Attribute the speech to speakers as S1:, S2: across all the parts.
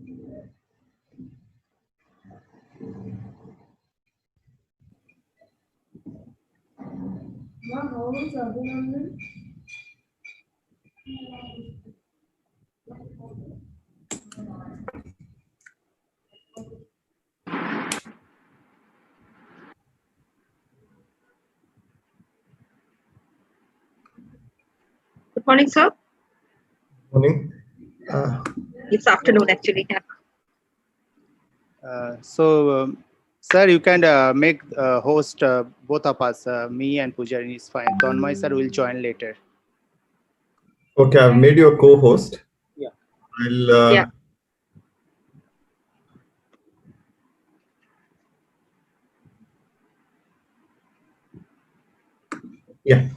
S1: Good morning, sir.
S2: Morning.
S1: It's afternoon, actually. Yeah.
S3: Sir, you can make host both of us, me and Pujari is fine. Tanmay sir will join later.
S2: Okay, I've made you a co-host.
S3: Yeah.
S2: I'll.
S1: Yeah.
S2: Yeah.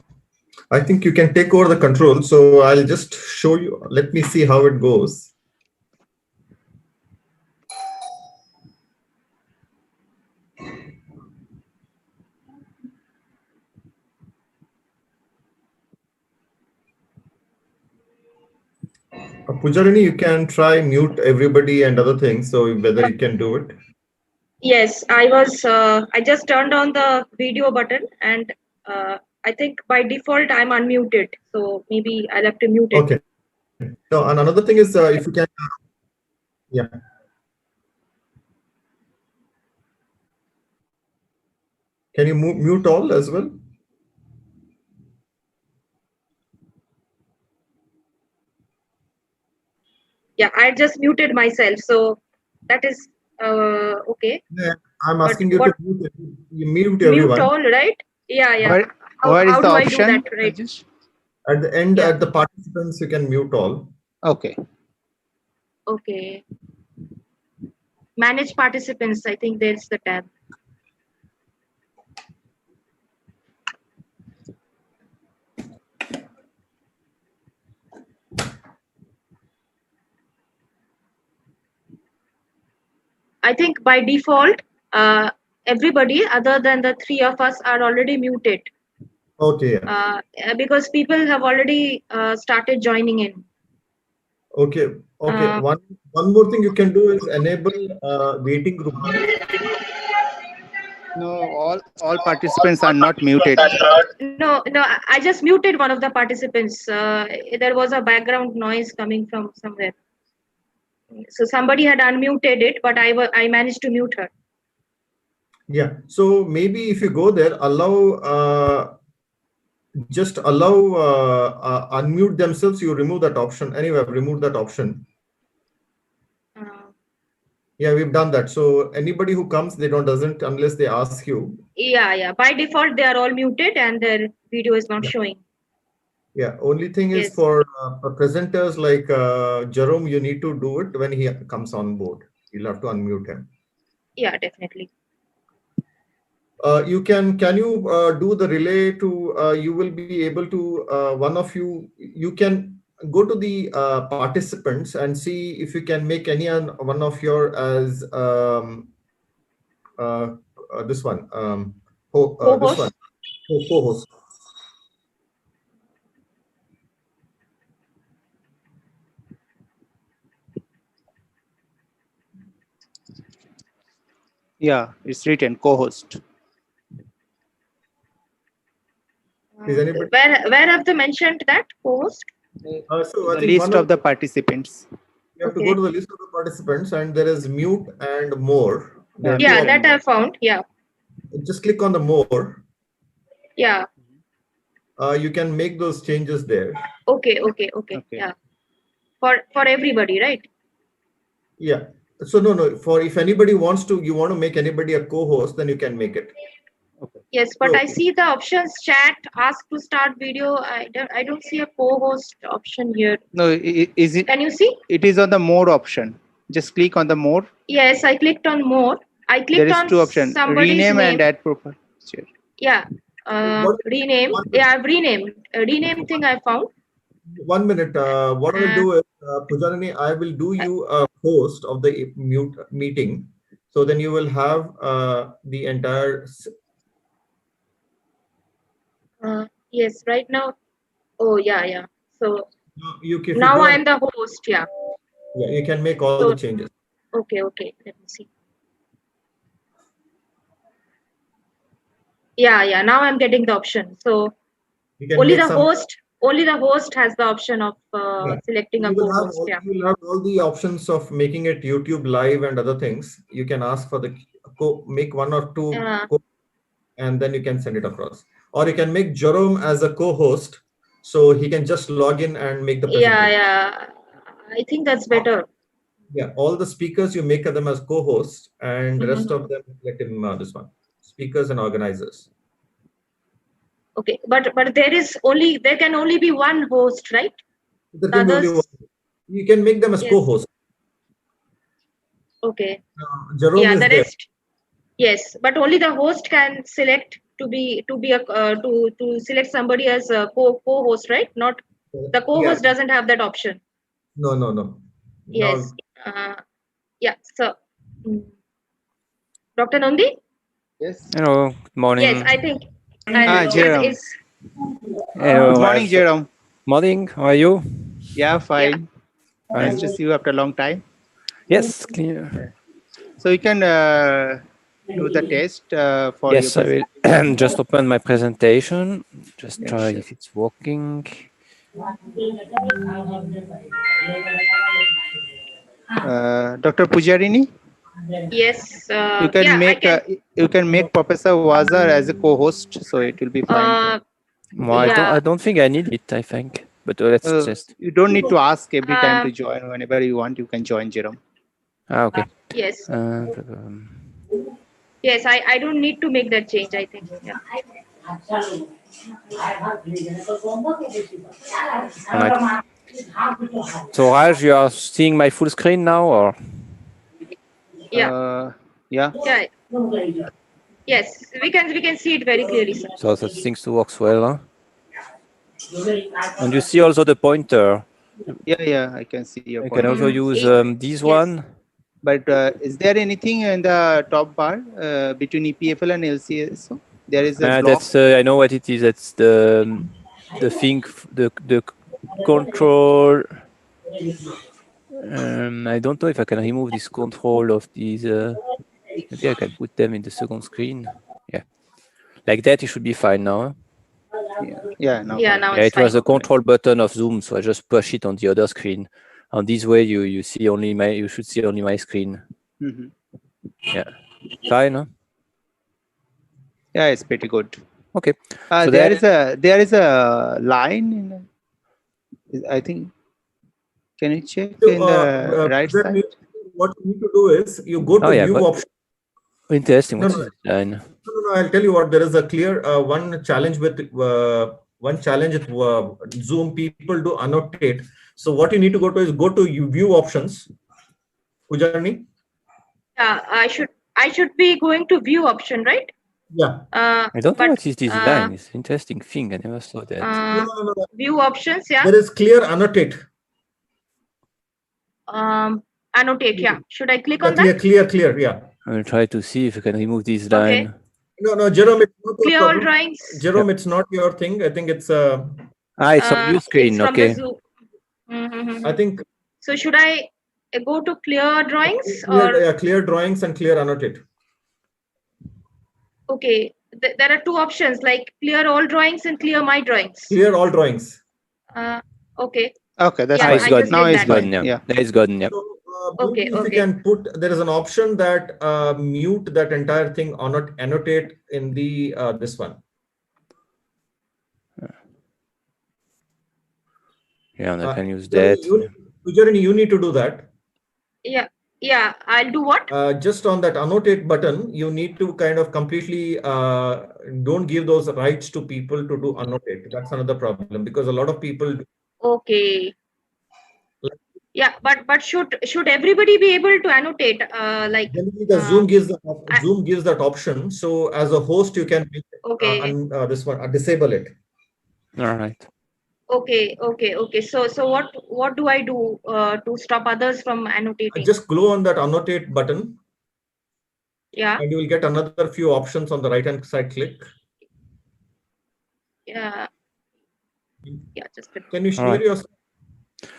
S2: I think you can take over the control. So I'll just show you. Let me see how it goes. Pujarini, you can try mute everybody and other things. So whether you can do it.
S1: Yes, I just turned on the video button, and I think by default I'm unmuted. So maybe I'll have to mute it.
S2: Okay. No, and another thing is if you can. Yeah. Can you mute all as well?
S1: Yeah, I just muted myself. So that is okay.
S2: Yeah, I'm asking you to mute
S1: Mute
S2: everyone.
S1: all, right? Yeah, yeah.
S3: Where is
S1: how
S3: the
S1: do
S3: option?
S1: I do that, right?
S2: At the end,
S1: Yeah.
S2: at the participants, you can mute all.
S3: Okay.
S1: Okay. Manage participants. I think there's the tab. I think by default, everybody other than the three of us are already muted.
S2: Okay.
S1: Because people have already started joining in.
S2: Okay. Okay. One more thing you can do is enable waiting group.
S3: No, all participants are not muted.
S1: No, I just muted one of the participants. There was a background noise coming from somewhere. So somebody had unmuted it, but I managed to mute her.
S2: Yeah. So maybe if you go there, just allow unmute themselves. You remove that option. Anyway, I've removed that option. Yeah, we've done that. So anybody who comes, they doesn't unless they ask you.
S1: Yeah. By default, they are all muted and their video is not showing.
S2: Yeah. Only thing is for presenters like Jerome, you need to do it when he comes on board. You'll have to unmute him.
S1: Yeah, definitely.
S2: Can you do the relay to you will be able to one of you can go to the participants and see if you can make any one of your as this one this one co-host.
S3: Yeah, it's written co-host.
S2: Is anybody?
S1: Where have they mentioned that co-host?
S2: So
S3: the list of the participants.
S2: You have to go to the list of the participants and there is mute and more.
S1: Yeah, that I found. Yeah.
S2: Just click on the more.
S1: Yeah.
S2: You can make those changes there.
S1: Okay. Yeah. For everybody, right?
S2: Yeah. So no. For if anybody wants to, you want to make anybody a co-host, then you can make it.
S3: Okay.
S1: Yes, but I see the options chat, ask to start video. I don't see a co-host option here.
S3: No, is it?
S1: Can you see?
S3: It is on the more option. Just click on the more.
S1: Yes, I clicked on more. I clicked
S3: there is
S1: on
S3: two options: rename
S1: name.
S3: and add profile. Sure.
S1: Yeah. Rename. Yeah, I've renamed. Rename thing I found.
S2: 1 minute. What I will do is, Pujanini, I will do you a host of the mute meeting. So then you will have the entire.
S1: Yes, right now. Oh, yeah. So
S2: You
S1: now I'm the host. Yeah.
S2: Yeah, you can make all the changes.
S1: Okay, let me see. Yeah, now I'm getting the option. So
S2: You can
S1: only
S2: make
S1: the
S2: some.
S1: host has the option of
S2: Yeah.
S1: selecting a
S2: You will have
S1: co-host. Yeah.
S2: you will have all the options of making it YouTube live and other things. You can ask for the make one or two and then you can send it across. Or you can make Jerome as a co-host, so he can just log in and make the presentation.
S1: Yeah. I think that's better.
S2: Yeah, all the speakers you make them as co-hosts, and the rest of them let him this one speakers and organizers.
S1: Okay, but there can only be one host, right?
S2: There can be only one. You can make them as co-hosts.
S1: Okay.
S2: Jerome
S1: Yeah,
S2: is
S1: the
S2: there.
S1: rest. Yes, but only the host can select to select somebody as a co-host, right? Not the co-host doesn't have that option.
S2: No.
S1: Yes. Yeah. So, Dr. Nandi?
S3: Yes.
S4: Hello, good morning.
S1: Yes, I think.
S3: Jerome.
S4: Hello,
S3: good morning, Jerome.
S4: Morning, how are you?
S3: Yeah, fine. Nice to see you after a long time.
S4: Yes, clear.
S3: So you can do the test for
S4: Yes,
S3: your
S4: I will just open my presentation. Just try if it's working.
S3: Dr. Pujarini?
S1: Yes.
S3: You can make Professor Wazar as a co-host, so it will be fine.
S4: Well, I don't think I need it, I think. But let's test.
S3: You don't need to ask every time to join. Whenever you want, you can join, Jerome.
S4: Okay.
S1: Yes. Yes, I don't need to make that change, I think. Yeah.
S4: Right. So Raj, you are seeing my full screen now, or?
S1: Yeah.
S3: Yeah.
S1: Yes, we can see it very clearly, sir.
S4: So that seems to work well, huh? And you see also the pointer.
S3: Yeah, I can see your
S4: You
S3: pointer.
S4: can also use this one.
S3: But is there anything in the top bar between EPFL and LCSO? There is a block.
S4: That's I know what it is. That's the thing, the control. I don't know if I can remove this control of these. Maybe I can put them in the second screen. Yeah, like that. It should be fine now.
S3: Now
S4: it was the control button of Zoom, so I just push it on the other screen. And this way, you see only you should see only my screen. Yeah, fine. Huh?
S3: Yeah, it's pretty good.
S4: Okay.
S3: So there is a line in, I think. Can you check in the right side?
S2: What you need to do is you go to view option.
S4: Interesting.
S2: No, I'll tell you what. There is a clear one challenge with Zoom. People do annotate. So what you need to go to is go to view options. Pujarani?
S1: Yeah, I should be going to view option, right?
S2: Yeah.
S4: I don't know what is this line. It's an interesting thing. I never saw that.
S2: No.
S1: View options, yeah.
S2: There is clear annotate.
S1: Annotate, yeah. Should I click on that?
S2: Clear, yeah.
S4: I will try to see if I can remove this line.
S2: No, Jerome, it's not
S1: clear all drawings.
S2: Jerome, it's not your thing. I think it's
S4: it's on your screen.
S1: It's
S4: okay.
S1: From the Zoom.
S2: I think.
S1: So should I go to clear drawings
S2: clear drawings and clear annotate?
S1: Okay, there are two options like clear all drawings and clear my drawings.
S2: Clear all drawings.
S1: Okay.
S3: Okay, that's
S4: it's good.
S3: Now it's
S4: good.
S3: Yeah,
S4: that is good. Yeah.
S2: So, if you can put, there is an option that mute that entire thing or not annotate in the this one.
S4: Yeah, and I can use that.
S2: You need to do that.
S1: Yeah, I'll do what?
S2: Just on that annotate button, you need to kind of completely don't give those rights to people to do annotate. That's another problem because a lot of people.
S1: Okay. Yeah, but should everybody be able to annotate?
S2: Zoom gives that option. So as a host, you can this one disable it.
S4: All right.
S1: Okay. So what do I do to stop others from annotating?
S2: Just click on that annotate button.
S1: Yeah.
S2: And you will get another few options on the right hand side. Click.
S1: Yeah.
S2: Can you share your?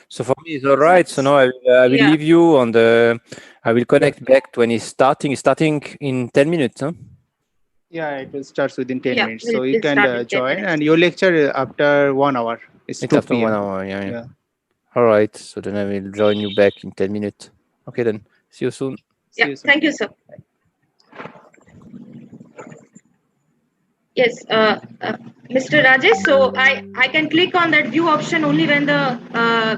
S4: So for me, it's all right. So now I will
S1: Yeah.
S4: leave you on the. I will connect back when it's starting. It's starting in 10 minutes. Huh?
S3: Yeah, it will start within 10
S1: Yeah,
S3: minutes. So you
S1: we'll
S3: can
S1: start in 10
S3: join,
S1: minutes.
S3: and your lecture after 1 hour. It's
S4: It's
S3: 2
S4: after 1
S3: p.m.
S4: hour. Yeah, yeah.
S3: Yeah.
S4: All right. So then I will join you back in 10 minutes. Okay, then. See you soon.
S3: See
S1: Yeah,
S3: you soon.
S1: thank you, sir. Yes, Mr. Rajesh. So I can click on that view option only when the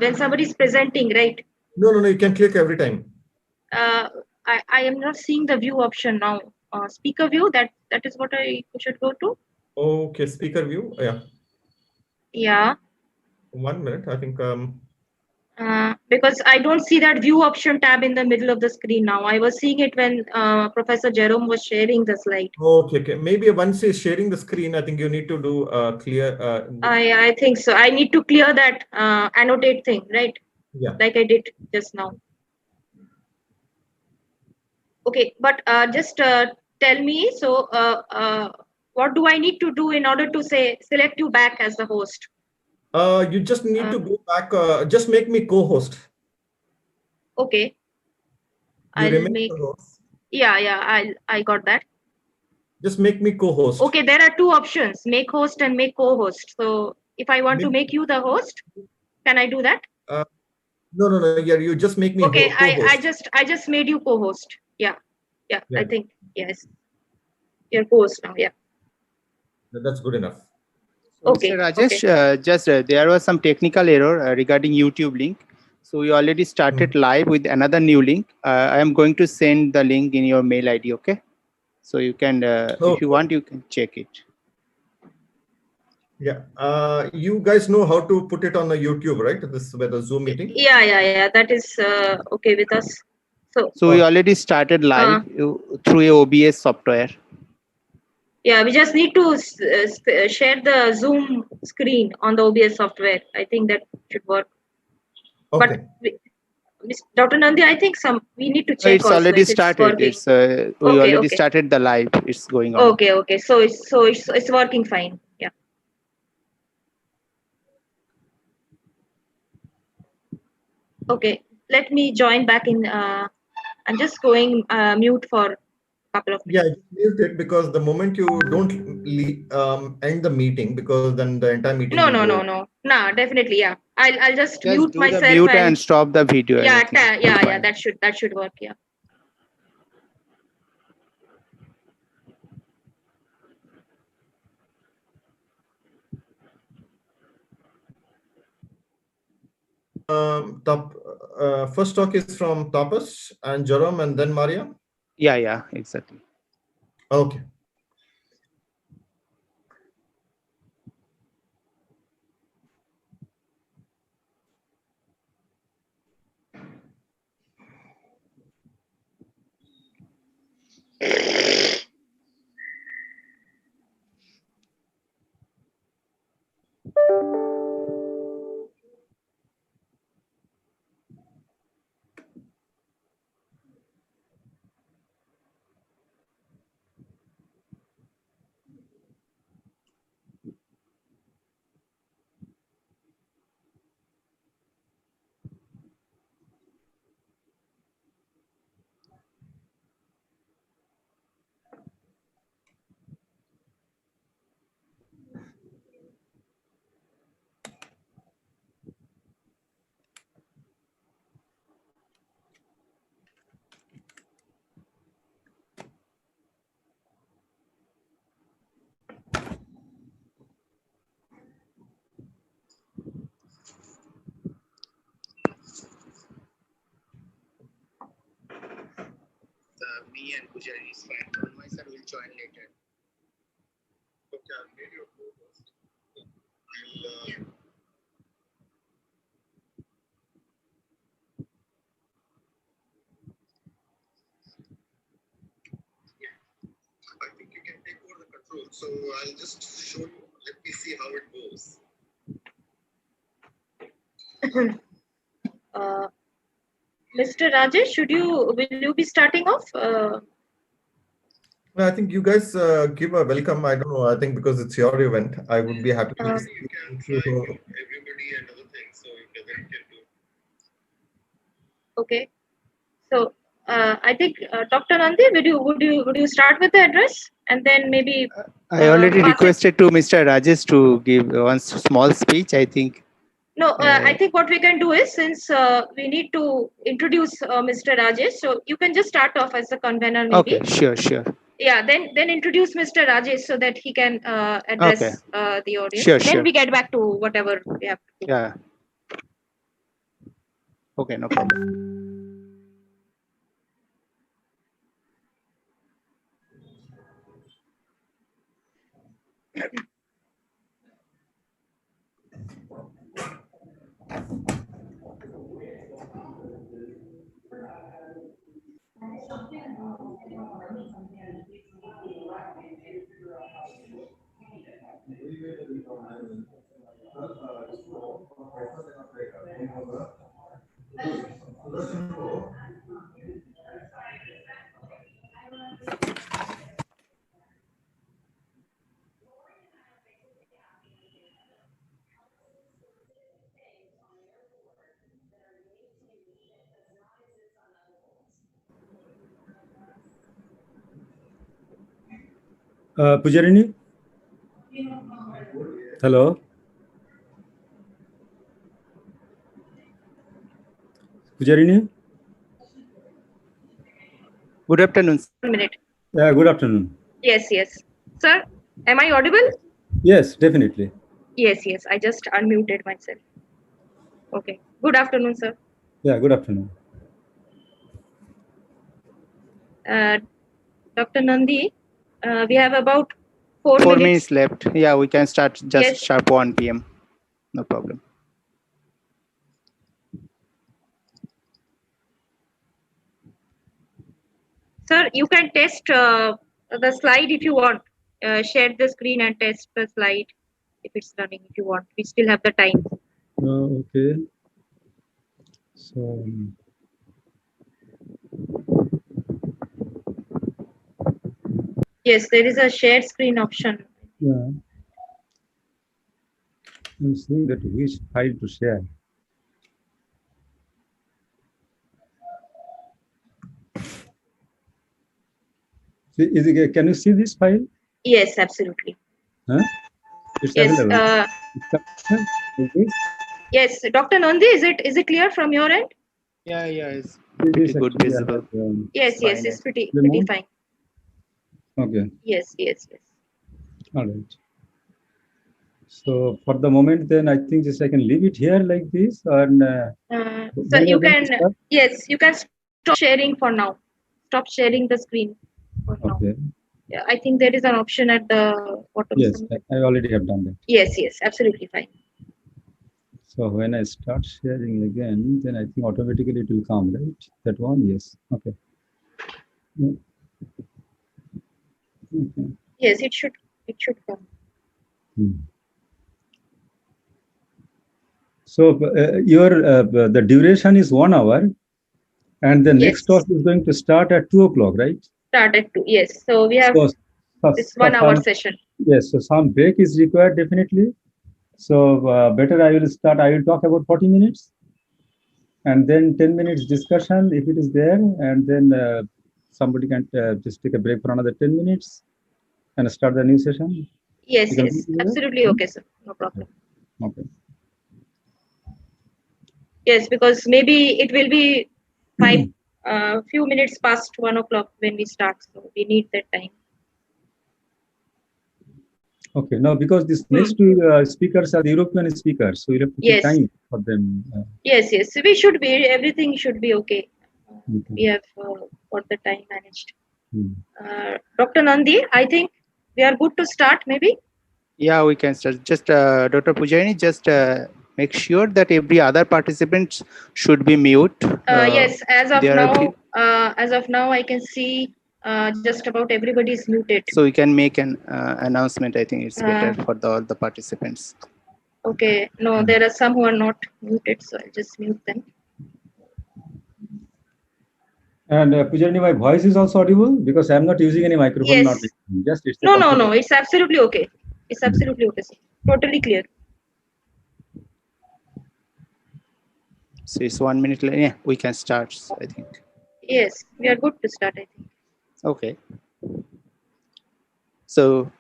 S1: when somebody is presenting, right?
S2: No, no, no. You can click every time.
S1: I am not seeing the view option now. Speaker view. That is what I should go to.
S2: Okay, speaker view. Yeah.
S1: Yeah.
S2: 1 minute. I think.
S1: Because I don't see that view option tab in the middle of the screen now. I was seeing it when Professor Jerome was sharing the slide.
S2: Okay, okay. Maybe once he's sharing the screen, I think you need to do clear.
S1: I think so. I need to clear that annotate thing, right?
S2: Yeah.
S1: Like I did just now. Okay, but just tell me. So, what do I need to do in order to say select you back as the host?
S2: You just need to go back. Just make me co-host.
S1: Okay,
S2: You
S1: I'll
S2: remain
S1: make.
S2: the host.
S1: Yeah. I got that.
S2: Just make me co-host.
S1: Okay, there are two options: make host and make co-host. So, if I want to make you the host, can I do that?
S2: No, no, no. Yeah, you just make me
S1: Okay,
S2: co-host.
S1: I just made you co-host. Yeah.
S2: Yeah.
S1: I think yes. You're host now. Yeah.
S2: That's good enough.
S3: So
S1: Okay.
S3: Mr. Rajesh, just there was some technical error regarding YouTube link. So we already started live with another new link. I am going to send the link in your mail ID. Okay. So you can, if you want, you can check it.
S2: Yeah. You guys know how to put it on the YouTube, right? This with the Zoom meeting.
S1: Yeah. That is okay with us.
S3: So we already started live through a OBS software.
S1: Yeah, we just need to share the Zoom screen on the OBS software. I think that should work.
S2: Okay.
S1: But Dr. Nandi, I think we need to check.
S3: It's
S1: also
S3: already
S1: if
S3: started.
S1: It's
S3: We already started the live. It's going on.
S1: Okay. So it's working fine. Yeah. Okay. Let me join back in. I'm just going mute for a couple of minutes.
S2: Yeah, I mute it because the moment you don't end the meeting, because then the entire meeting will go.
S1: No, definitely. Yeah. I'll just mute
S3: do
S1: myself
S3: the mute and stop the video.
S1: Yeah. That should work. Yeah.
S2: First talk is from Tapas and Jerome and then Maria.
S3: Yeah, exactly.
S2: Okay.
S3: Me and Pujari is fine. My sir will join later.
S2: Okay, I'll make you a co-host. I think you can take over the control. So I'll just show you. Let me see how it goes.
S1: Mr. Rajesh, will you be starting off?
S2: I think you guys give a welcome. I don't know. I think because it's your event, I would be happy to
S1: Uh,
S2: you can try everybody and other things. So you can do
S1: Okay. So I think Dr. Nandi, would you start with the address and then maybe
S3: I already
S1: pass it?
S3: requested to Mr. Rajesh to give one small speech, I think.
S1: No, I think what we can do is, since we need to introduce Mr. Rajesh, so you can just start off as the convener maybe.
S3: Okay, sure.
S1: Yeah, then introduce Mr. Rajesh so that he can address the audience.
S3: Sure.
S1: Then we get back to whatever we have to do.
S3: Yeah. Okay, no problem.
S5: Pujarini? Hello? Pujarini?
S3: Good afternoon.
S1: 1 minute.
S5: Yeah, good afternoon.
S1: Yes. Sir, am I audible?
S5: Yes, definitely.
S1: Yes. I just unmuted myself. Okay. Good afternoon, sir.
S5: Yeah, good afternoon.
S1: Dr. Nandi, we have about 4
S3: minutes left. Yeah, we can start just sharp 1 p.m. No problem.
S1: Sir, you can test the slide if you want. Share the screen and test the slide if it's running, if you want. We still have the time.
S5: Okay. So,
S1: yes, there is a share screen option.
S5: yeah. I'm seeing that which file to share. Can you see this file?
S1: Yes, absolutely.
S5: Huh? It's
S1: Yes.
S5: available.
S1: Yes, Dr. Nandi, is it clear from your end?
S3: Yeah, it's pretty good visible.
S1: Yes, it's pretty fine.
S5: Okay.
S1: Yes.
S5: All right. So for the moment, then I think just I can leave it here like this, and
S1: so you can you can stop sharing for now. Stop sharing the screen for now. Yeah, I think there is an option at the bottom.
S5: Yes, I already have done that.
S1: Yes, absolutely fine.
S5: So when I start sharing again, then I think automatically it will come, right? That one, yes. Okay. Yeah. Okay.
S1: Yes, it should come.
S5: So the duration is 1 hour, and the next talk is going to start at 2 o'clock, right?
S1: Start at 2. Yes. So we have this 1 hour session.
S5: Yes. So some break is required definitely. So better I will talk about 40 minutes, and then 10 minutes discussion if it is there, and then somebody can just take a break for another 10 minutes and start the new session.
S1: Yes, absolutely okay, sir. No problem.
S5: Okay.
S1: Yes, because maybe it will be few minutes past 1 o'clock when we start, so we need that time.
S5: Okay, now because these next two speakers are the European speakers, so you have to take time for them.
S1: Yes, everything should be okay. We have got the time managed. Dr. Nandi, I think we are good to start, maybe?
S3: Yeah, we can start. Just Dr. Pujarini, just make sure that every other participant should be mute.
S1: Yes, as of now, I can see just about everybody is muted.
S3: So we can make an announcement. I think it's better for all the participants.
S1: Okay, no, there are some who are not muted, so I'll just mute them.
S5: And Pujarini, my voice is also audible because I'm not using any microphone.
S1: Yes.
S5: Not just it's
S1: no, it's absolutely okay. It's absolutely okay, sir. Totally clear.
S3: So it's 1 minute. Yeah, we can start, I think.
S1: Yes, we are good to start, I think.
S3: Okay. So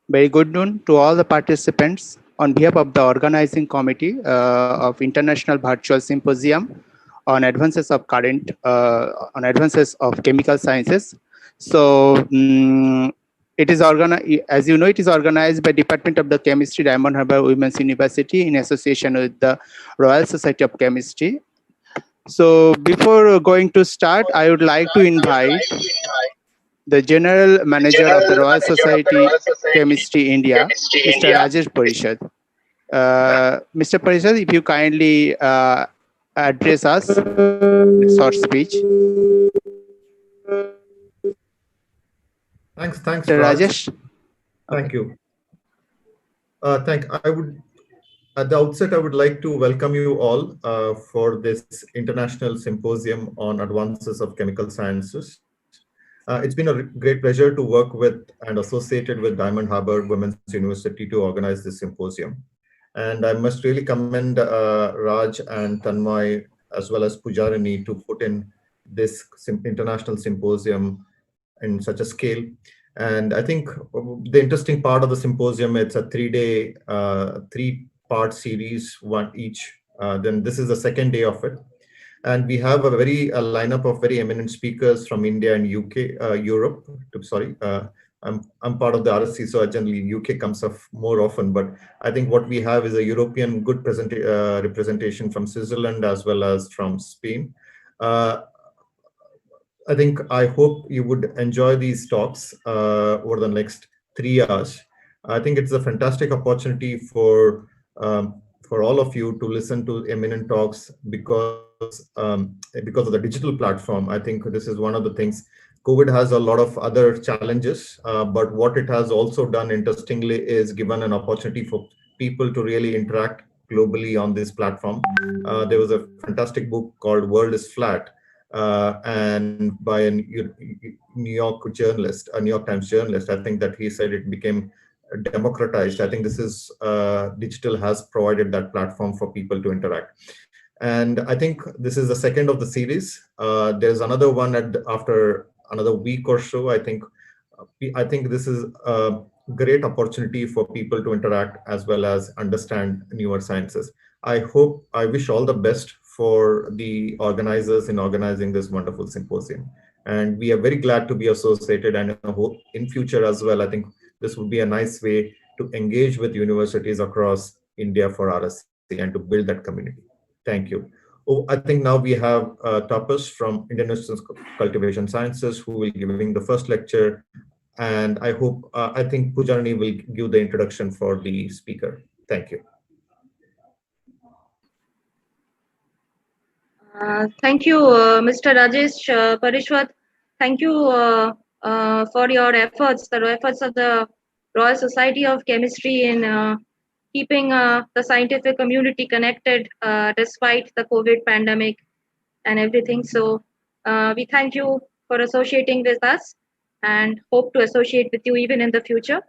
S3: very good noon to all the participants. On behalf of the organizing committee of International Virtual Symposium on advances of on advances of chemical sciences. So it is organized, as you know, it is organized by Department of the Chemistry, Diamond Harbour Women's University in association with the Royal Society of Chemistry. So before going to start, I would like to invite the General Manager of the Royal Society Chemistry India, Mr. Rajesh Parishad. Mr. Parishad, if you kindly address us with short speech.
S2: Thanks,
S3: Mr.
S2: Raj.
S3: Rajesh.
S2: Thank you. At the outset, I would like to welcome you all for this international symposium on advances of chemical sciences. It's been a great pleasure to work with and associated with Diamond Harbour Women's University to organize this symposium. And I must really commend Raj and Tanmay as well as Pujarini to put in this international symposium in such a scale. And I think the interesting part of the symposium, it's a 3-day, 3-part series, one each. Then this is the second day of it. And we have a lineup of very eminent speakers from India and UK, Europe. I'm part of the RSC, so generally UK comes up more often. But I think what we have is a European good representation from Switzerland as well as from Spain. I hope you would enjoy these talks over the next 3 hours. I think it's a fantastic opportunity for all of you to listen to eminent talks because of the digital platform. I think this is one of the things. COVID has a lot of other challenges, but what it has also done, interestingly, is given an opportunity for people to really interact globally on this platform. There was a fantastic book called World is Flat, and by a New York journalist, a New York Times journalist. I think that he said it became democratized. I think this is digital has provided that platform for people to interact. And I think this is the second of the series. There's another one after another week or so. I think this is a great opportunity for people to interact as well as understand newer sciences. I wish all the best for the organizers in organizing this wonderful symposium. And we are very glad to be associated, and I hope in future as well. I think this would be a nice way to engage with universities across India for RSC and to build that community. Thank you. Oh, I think now we have Tapas from Indian Institute of Cultivation Sciences who will be giving the first lecture. And I think Pujarani will give the introduction for the speaker. Thank you.
S1: Thank you, Mr. Rajesh Parishwat. Thank you for your efforts, the efforts of the Royal Society of Chemistry in keeping the scientific community connected despite the COVID pandemic and everything. So we thank you for associating with us and hope to associate with you even in the future.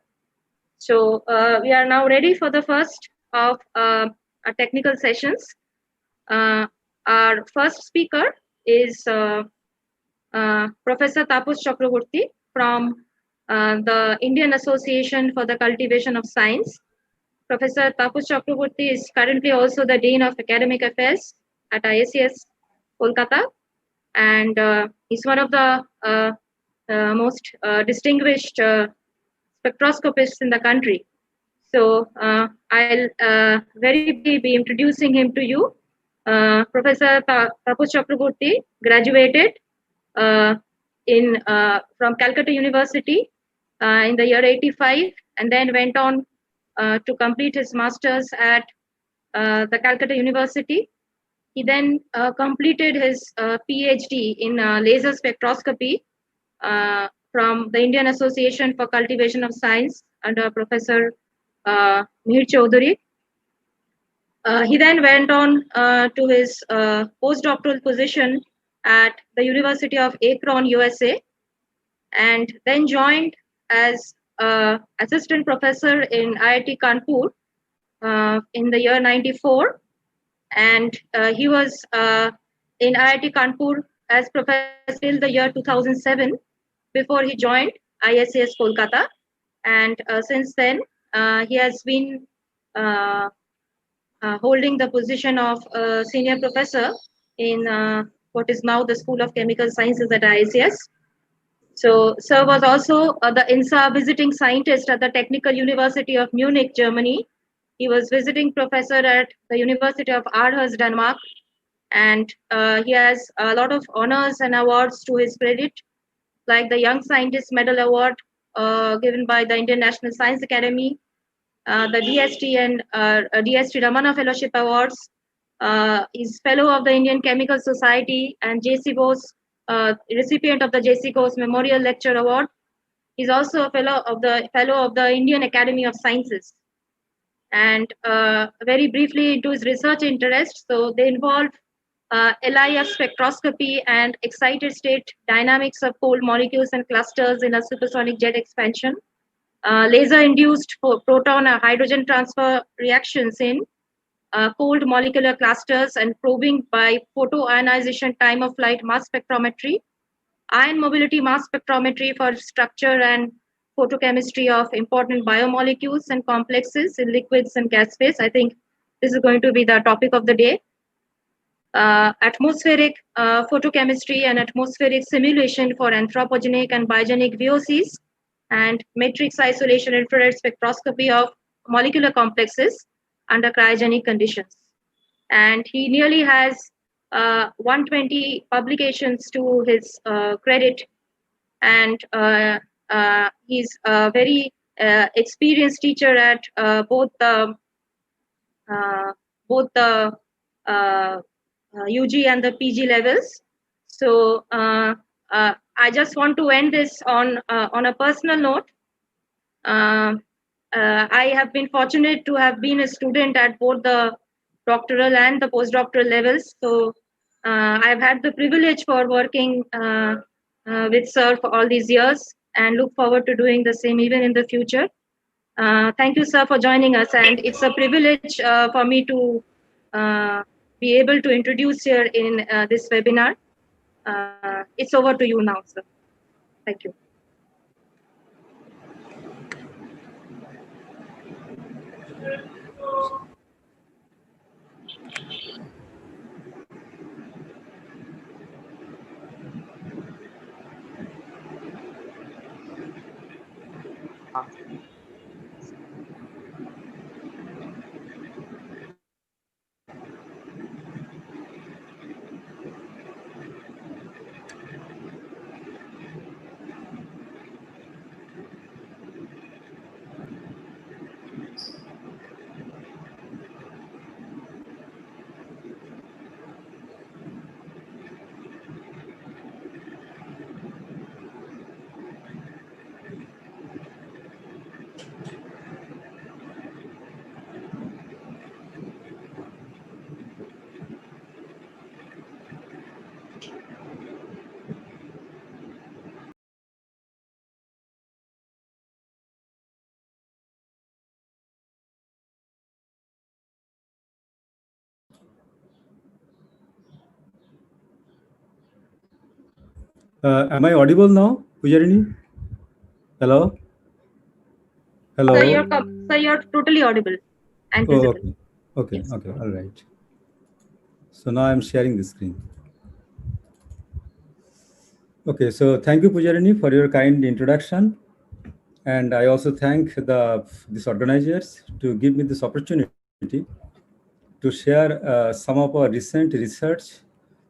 S1: So we are now ready for the first of our technical sessions. Our first speaker is Professor Tapas Chakraborty from the Indian Association for the Cultivation of Science. Professor Tapas Chakraborty is currently also the Dean of Academic Affairs at IACS Kolkata, and he's one of the most distinguished spectroscopists in the country. So I'll very briefly be introducing him to you. Professor Tapas Chakraborty graduated from Calcutta University in the year 85, and then went on to complete his master's at the Calcutta University. He then completed his PhD in laser spectroscopy from the Indian Association for Cultivation of Science under Professor Mihir Chaudhary. He then went on to his postdoctoral position at the University of Akron, USA, and then joined as assistant professor in IIT Kanpur in the year 94. And he was in IIT Kanpur as professor till the year 2007 before he joined ISAS Kolkata. And since then, he has been holding the position of senior professor in what is now the School of Chemical Sciences at ISAS. So, Sir was also the INSA visiting scientist at the Technical University of Munich, Germany. He was visiting professor at the University of Aarhus, Denmark, and he has a lot of honors and awards to his credit, like the Young Scientist Medal Award given by the Indian National Science Academy, the DST and DST Ramana Fellowship Awards. He's fellow of the Indian Chemical Society and JC Bose, recipient of the JC Bose Memorial Lecture Award. He's also a fellow of the Indian Academy of Sciences. And very briefly into his research interests, so they involve LIF spectroscopy and excited state dynamics of cold molecules and clusters in a supersonic jet expansion, laser-induced proton or hydrogen transfer reactions in cold molecular clusters, and probing by photoionization time of flight mass spectrometry, ion mobility mass spectrometry for structure and photochemistry of important biomolecules and complexes in liquids and gas phase. I think this is going to be the topic of the day. Atmospheric photochemistry and atmospheric simulation for anthropogenic and biogenic VOCs, and matrix isolation infrared spectroscopy of molecular complexes under cryogenic conditions. And he nearly has 120 publications to his credit, and he's a very experienced teacher at both the UG and the PG levels. So I just want to end this on a personal note. I have been fortunate to have been a student at both the doctoral and the postdoctoral levels. So I've had the privilege for working with Sir for all these years, and look forward to doing the same even in the future. Thank you, Sir, for joining us, and it's a privilege for me to be able to introduce here in this webinar. It's over to you now, Sir. Thank you.
S5: Am I audible now, Pujarini? Hello? Hello?
S1: Sir, you're totally audible and visible.
S5: Okay. Okay.
S1: Yes.
S5: Okay. All right. So now I'm sharing the screen. Okay. So thank you, Pujarini, for your kind introduction. And I also thank these organizers to give me this opportunity to share some of our recent research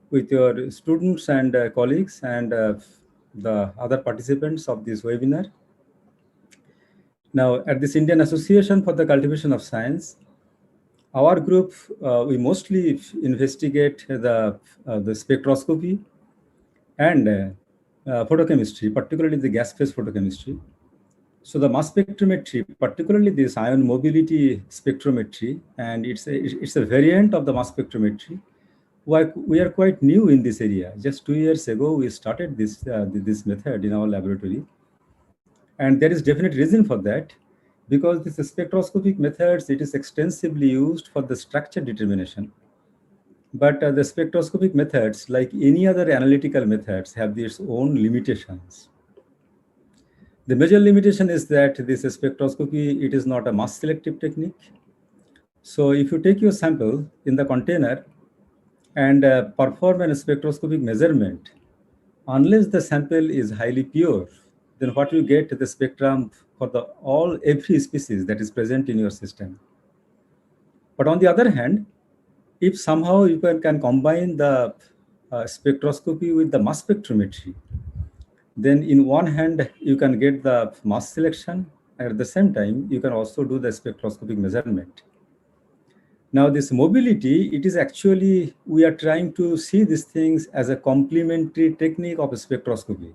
S5: with your students and colleagues and the other participants of this webinar. Now, at this Indian Association for the Cultivation of Science, our group, we mostly investigate the spectroscopy and photochemistry, particularly the gas phase photochemistry. So the mass spectrometry, particularly this ion mobility spectrometry, and it's a variant of the mass spectrometry. We are quite new in this area. Just 2 years ago, we started this method in our laboratory. And there is definite reason for that, because this spectroscopic methods, it is extensively used for the structure determination. But the spectroscopic methods, like any other analytical methods, have their own limitations. The major limitation is that this spectroscopy, it is not a mass selective technique. So if you take your sample in the container and perform a spectroscopic measurement, unless the sample is highly pure, then what you get the spectrum for every species that is present in your system. But on the other hand, if somehow you can combine the spectroscopy with the mass spectrometry, then in one hand you can get the mass selection, and at the same time you can also do the spectroscopic measurement. Now this mobility, it is actually, we are trying to see these things as a complementary technique of spectroscopy,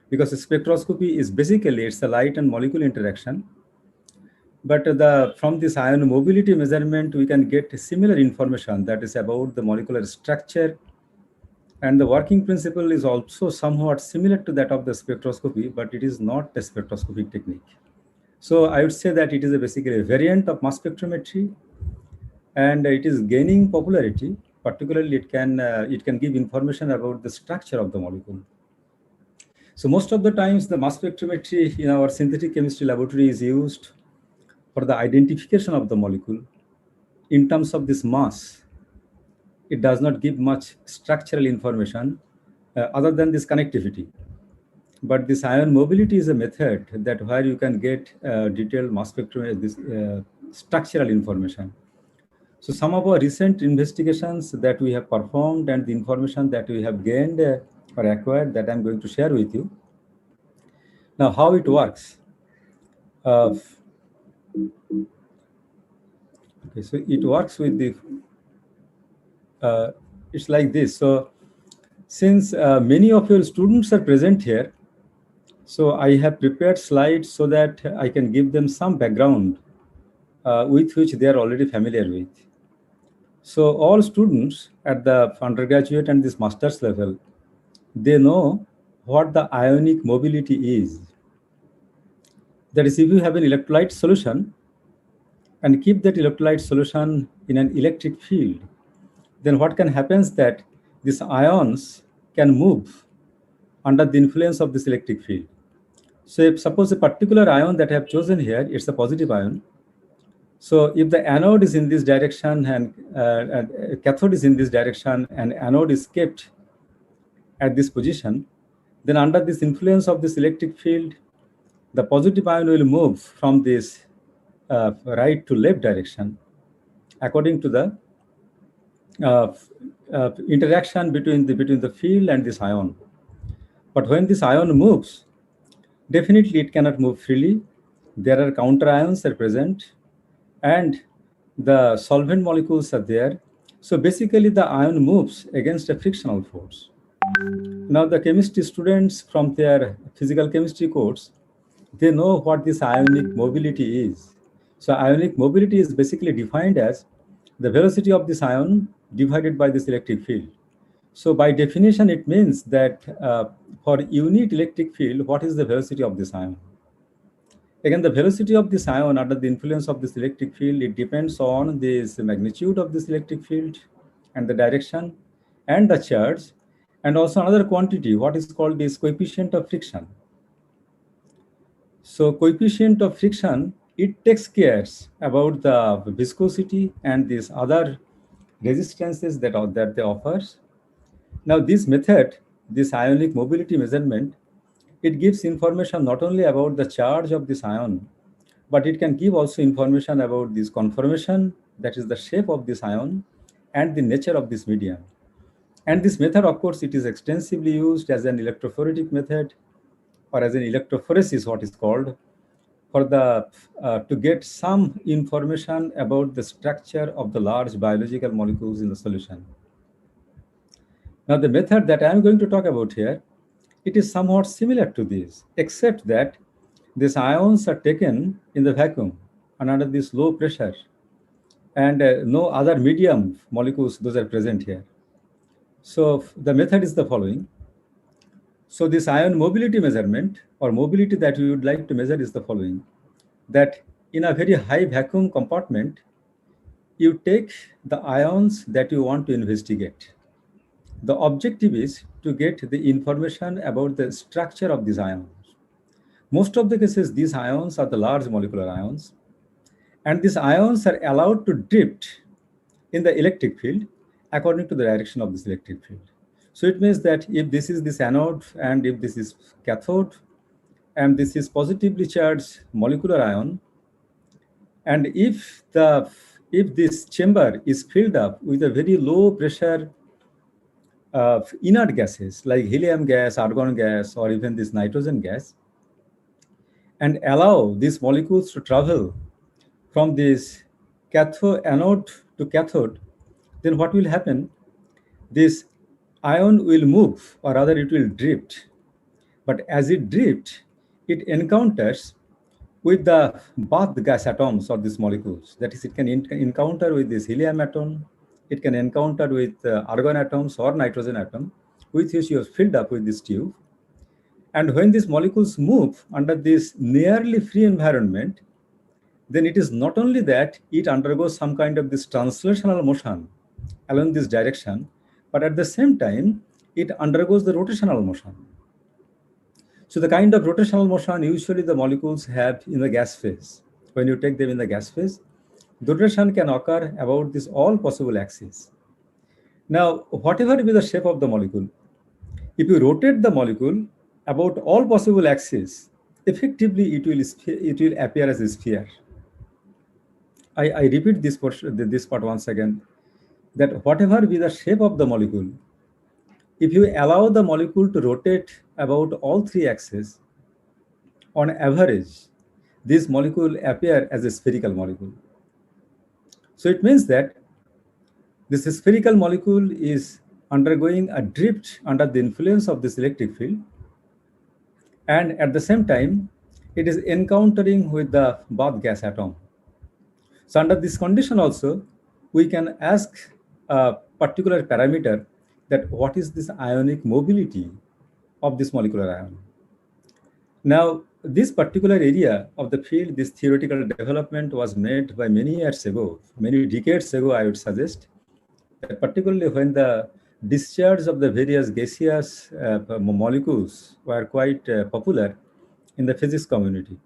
S5: because spectroscopy is basically, it's a light and molecule interaction. But from this ion mobility measurement, we can get similar information that is about the molecular structure, and the working principle is also somewhat similar to that of the spectroscopy, but it is not a spectroscopic technique. So I would say that it is basically a variant of mass spectrometry, and it is gaining popularity. Particularly, it can give information about the structure of the molecule. So most of the times, the mass spectrometry in our synthetic chemistry laboratory is used for the identification of the molecule. In terms of this mass, it does not give much structural information other than this connectivity. But this ion mobility is a method that where you can get detailed mass spectrometry, this structural information. So some of our recent investigations that we have performed and the information that we have gained or acquired, that I'm going to share with you. Now, how it works. Okay, so it works with the, it's like this. So since many of your students are present here, so I have prepared slides so that I can give them some background with which they are already familiar with. So all students at the undergraduate and this master's level, they know what the ionic mobility is. That is, if you have an electrolyte solution and keep that electrolyte solution in an electric field, then what can happen is that these ions can move under the influence of this electric field. So if suppose a particular ion that I have chosen here, it's a positive ion. So if the anode is in this direction and cathode is in this direction and anode is kept at this position, then under this influence of this electric field, the positive ion will move from this right to left direction according to the interaction between the field and this ion. But when this ion moves, definitely it cannot move freely. There are counter ions are present, and the solvent molecules are there. So basically the ion moves against a frictional force. Now the chemistry students from their physical chemistry course, they know what this ionic mobility is. So ionic mobility is basically defined as the velocity of this ion divided by this electric field. So by definition, it means that for unit electric field, what is the velocity of this ion? Again, the velocity of this ion under the influence of this electric field, it depends on this magnitude of this electric field and the direction and the charge, and also another quantity, what is called this coefficient of friction. So coefficient of friction, it takes care about the viscosity and these other resistances that they offers. Now this method, this ionic mobility measurement, it gives information not only about the charge of this ion, but it can give also information about this conformation, that is the shape of this ion, and the nature of this medium. And this method, of course, it is extensively used as an electrophoretic method, or as an electrophoresis, what is called, for the to get some information about the structure of the large biological molecules in the solution. Now, the method that I'm going to talk about here, it is somewhat similar to this, except that these ions are taken in the vacuum and under this low pressure, and no other medium molecules, those are present here. So the method is the following. So this ion mobility measurement, or mobility that we would like to measure, is the following: that in a very high vacuum compartment, you take the ions that you want to investigate. The objective is to get the information about the structure of these ions. Most of the cases, these ions are the large molecular ions, and these ions are allowed to drift in the electric field according to the direction of this electric field. So it means that if this is this anode and if this is cathode, and this is positively charged molecular ion, and if this chamber is filled up with a very low pressure inert gases like helium gas, argon gas, or even this nitrogen gas, and allow these molecules to travel from this anode to cathode, then what will happen? This ion will move, or rather it will drift. But as it drifts, it encounters with the bath gas atoms of these molecules. That is, it can encounter with this helium atom, it can encounter with argon atoms or nitrogen atom, with which you have filled up with this tube. And when these molecules move under this nearly free environment, then it is not only that it undergoes some kind of this translational motion along this direction, but at the same time, it undergoes the rotational motion. So the kind of rotational motion usually the molecules have in the gas phase. When you take them in the gas phase, the rotation can occur about this all possible axes. Now, whatever be the shape of the molecule, if you rotate the molecule about all possible axes, effectively it will appear as a sphere. I repeat this part once again, that whatever be the shape of the molecule, if you allow the molecule to rotate about all three axes, on average, this molecule appear as a spherical molecule. So it means that this spherical molecule is undergoing a drift under the influence of this electric field, and at the same time, it is encountering with the bath gas atom. So under this condition also, we can ask a particular parameter that what is this ionic mobility of this molecular ion. Now, this particular area of the field, this theoretical development was made by many years ago, many decades ago, I would suggest, that particularly when the discharge of the various gaseous molecules were quite popular in the physics community.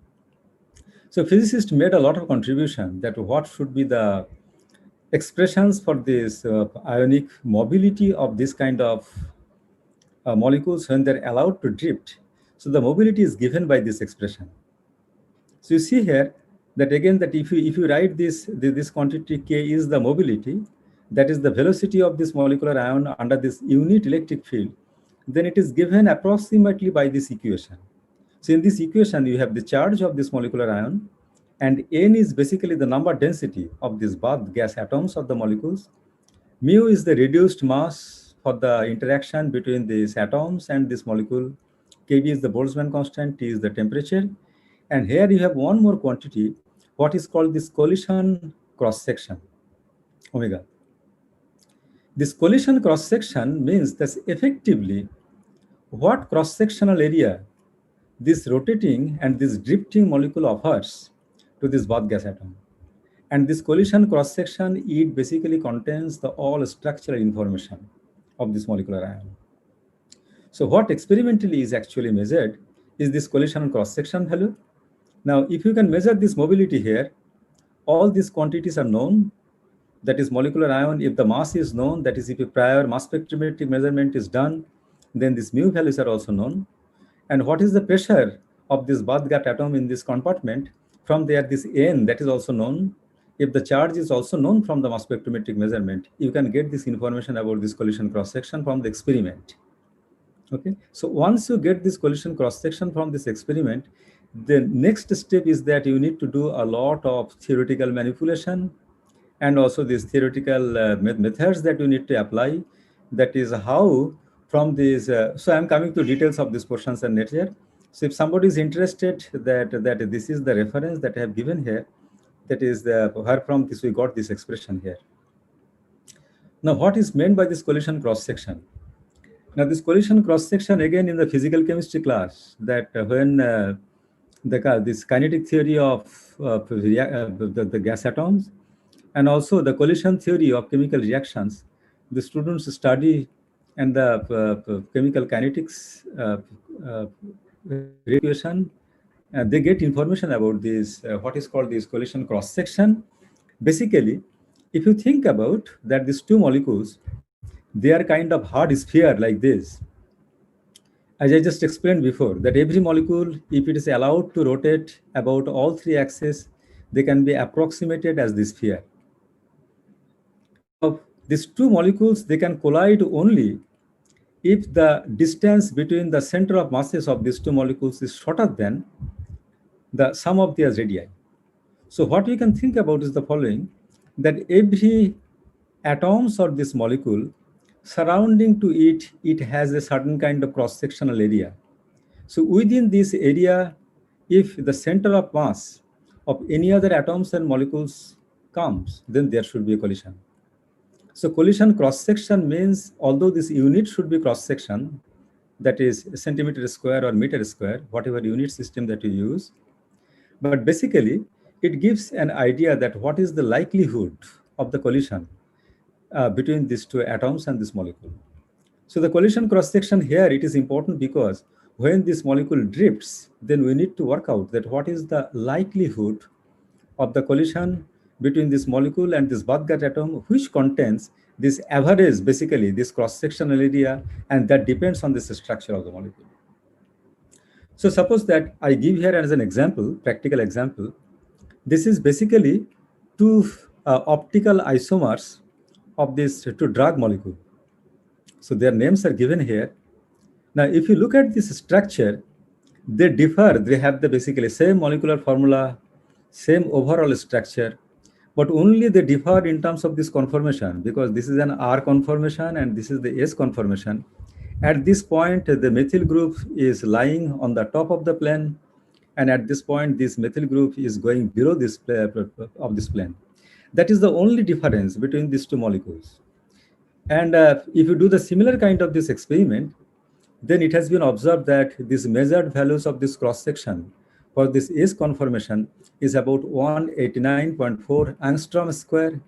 S5: So physicists made a lot of contribution that what should be the expressions for this ionic mobility of this kind of molecules when they're allowed to drift. So the mobility is given by this expression. So you see here that again that if you write this quantity K is the mobility, that is the velocity of this molecular ion under this unit electric field, then it is given approximately by this equation. So in this equation, you have the charge of this molecular ion, and N is basically the number density of these bath gas atoms of the molecules. Mu is the reduced mass for the interaction between these atoms and this molecule. Kb is the Boltzmann constant, T is the temperature. And here you have one more quantity, what is called this collision cross-section, omega. This collision cross-section means that effectively what cross-sectional area this rotating and this drifting molecule offers to this bath gas atom. And this collision cross-section, it basically contains the all structural information of this molecular ion. So what experimentally is actually measured is this collision cross-section value. Now, if you can measure this mobility here, all these quantities are known. That is molecular ion, if the mass is known, that is if a prior mass spectrometric measurement is done, then these mu values are also known. And what is the pressure of this bath gas atom in this compartment? From there, this N, that is also known. If the charge is also known from the mass spectrometric measurement, you can get this information about this collision cross-section from the experiment. Okay, so once you get this collision cross-section from this experiment, the next step is that you need to do a lot of theoretical manipulation and also these theoretical methods that you need to apply. That is how from this, so I'm coming to details of these portions and nature. So if somebody is interested that this is the reference that I have given here, that is where from this we got this expression here. Now what is meant by this collision cross-section? Now this collision cross-section again in the physical chemistry class, that when this kinetic theory of the gas atoms, And also the collision theory of chemical reactions, the students study and the chemical kinetics equation, they get information about this, what is called this collision cross-section. Basically, if you think about that these two molecules, they are kind of hard sphere like this. As I just explained before, that every molecule, if it is allowed to rotate about all three axes, they can be approximated as this sphere. Now, these two molecules, they can collide only if the distance between the center of masses of these two molecules is shorter than the sum of their radii. So what we can think about is the following, that every atoms of this molecule surrounding to it, it has a certain kind of cross-sectional area. So within this area, if the center of mass of any other atoms and molecules comes, then there should be a collision. So collision cross-section means, although this unit should be cross-section, that is centimeter square or meter square, whatever unit system that you use, but basically it gives an idea that what is the likelihood of the collision between these two atoms and this molecule. So the collision cross-section here, it is important because when this molecule drifts, then we need to work out that what is the likelihood of the collision between this molecule and this Badgat atom, which contains this average, basically this cross-sectional area, and that depends on this structure of the molecule. So suppose that I give here as an example, practical example, this is basically two optical isomers of this two drug molecule. So their names are given here. Now, if you look at this structure, they differ. They have the basically same molecular formula, same overall structure, but only they differ in terms of this conformation, because this is an R conformation and this is the S conformation. At this point, the methyl group is lying on the top of the plane, and at this point, this methyl group is going below this of this plane. That is the only difference between these two molecules. And if you do the similar kind of this experiment, then it has been observed that these measured values of this cross-section for this S conformation is about 189.4 angstrom square.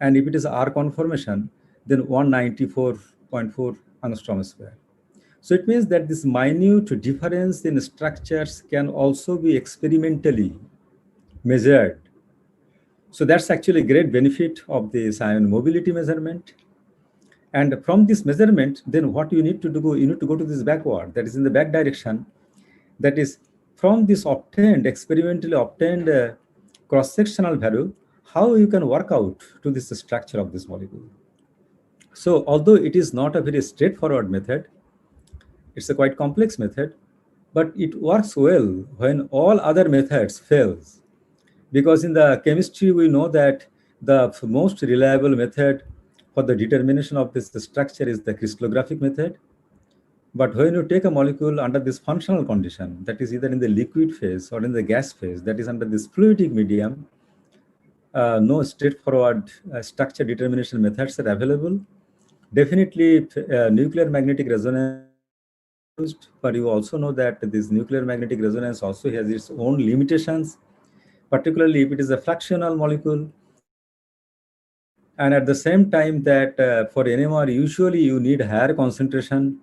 S5: And if it is R conformation, then 194.4 angstrom square. So it means that this minute difference in structures can also be experimentally measured. So that's actually a great benefit of this ion mobility measurement. And from this measurement, then what you need to do, you need to go to this backward, that is in the back direction. That is from this obtained, experimentally obtained cross-sectional value, how you can work out to this structure of this molecule. So although it is not a very straightforward method, it's a quite complex method, but it works well when all other methods fails. Because in the chemistry, we know that the most reliable method for the determination of this structure is the crystallographic method. But when you take a molecule under this functional condition, that is either in the liquid phase or in the gas phase, that is under this fluidic medium, no straightforward structure determination methods are available. Definitely, nuclear magnetic resonance used, but you also know that this nuclear magnetic resonance also has its own limitations, particularly if it is a fractional molecule. And at the same time that for NMR, usually you need higher concentration.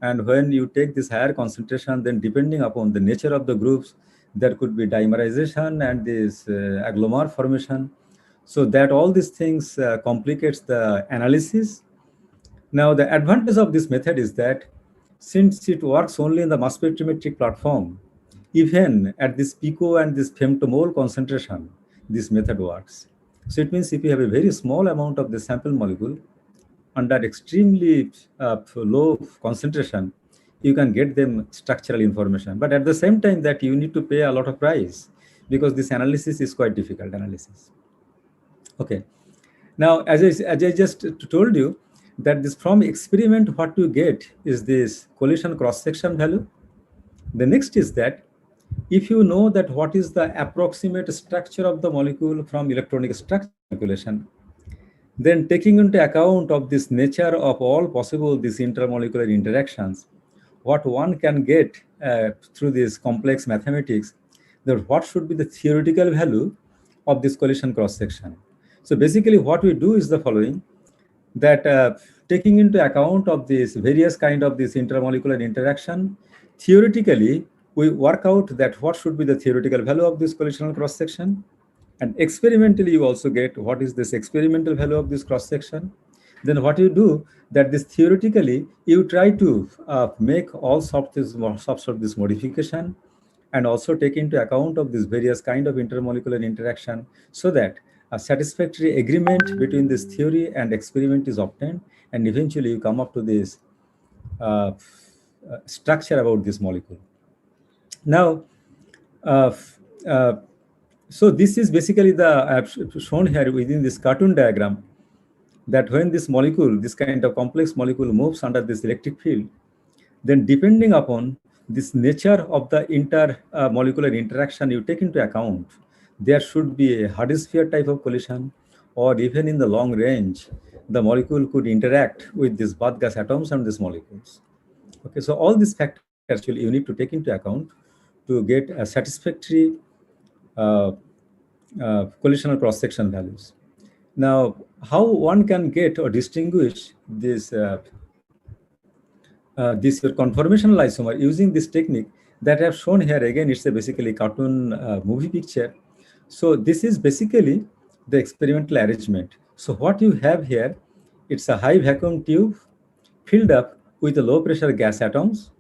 S5: And when you take this higher concentration, then depending upon the nature of the groups, there could be dimerization and this agglomer formation. So that all these things complicates the analysis. Now, the advantage of this method is that since it works only in the mass spectrometric platform, even at this pico and this femtomole concentration, this method works. So it means if you have a very small amount of the sample molecule under extremely low concentration, you can get them structural information. But at the same time that you need to pay a lot of price, because this analysis is quite difficult analysis. Okay. Now, as I just told you, that this from experiment, what you get is this collision cross-section value. The next is that if you know that what is the approximate structure of the molecule from electronic structure calculation, then taking into account of this nature of all possible these intermolecular interactions, what one can get through this complex mathematics, that what should be the theoretical value of this collision cross-section. So basically what we do is the following, that taking into account of this various kind of this intermolecular interaction, theoretically, we work out that what should be the theoretical value of this collisional cross-section. And experimentally, you also get what is this experimental value of this cross-section. Then what you do, that this theoretically, you try to make all sorts of this modification, and also take into account of this various kind of intermolecular interaction, so that a satisfactory agreement between this theory and experiment is obtained, and eventually you come up to this uh, structure about this molecule. Now, uh, uh, so this is basically I've shown here within this cartoon diagram, that when this molecule, this kind of complex molecule moves under this electric field, then depending upon this nature of the intermolecular interaction you take into account, there should be a hard sphere type of collision, or even in the long range, the molecule could interact with these bath gas atoms and these molecules. Okay, so all these factors actually you need to take into account to get a satisfactory uh, collisional cross-section values. Now, how one can get or distinguish this your conformational isomer using this technique that I have shown here? Again, it's a basically cartoon movie picture. So this is basically the experimental arrangement. So what you have here, it's a high vacuum tube filled up with low pressure gas atoms,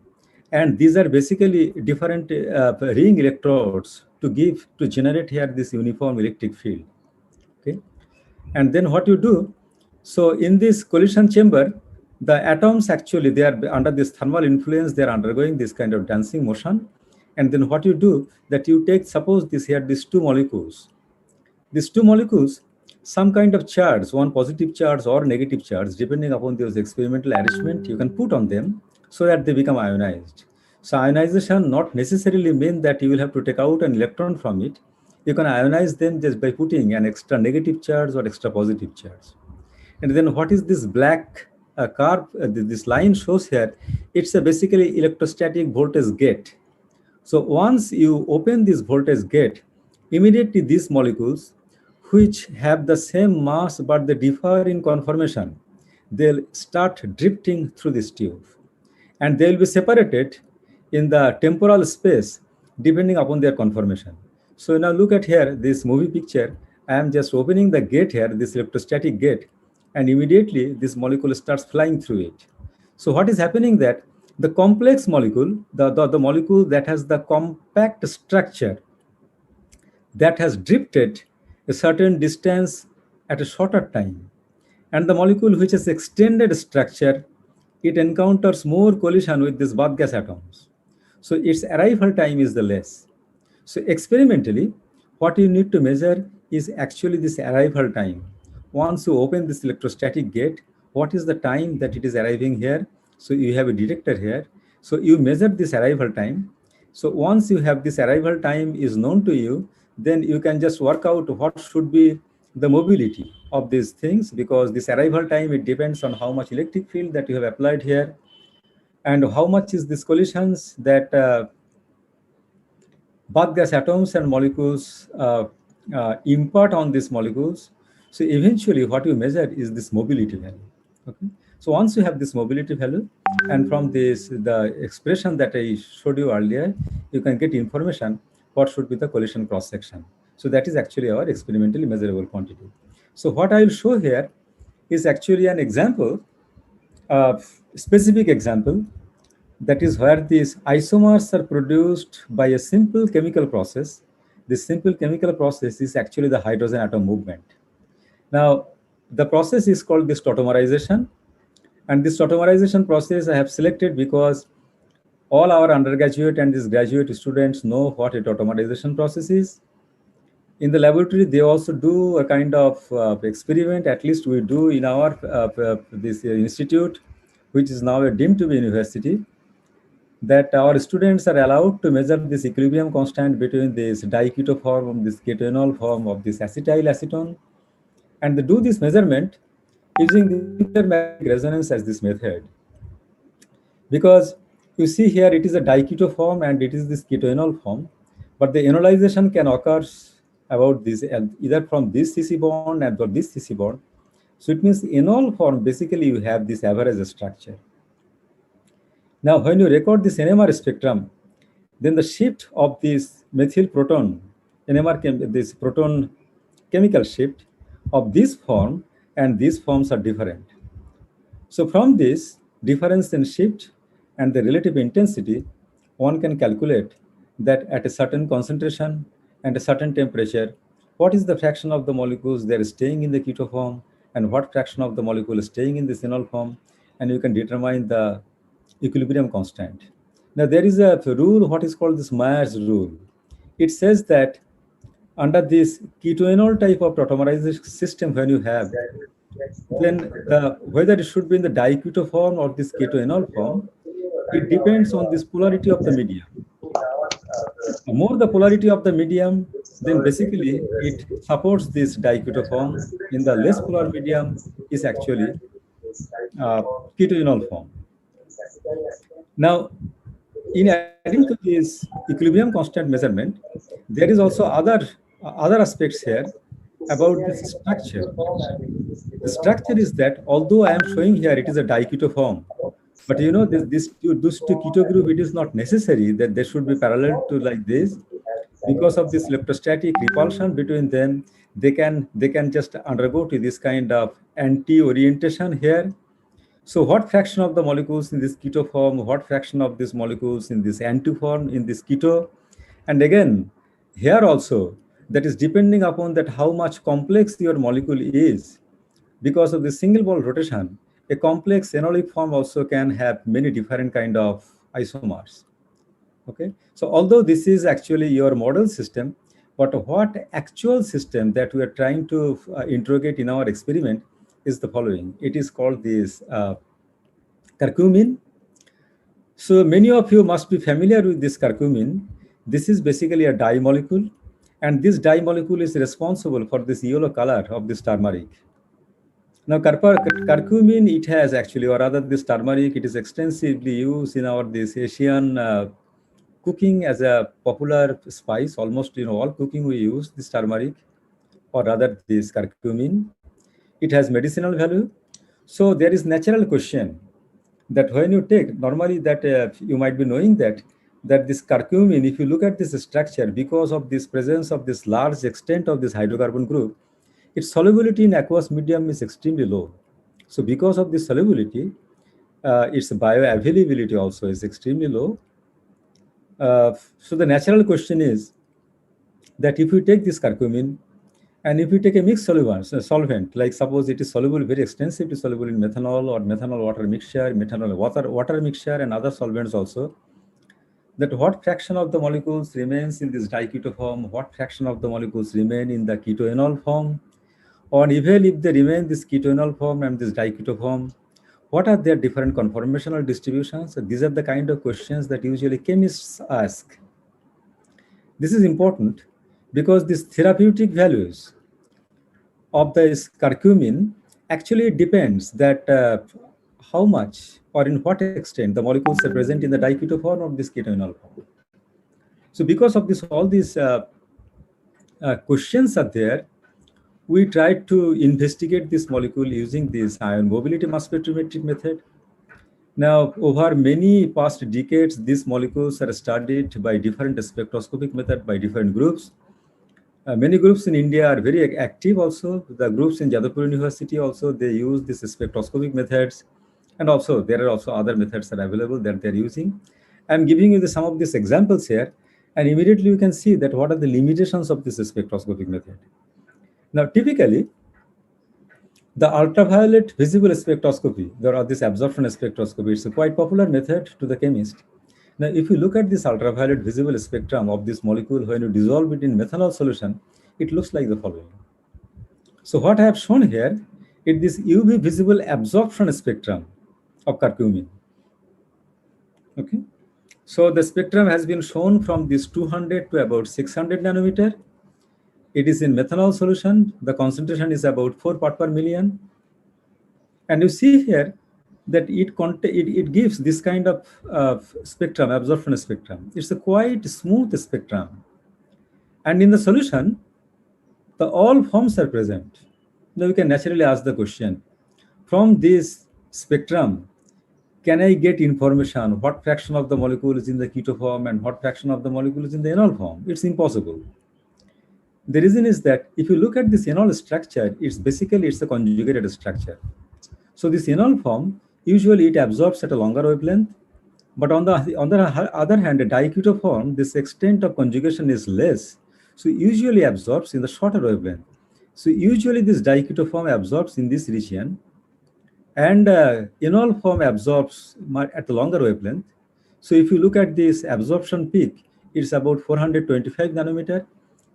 S5: and these are basically different ring electrodes to generate here this uniform electric field. Okay, and then what you do, so in this collision chamber, the atoms actually, they are under this thermal influence, they are undergoing this kind of dancing motion. And then what you do, that you take, suppose this here, these two molecules, some kind of charge, one positive charge or negative charge, depending upon those experimental arrangement, you can put on them so that they become ionized. So ionization not necessarily mean that you will have to take out an electron from it. You can ionize them just by putting an extra negative charge or extra positive charge. And then what is this black curve, this line shows here, it's a basically electrostatic voltage gate. So once you open this voltage gate, immediately these molecules, which have the same mass but they differ in conformation, they'll start drifting through this tube. And they will be separated in the temporal space depending upon their conformation. So now look at here, this movie picture. I am just opening the gate here, this electrostatic gate, and immediately this molecule starts flying through it. So what is happening, that the complex molecule, the molecule that has the compact structure, that has drifted a certain distance at a shorter time, and the molecule which has extended structure, it encounters more collision with these bath gas atoms. So its arrival time is the less. So experimentally, what you need to measure is actually this arrival time. Once you open this electrostatic gate, what is the time that it is arriving here? So you have a detector here. So you measure this arrival time. So once you have this arrival time is known to you, then you can just work out what should be the mobility of these things, because this arrival time, it depends on how much electric field that you have applied here, and how much is this collisions that bath gas atoms and molecules impart on these molecules. So eventually what you measure is this mobility value. Okay. So once you have this mobility value, and from this, the expression that I showed you earlier, you can get information what should be the collision cross section. So that is actually our experimentally measurable quantity. So what I will show here is actually an example, specific example, that is where these isomers are produced by a simple chemical process. This simple chemical process is actually the hydrogen atom movement. Now, the process is called this tautomerization. And this tautomerization process I have selected because all our undergraduate and these graduate students know what a tautomerization process is. In the laboratory, they also do a kind of experiment, at least we do in our this institute, which is now deemed to be university, that our students are allowed to measure this equilibrium constant between this diketo form, this ketonol form of this acetyl acetone, and they do this measurement using the intermagnetic resonance as this method. Because you see here, it is a diketo form and it is this ketonol form, but the enolization can occur about this, either from this CC bond and or this CC bond. So it means in all form, basically you have this average structure. Now, when you record this NMR spectrum, then the shift of this methyl proton, this proton chemical shift of this form and these forms are different. So from this difference in shift and the relative intensity, one can calculate that at a certain concentration and a certain temperature, what is the fraction of the molecules that are staying in the keto form and what fraction of the molecule is staying in the phenol form, and you can determine the equilibrium constant. Now there is a rule, what is called this Meyer's rule. It says that under this ketoenol type of tautomerization system, when you have, then whether it should be in the diketo form or this ketoenol form, it depends on this polarity of the medium. The more the polarity of the medium, then basically it supports this diketo form. In the less polar medium is actually ketoenol form. Now, in addition to this equilibrium constant measurement, there is also other aspects here about this structure. The structure is that although I am showing here it is a diketo form, but you know these two keto group, it is not necessary that they should be parallel to like this. Because of this electrostatic repulsion between them, they can just undergo to this kind of anti-orientation here. So what fraction of the molecules in this keto form, what fraction of these molecules in this anti form, in this keto? And again, here also, that is depending upon that how much complex your molecule is. Because of the single ball rotation, a complex enolic form also can have many different kind of isomers. Okay, so although this is actually your model system, but what actual system that we are trying to interrogate in our experiment is the following. It is called this curcumin. So many of you must be familiar with this curcumin. This is basically a dye molecule, and this dye molecule is responsible for this yellow color of this turmeric. Now, curcumin, it has actually, or rather this turmeric, it is extensively used in our this Asian cooking as a popular spice. Almost all cooking we use this turmeric, or rather this curcumin. It has medicinal value. So there is natural question that when you take, normally that you might be knowing that this curcumin, if you look at this structure, because of this presence of this large extent of this hydrocarbon group, its solubility in aqueous medium is extremely low. So because of this solubility, its bioavailability also is extremely low. So the natural question is that if you take this curcumin and if you take a mixed solvent, like suppose it is soluble, very extensively soluble in methanol or methanol water mixture, methanol water mixture and other solvents also, that what fraction of the molecules remains in this diketo form, what fraction of the molecules remain in the ketoenol form, or even if they remain this ketoenol form and this diketo form, what are their different conformational distributions? So these are the kind of questions that usually chemists ask. This is important because these therapeutic values of this curcumin actually depends that how much or in what extent the molecules are present in the diketo form of this ketoenol form. So because of this, all these questions are there, we tried to investigate this molecule using this ion mobility mass spectrometric method. Now, over many past decades, these molecules are studied by different spectroscopic methods by different groups. Many groups in India are very active also. The groups in Jadavpur University also, they use these spectroscopic methods. And also, there are also other methods that are available that they're using. I'm giving you some of these examples here. And immediately you can see that what are the limitations of this spectroscopic method. Now, typically, the ultraviolet visible spectroscopy, there are this absorption spectroscopy, it's a quite popular method to the chemist. Now, if you look at this ultraviolet visible spectrum of this molecule, when you dissolve it in methanol solution, it looks like the following. So what I have shown here is this UV visible absorption spectrum of curcumin. Okay. So the spectrum has been shown from this 200 to about 600 nanometer. It is in methanol solution. The concentration is about 4 part per million. And you see here that it gives this kind of spectrum, absorption spectrum. It's a quite smooth spectrum. And in the solution, the all forms are present. Now we can naturally ask the question, from this spectrum, can I get information what fraction of the molecule is in the keto form and what fraction of the molecule is in the enol form? It's impossible. The reason is that if you look at this enol structure, it's a conjugated structure. So this enol form, usually it absorbs at a longer wavelength, but on the other hand, a diketo form, this extent of conjugation is less, so usually absorbs in the shorter wavelength. So usually this diketo form absorbs in this region, and enol form absorbs at the longer wavelength. So if you look at this absorption peak, it's about 425 nanometer.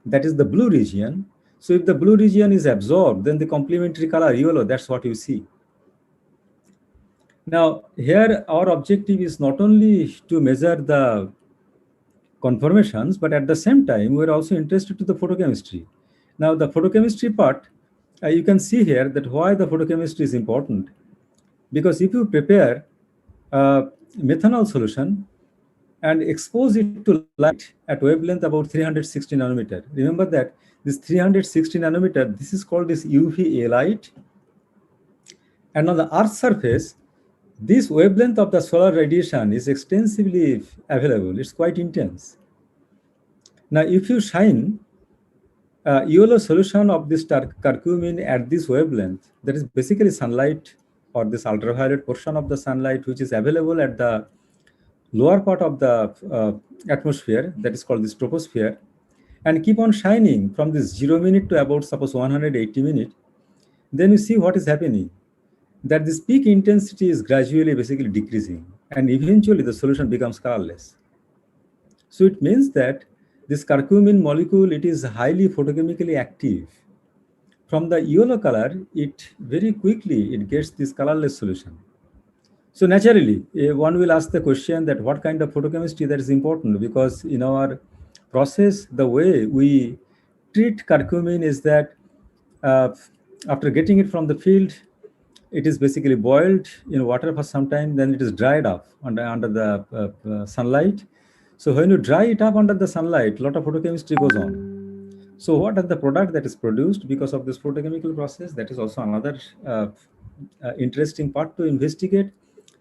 S5: That is the blue region. So if the blue region is absorbed, then the complementary color yellow, that's what you see. Now, here our objective is not only to measure the conformations, but at the same time, we're also interested to the photochemistry. Now, the photochemistry part, you can see here that why the photochemistry is important. Because if you prepare methanol solution and expose it to light at wavelength about 360 nanometer, remember that this 360 nanometer, this is called this UVA light. And on the Earth's surface, this wavelength of the solar radiation is extensively available. It's quite intense. Now, if you shine yellow solution of this curcumin at this wavelength, that is basically sunlight or this ultraviolet portion of the sunlight, which is available at the lower part of the atmosphere, that is called this troposphere, and keep on shining from this 0 minute to about suppose 180 minutes, then you see what is happening. That this peak intensity is gradually basically decreasing, and eventually the solution becomes colorless. So it means that this curcumin molecule, it is highly photochemically active. From the yellow color, it very quickly it gets this colorless solution. So naturally, one will ask the question that what kind of photochemistry that is important, because in our process, the way we treat curcumin is that after getting it from the field, it is basically boiled in water for some time, then it is dried up under the sunlight. So when you dry it up under the sunlight, a lot of photochemistry goes on. So what are the product that is produced because of this photochemical process? That is also another interesting part to investigate,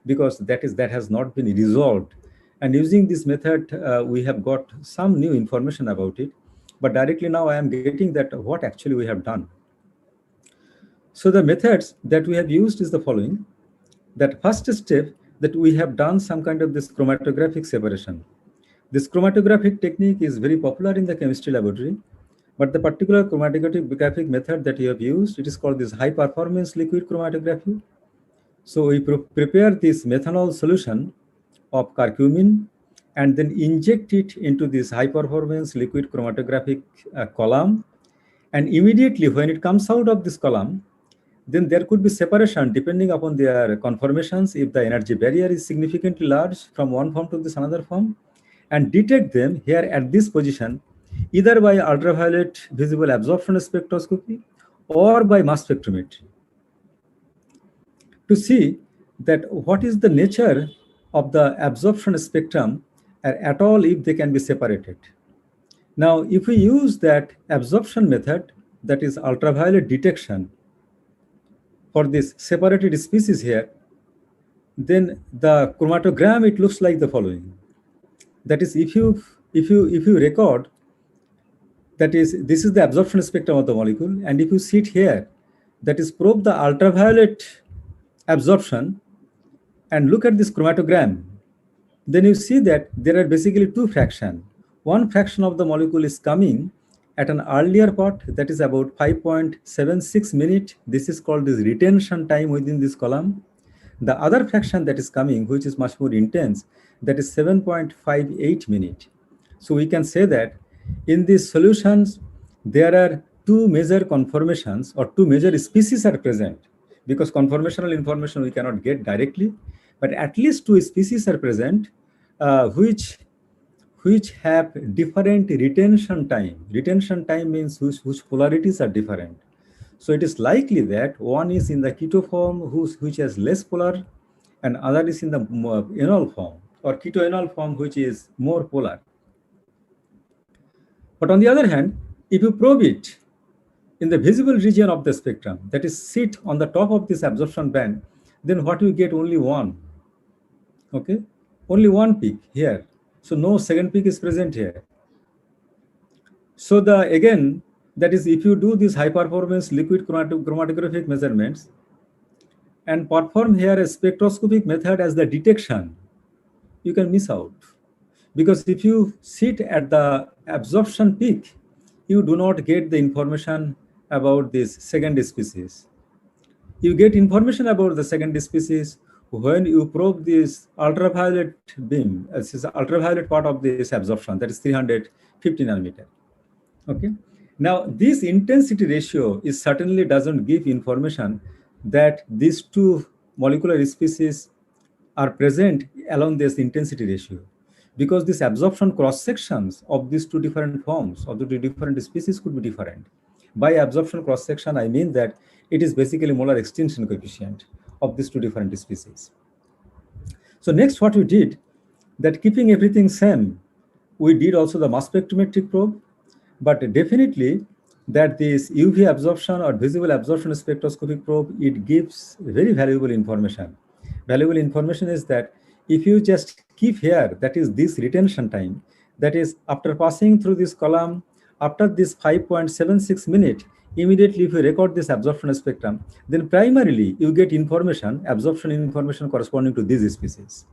S5: because that has not been resolved. And using this method, we have got some new information about it. But directly now I am getting that what actually we have done. So the methods that we have used is the following. That first step, that we have done some kind of this chromatographic separation. This chromatographic technique is very popular in the chemistry laboratory, but the particular chromatographic method that you have used, it is called this high performance liquid chromatography. So we prepare this methanol solution of curcumin and then inject it into this high performance liquid chromatographic column. And immediately when it comes out of this column, then there could be separation depending upon their conformations if the energy barrier is significantly large from one form to this another form, and detect them here at this position either by ultraviolet visible absorption spectroscopy or by mass spectrometry to see that what is the nature of the absorption spectrum at all if they can be separated. Now, if we use that absorption method, that is ultraviolet detection, for this separated species here, then the chromatogram, it looks like the following. That is, if you record, that is, this is the absorption spectrum of the molecule, and if you sit here, that is probe the ultraviolet absorption and look at this chromatogram, then you see that there are basically two fractions. One fraction of the molecule is coming at an earlier part, that is about 5.76 minutes. This is called this retention time within this column. The other fraction that is coming, which is much more intense, that is 7.58 minutes. So we can say that in these solutions, there are two major conformations or two major species are present, because conformational information we cannot get directly, but at least two species are present, which have different retention time. Retention time means whose polarities are different. So it is likely that one is in the keto form which has less polar, and other is in the enol form or ketoenol form which is more polar. But on the other hand, if you probe it, in the visible region of the spectrum, that is sit on the top of this absorption band, then what you get? Only one. Okay, only one peak here. So no second peak is present here. So again, that is, if you do these high performance liquid chromatographic measurements and perform here a spectroscopic method as the detection, you can miss out. Because if you sit at the absorption peak, you do not get the information about this second species. You get information about the second species when you probe this ultraviolet beam, this is the ultraviolet part of this absorption, that is 350 nanometer. Okay. Now, this intensity ratio is certainly doesn't give information that these two molecular species are present along this intensity ratio, because this absorption cross sections of these two different forms of the two different species could be different. By absorption cross section, I mean that it is basically molar extinction coefficient of these two different species. So next, what we did, that keeping everything same, we did also the mass spectrometric probe, but definitely that this UV absorption or visible absorption spectroscopic probe, it gives very valuable information. Valuable information is that if you just keep here, that is this retention time, that is after passing through this column, after this 5.76 minute, immediately if you record this absorption spectrum, then primarily you get information, absorption information corresponding to these species.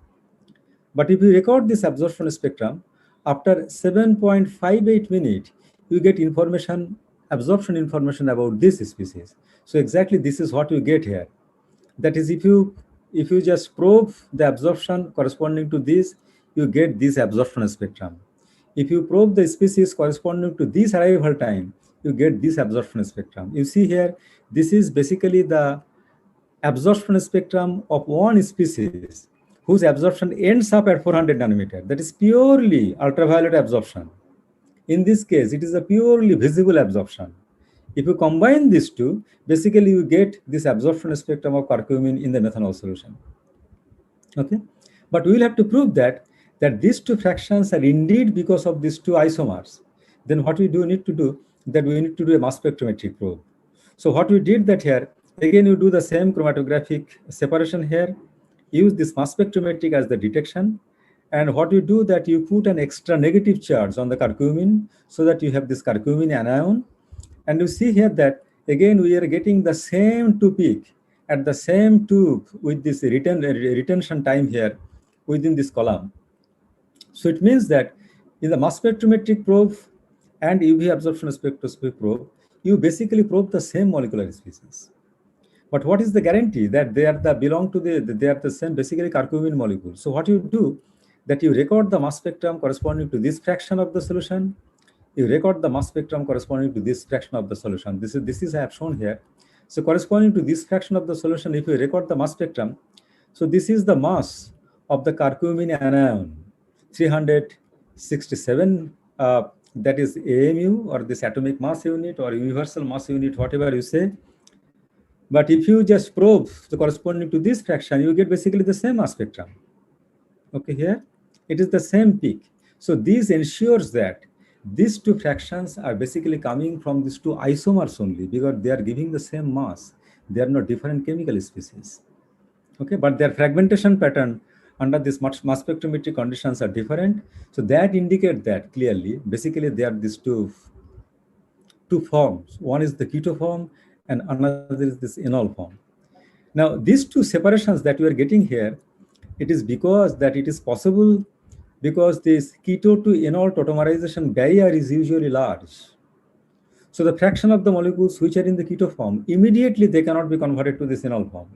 S5: But if you record this absorption spectrum, after 7.58 minutes, you get information, absorption information about this species. So exactly this is what you get here. That is, if you just probe the absorption corresponding to this, you get this absorption spectrum. If you probe the species corresponding to this arrival time, you get this absorption spectrum. You see here, this is basically the absorption spectrum of one species whose absorption ends up at 400 nanometer. That is purely ultraviolet absorption. In this case, it is a purely visible absorption. If you combine these two, basically you get this absorption spectrum of curcumin in the methanol solution. Okay, but we will have to prove that these two fractions are indeed because of these two isomers. Then what we need to do, that we need to do a mass spectrometric probe. So what we did that here, again you do the same chromatographic separation here, use this mass spectrometric as the detection, and what you do that you put an extra negative charge on the curcumin so that you have this curcumin anion. And you see here that again we are getting the same two peak at the same tube with this retention time here within this column. So it means that in the mass spectrometric probe and UV absorption spectroscopy probe, you basically probe the same molecular species. But what is the guarantee that they are the same basically curcumin molecule? So what you do, that you record the mass spectrum corresponding to this fraction of the solution, you record the mass spectrum corresponding to this fraction of the solution. This is I have shown here. So corresponding to this fraction of the solution, if you record the mass spectrum, so this is the mass of the curcumin anion, 367, that is AMU, or this atomic mass unit or universal mass unit, whatever you say. But if you just probe the corresponding to this fraction, you get basically the same mass spectrum. Okay, here it is the same peak. So this ensures that these two fractions are basically coming from these two isomers only, because they are giving the same mass. They are not different chemical species. Okay, but their fragmentation pattern under this mass spectrometric conditions are different. So that indicate that clearly, basically they are these two forms. One is the keto form and another is this enol form. Now, these two separations that we are getting here, it is because that it is possible because this keto to enol tautomerization barrier is usually large. So the fraction of the molecules which are in the keto form, immediately they cannot be converted to this enol form.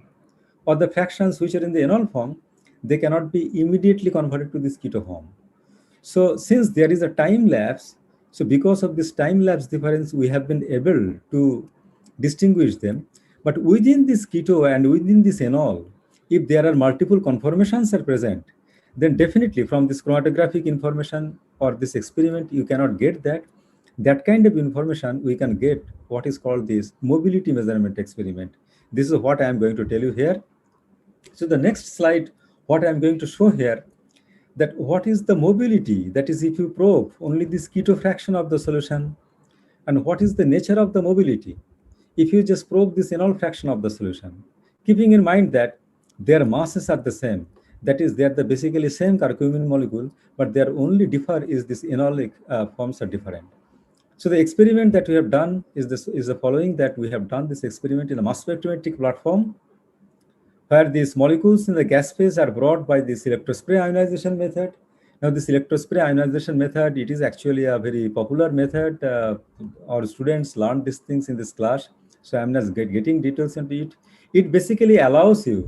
S5: Or the fractions which are in the enol form, they cannot be immediately converted to this keto form. So since there is a time lapse, so because of this time lapse difference, we have been able to distinguish them. But within this keto and within this enol, if there are multiple conformations are present, then definitely from this chromatographic information or this experiment, you cannot get that. That kind of information we can get what is called this mobility measurement experiment. This is what I am going to tell you here. So the next slide, what I am going to show here, that what is the mobility, that is if you probe only this keto fraction of the solution, and what is the nature of the mobility if you just probe this enol fraction of the solution, keeping in mind that their masses are the same. That is, they are the basically same curcumin molecule, but their only differ is this enolic forms are different. So the experiment that we have done is the following: that we have done this experiment in a mass spectrometric platform, where these molecules in the gas phase are brought by this electrospray ionization method. Now, this electrospray ionization method, it is actually a very popular method. Our students learn these things in this class, so I'm not getting details into it. It basically allows you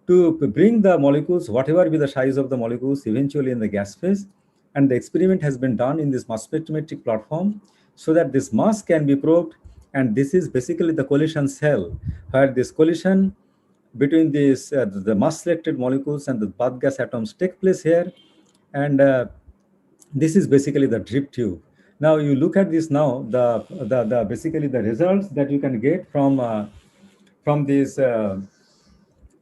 S5: to bring the molecules, whatever be the size of the molecules, eventually in the gas phase. And the experiment has been done in this mass spectrometric platform so that this mass can be probed. And this is basically the collision cell, where this collision between these the mass selected molecules and the bath gas atoms take place here. And this is basically the drip tube. Now you look at this now, the basically the results that you can get from these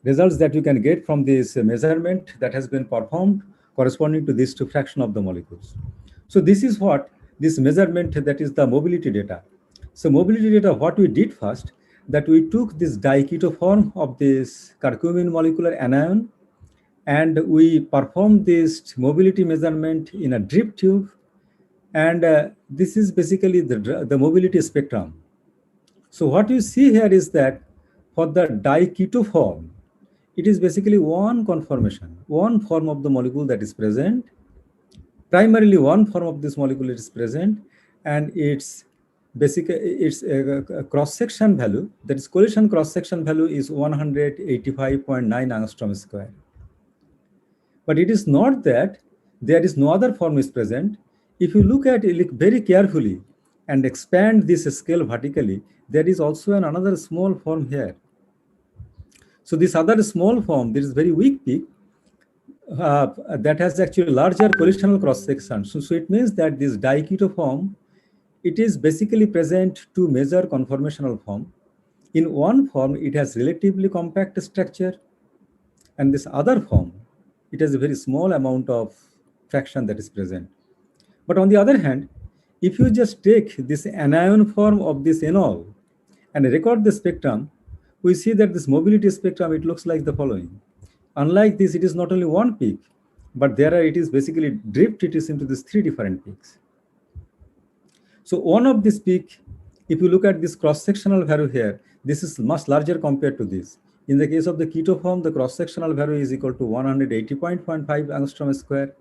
S5: results that you can get from this measurement that has been performed corresponding to these two fraction of the molecules. So this is what this measurement, that is the mobility data. So mobility data, what we did first, that we took this diketo form of this curcumin molecular anion, and we performed this mobility measurement in a drip tube. And this is basically the mobility spectrum. So what you see here is that for the diketo form, it is basically one conformation, one form of the molecule that is present. Primarily one form of this molecule is present, and its cross-section value, that is collision cross-section value, is 185.9 angstrom square. But it is not that there is no other form is present. If you look at it very carefully and expand this scale vertically, there is also another small form here. So this other small form, there is very weak peak that has actually larger collisional cross section. So it means that this diketo form, it is basically present to measure conformational form. In one form, it has relatively compact structure, and this other form, it has a very small amount of fraction that is present. But on the other hand, if you just take this anion form of this enol and record the spectrum, we see that this mobility spectrum, it looks like the following. Unlike this, it is not only one peak, but it is basically drift, it is into these three different peaks. So one of this peak, if you look at this cross-sectional value here, this is much larger compared to this. In the case of the keto form, the cross-sectional value is equal to 180.5 angstrom square.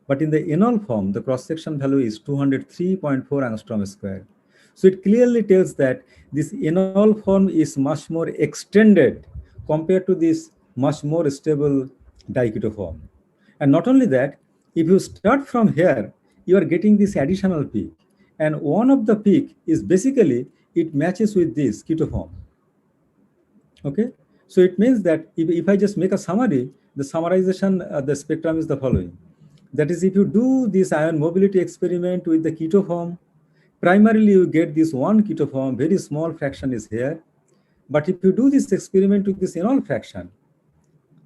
S5: But in the enol form, the cross-section value is 203.4 angstrom square. So it clearly tells that this enol form is much more extended compared to this much more stable diketo form. And not only that, if you start from here, you are getting this additional peak. And one of the peak is basically, it matches with this keto form. Okay, so it means that if I just make a summary, the summarization, the spectrum is the following. That is, if you do this ion mobility experiment with the keto form, primarily you get this one keto form, very small fraction is here. But if you do this experiment with this enol fraction,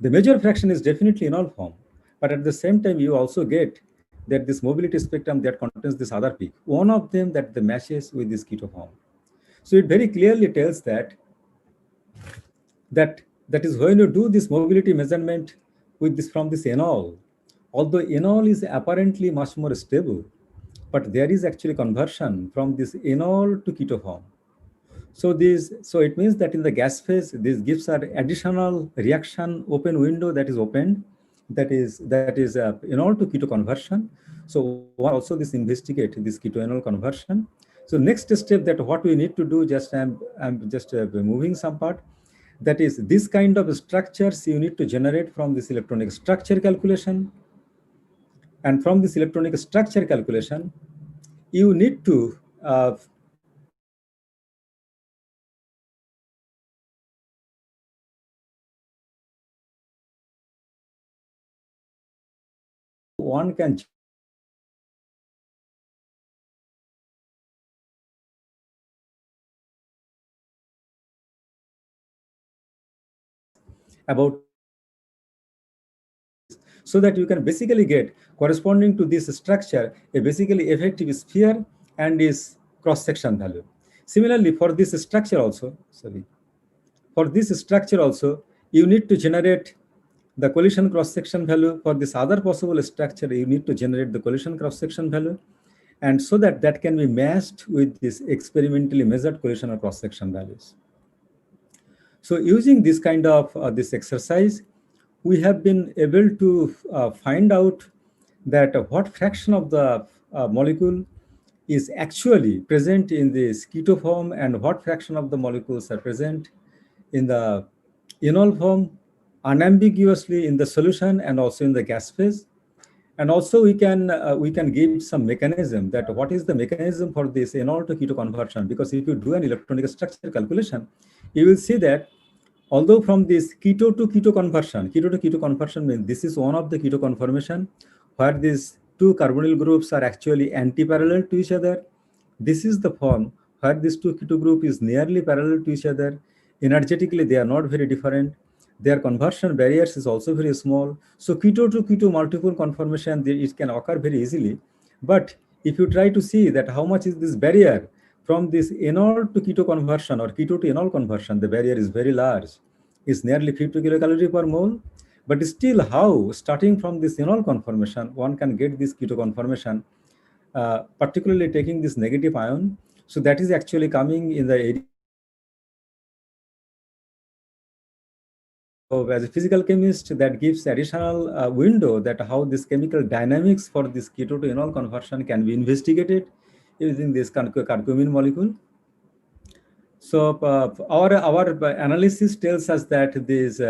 S5: the major fraction is definitely enol form. But at the same time, you also get that this mobility spectrum that contains this other peak, one of them that the matches with this keto form. So it very clearly tells that is when you do this mobility measurement with this from this enol, although enol is apparently much more stable, but there is actually conversion from this enol to keto form. So it means that in the gas phase, this gives an additional reaction open window that is opened, that is enol to keto conversion. So one also this investigate this keto enol conversion. So next step, that what we need to do, just I'm just moving some part. That is, this kind of structures you need to generate from this electronic structure calculation. And from this electronic structure calculation, you need to one can about, so that you can basically get corresponding to this structure a basically effective sphere and is cross-section value. Similarly, for this structure also, you need to generate the collision cross-section value. For this other possible structure, you need to generate the collision cross-section value, and so that that can be matched with this experimentally measured collision or cross-section values. So using this kind of this exercise, we have been able to find out that what fraction of the molecule is actually present in this keto form and what fraction of the molecules are present in the enol form, unambiguously in the solution and also in the gas phase. And also we can give some mechanism, that what is the mechanism for this enol to keto conversion, because if you do an electronic structure calculation, you will see that although from this keto to keto conversion means this is one of the keto conformation where these two carbonyl groups are actually anti-parallel to each other. This is the form where these two keto group is nearly parallel to each other. Energetically, they are not very different. Their conversion barriers is also very small. So keto to keto multiple conformation, it can occur very easily. But if you try to see that how much is this barrier from this enol to keto conversion or keto to enol conversion, the barrier is very large. It's nearly 50 kilocalorie per mole. But still, how starting from this enol conformation, one can get this keto conformation, particularly taking this negative ion. So that is actually coming in the area. So as a physical chemist, that gives additional window that how this chemical dynamics for this keto to enol conversion can be investigated using this curcumin molecule. So our analysis tells us that this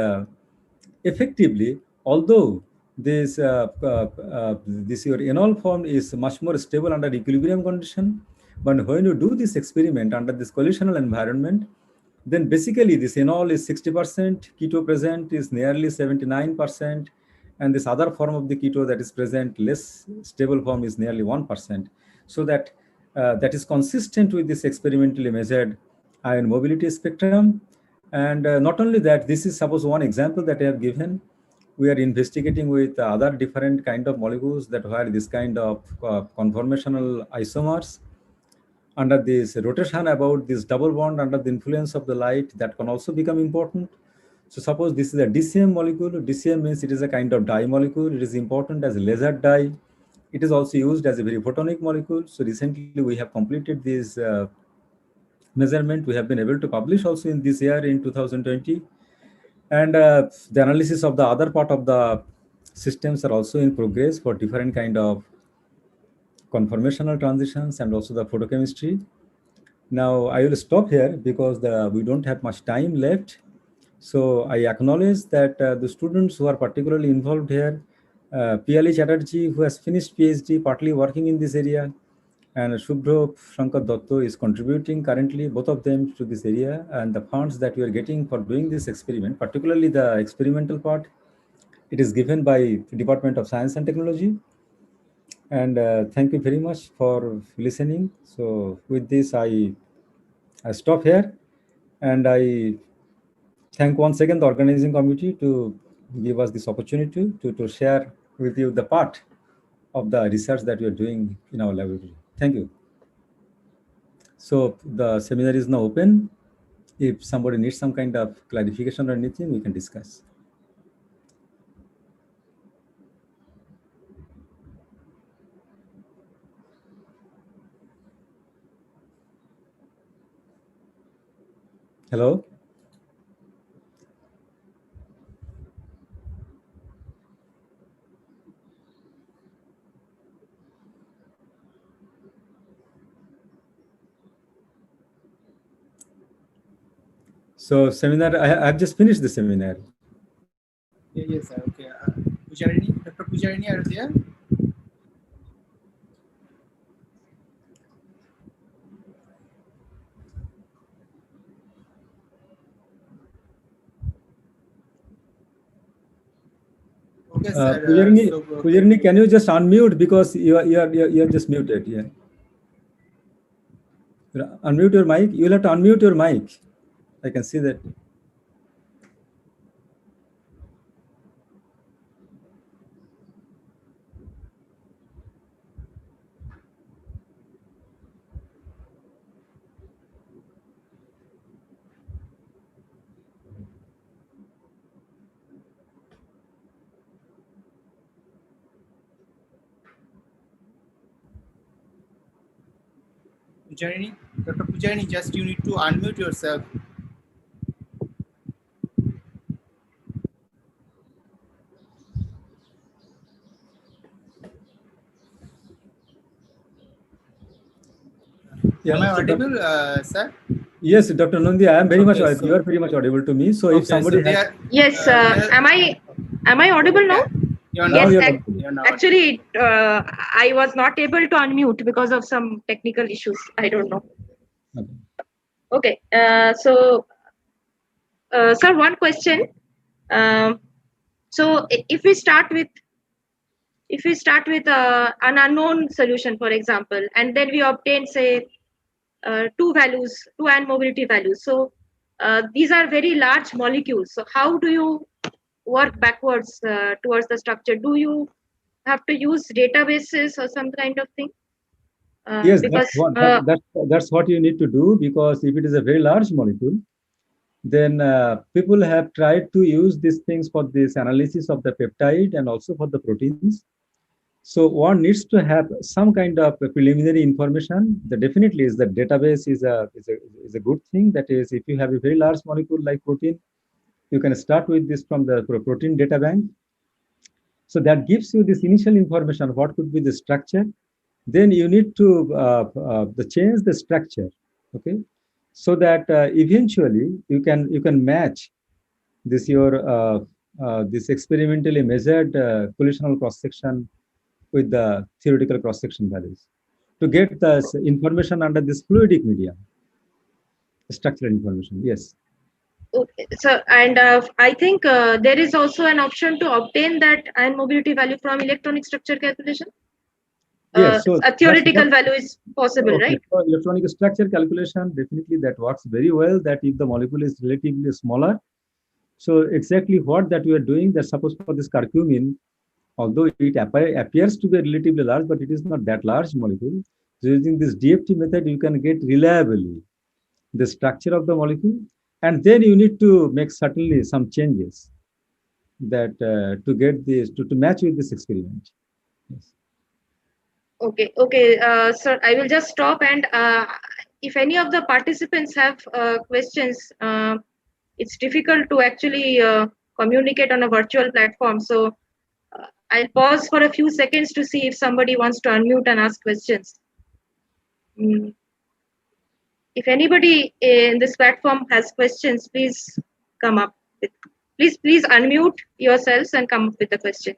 S5: effectively, although this this your enol form is much more stable under equilibrium condition, but when you do this experiment under this collisional environment, then basically this enol is 60%, keto present is nearly 79%, and this other form of the keto that is present, less stable form, is nearly 1%. So that that is consistent with this experimentally measured ion mobility spectrum. And not only that, this is suppose one example that I have given. We are investigating with other different kind of molecules that where this kind of conformational isomers under this rotation about this double bond under the influence of the light, that can also become important. So suppose this is a DCM molecule. DCM means it is a kind of dye molecule. It is important as a laser dye. It is also used as a very photonic molecule. So recently we have completed this measurement. We have been able to publish also in this year in 2020. And the analysis of the other part of the systems are also in progress for different kind of conformational transitions and also the photochemistry. Now I will stop here because we don't have much time left. So I acknowledge that the students who are particularly involved here, Piyali Chatterjee, who has finished PhD, partly working in this area, and Shubhro Shankar Dotto is contributing currently, both of them, to this area. And the funds that we are getting for doing this experiment, particularly the experimental part, it is given by the Department of Science and Technology. And thank you very much for listening. So with this, I stop here, and I thank once again the organizing committee to give us this opportunity to share with you the part of the research that we are doing in our laboratory. Thank you. So the seminar is now open. If somebody needs some kind of clarification or anything, we can discuss. Hello? So seminar, I have just finished the seminar.
S3: Yes, sir. Okay. Pujarini, Dr. Pujarini, are there? Okay, sir.
S5: Pujarini, can you just unmute because you are just muted? Yeah. Unmute your mic. You'll have to unmute your mic. I can see that.
S3: Pujarini, Dr. Pujarini, just you need to unmute yourself.
S5: Yeah,
S3: Am I
S5: so
S3: audible, sir?
S5: yes, Dr. Nandi, I am very much.
S3: Okay, so-
S5: You are very much audible to me. So if
S3: Okay,
S5: somebody
S3: so they
S5: has,
S3: are,
S1: Yes,
S3: they are-
S1: am I audible now?
S3: You're
S5: now
S1: Yes,
S5: you're
S3: not.
S5: audible.
S3: You're not.
S1: actually, I was not able to unmute because of some technical issues. I don't know.
S5: Okay.
S1: Okay, sir, one question. Um, so if we start with an unknown solution, for example, and then we obtain, say, two and mobility values. So these are very large molecules. So how do you work backwards towards the structure? Do you have to use databases or some kind of thing?
S5: Yes,
S1: Because
S5: that's what you need to do, because if it is a very large molecule, then people have tried to use these things for this analysis of the peptide and also for the proteins. So one needs to have some kind of preliminary information. The definitely is that database is a good thing. That is, if you have a very large molecule like protein, you can start with this from the protein data bank. So that gives you this initial information, what could be the structure. Then you need to change the structure, okay, so that eventually you can match this your this experimentally measured collisional cross section with the theoretical cross section values to get the information under this fluidic medium, structural information. Yes.
S1: okay, so and I think there is also an option to obtain that ion mobility value from electronic structure calculation.
S5: Yes. So
S1: A theoretical value is possible,
S5: okay.
S1: right?
S5: So electronic structure calculation, definitely that works very well. That if the molecule is relatively smaller, so exactly what that we are doing, that suppose for this curcumin, although it appears to be relatively large, but it is not that large molecule. So using this DFT method, you can get reliably the structure of the molecule, and then you need to make certainly some changes that to get this to match with this experiment. Yes.
S1: Okay, sir, I will just stop, and if any of the participants have questions, it's difficult to actually communicate on a virtual platform. So I'll pause for a few seconds to see if somebody wants to unmute and ask questions. If anybody in this platform has questions, please come up with, please unmute yourselves and come up with a question.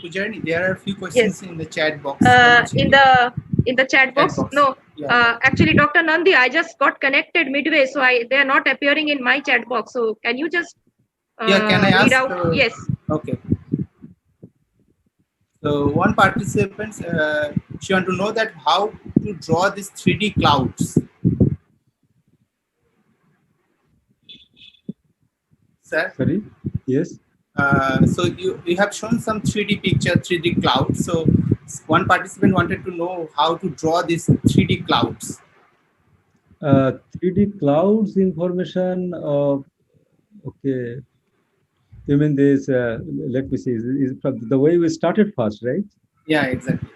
S3: Pujarini, there are a few questions in the chat box.
S1: In the chat box? No,
S3: Yeah.
S1: actually, Dr. Nandi, I just got connected midway, so they are not appearing in my chat box. So can you just
S3: Can I
S1: read
S3: ask?
S1: out? Yes.
S3: Okay. So one participant, she want to know that how to draw these 3D clouds. Sir?
S5: Sorry. Yes.
S3: So you have shown some 3D picture, 3D clouds. So one participant wanted to know how to draw these 3D clouds.
S5: 3D clouds information. Okay. You mean this? Let me see. Is the way we started first, right?
S3: Yeah, exactly.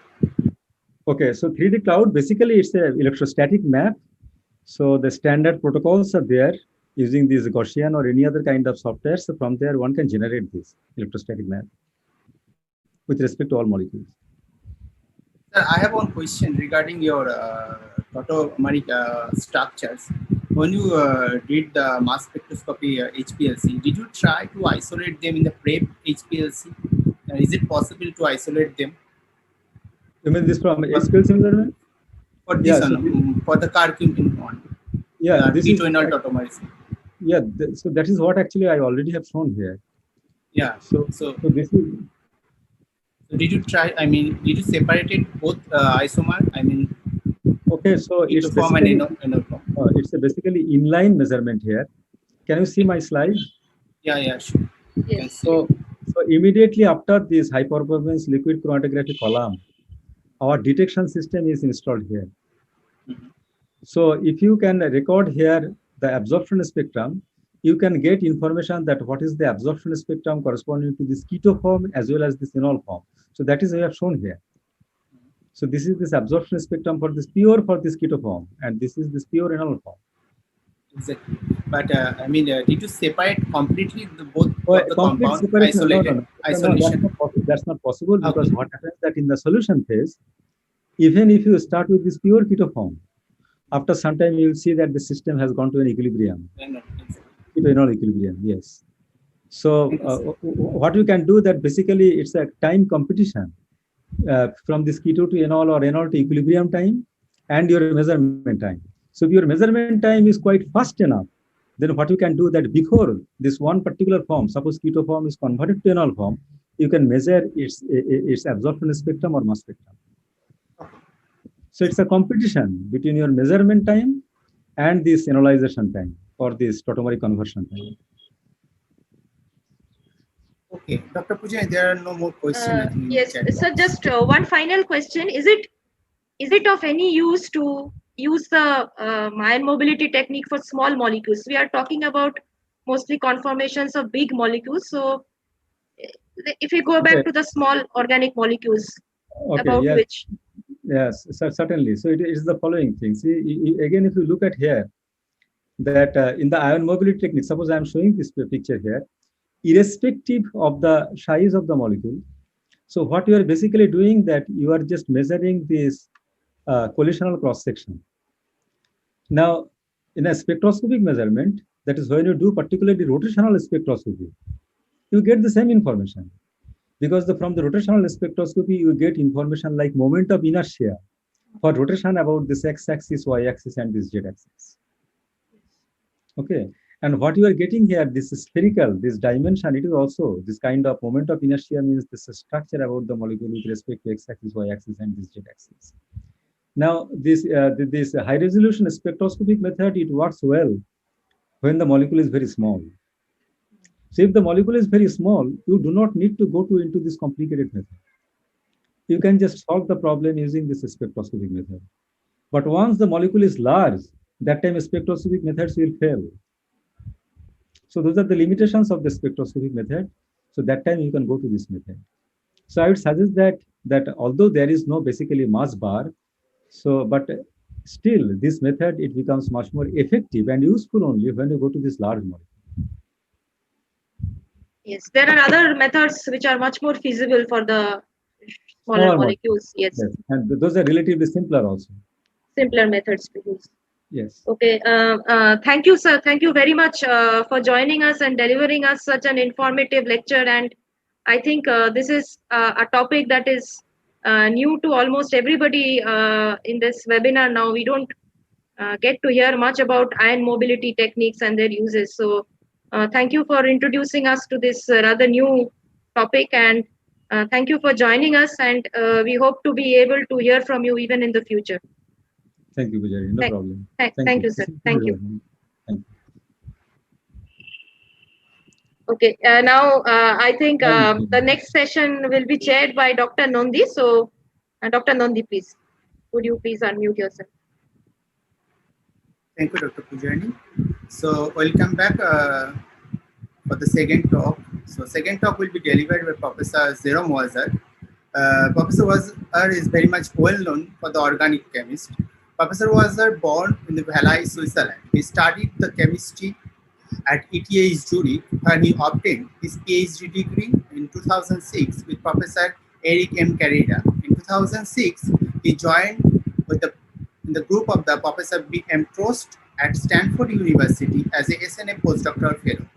S5: Okay. So 3D cloud basically it's an electrostatic map. So the standard protocols are there using this Gaussian or any other kind of software. So from there, one can generate this electrostatic map with respect to all molecules.
S3: Sir, I have one question regarding your tautomeric structures. When you did the mass spectroscopy HPLC, did you try to isolate them in the PrEP HPLC? Is it possible to isolate them?
S5: You mean this from HPLC environment?
S3: For this one, for the curcumin one.
S5: Yeah, this is
S3: tautomeric.
S5: Yeah, so that is what actually I already have shown here.
S3: Yeah.
S5: So this is.
S3: So did you try? I mean, did you separate it both isomer? I mean.
S5: Okay, so it's basically, it's a basically inline measurement here. Can you see my slide?
S3: Yeah, sure.
S1: Yes.
S5: So immediately after this high performance liquid chromatography column, our detection system is installed here.
S3: Mm-hmm.
S5: So if you can record here the absorption spectrum, you can get information that what is the absorption spectrum corresponding to this keto form as well as this enol form. So that is we have shown here. So this is this absorption spectrum for this pure for this keto form, and this is this pure enol form.
S3: Exactly. But I mean, did you separate completely both of the
S5: Complete
S3: compound
S5: separation?
S3: isolated?
S5: No,
S3: Isolation?
S5: that's not possible because
S3: Okay.
S5: what happens that in the solution phase, even if you start with this pure keto form, after some time you will see that the system has gone to an equilibrium. Keto-enol equilibrium, yes. So what you can do that basically it's a time competition from this keto to enol or enol to equilibrium time and your measurement time. So if your measurement time is quite fast enough, then what you can do that before this one particular form, suppose keto form is converted to enol form, you can measure its absorption spectrum or mass spectrum. So it's a competition between your measurement time and this enolization time or this tautomeric conversion time.
S3: Okay, Dr. Pujani, there are no more questions.
S1: Yes, so just one final question: Is it of any use to use the ion mobility technique for small molecules? We are talking about mostly conformations of big molecules. So, if we go back to the small organic molecules, about
S5: yes.
S1: which.
S5: Yes, certainly. So it is the following thing. See, again, if you look at here, that in the ion mobility technique, suppose I am showing this picture here, irrespective of the size of the molecule. So what you are basically doing that you are just measuring this collisional cross section. Now, in a spectroscopic measurement, that is when you do particularly rotational spectroscopy, you get the same information. Because from the rotational spectroscopy, you get information like moment of inertia for rotation about this x-axis, y-axis, and this z-axis. Okay, and what you are getting here, this spherical, this dimension, it is also this kind of moment of inertia means this structure about the molecule with respect to x-axis, y-axis, and this z-axis. Now, this high-resolution spectroscopic method, it works well when the molecule is very small. So if the molecule is very small, you do not need to go into this complicated method. You can just solve the problem using this spectroscopic method. But once the molecule is large, that time spectroscopic methods will fail. So those are the limitations of the spectroscopic method. So that time you can go to this method. So I would suggest that although there is no basically mass bar, so but still this method, it becomes much more effective and useful only when you go to this large molecule.
S1: Yes, there are other methods which are much more feasible for the smaller molecules. Yes,
S5: and those are relatively simpler also.
S1: Simpler methods to use.
S5: Yes.
S1: Okay. Thank you, sir. Thank you very much for joining us and delivering us such an informative lecture. And I think this is a topic that is new to almost everybody in this webinar. Now we don't get to hear much about ion mobility techniques and their uses. So thank you for introducing us to this rather new topic, and thank you for joining us. And we hope to be able to hear from you even in the future.
S5: Thank you, Pujari. No problem.
S1: Thank you, sir. Thank you. Okay. Now, I think the next session will be chaired by Dr. Nondi. So, Dr. Nondi, please, would you please unmute yourself?
S3: Thank you, Dr. Pujani. So, welcome back for the second talk. So, second talk will be delivered by Professor Jerome Wazar. Professor Wazar is very much well known for the organic chemist. Professor Wazar born in the Valais, Switzerland. He studied the chemistry at ETH Zurich, where he obtained his PhD degree in 2006 with Professor Eric M. Carrera. In 2006, he joined with the group of the Professor B. M. Trost at Stanford University as a SNA postdoctoral fellow.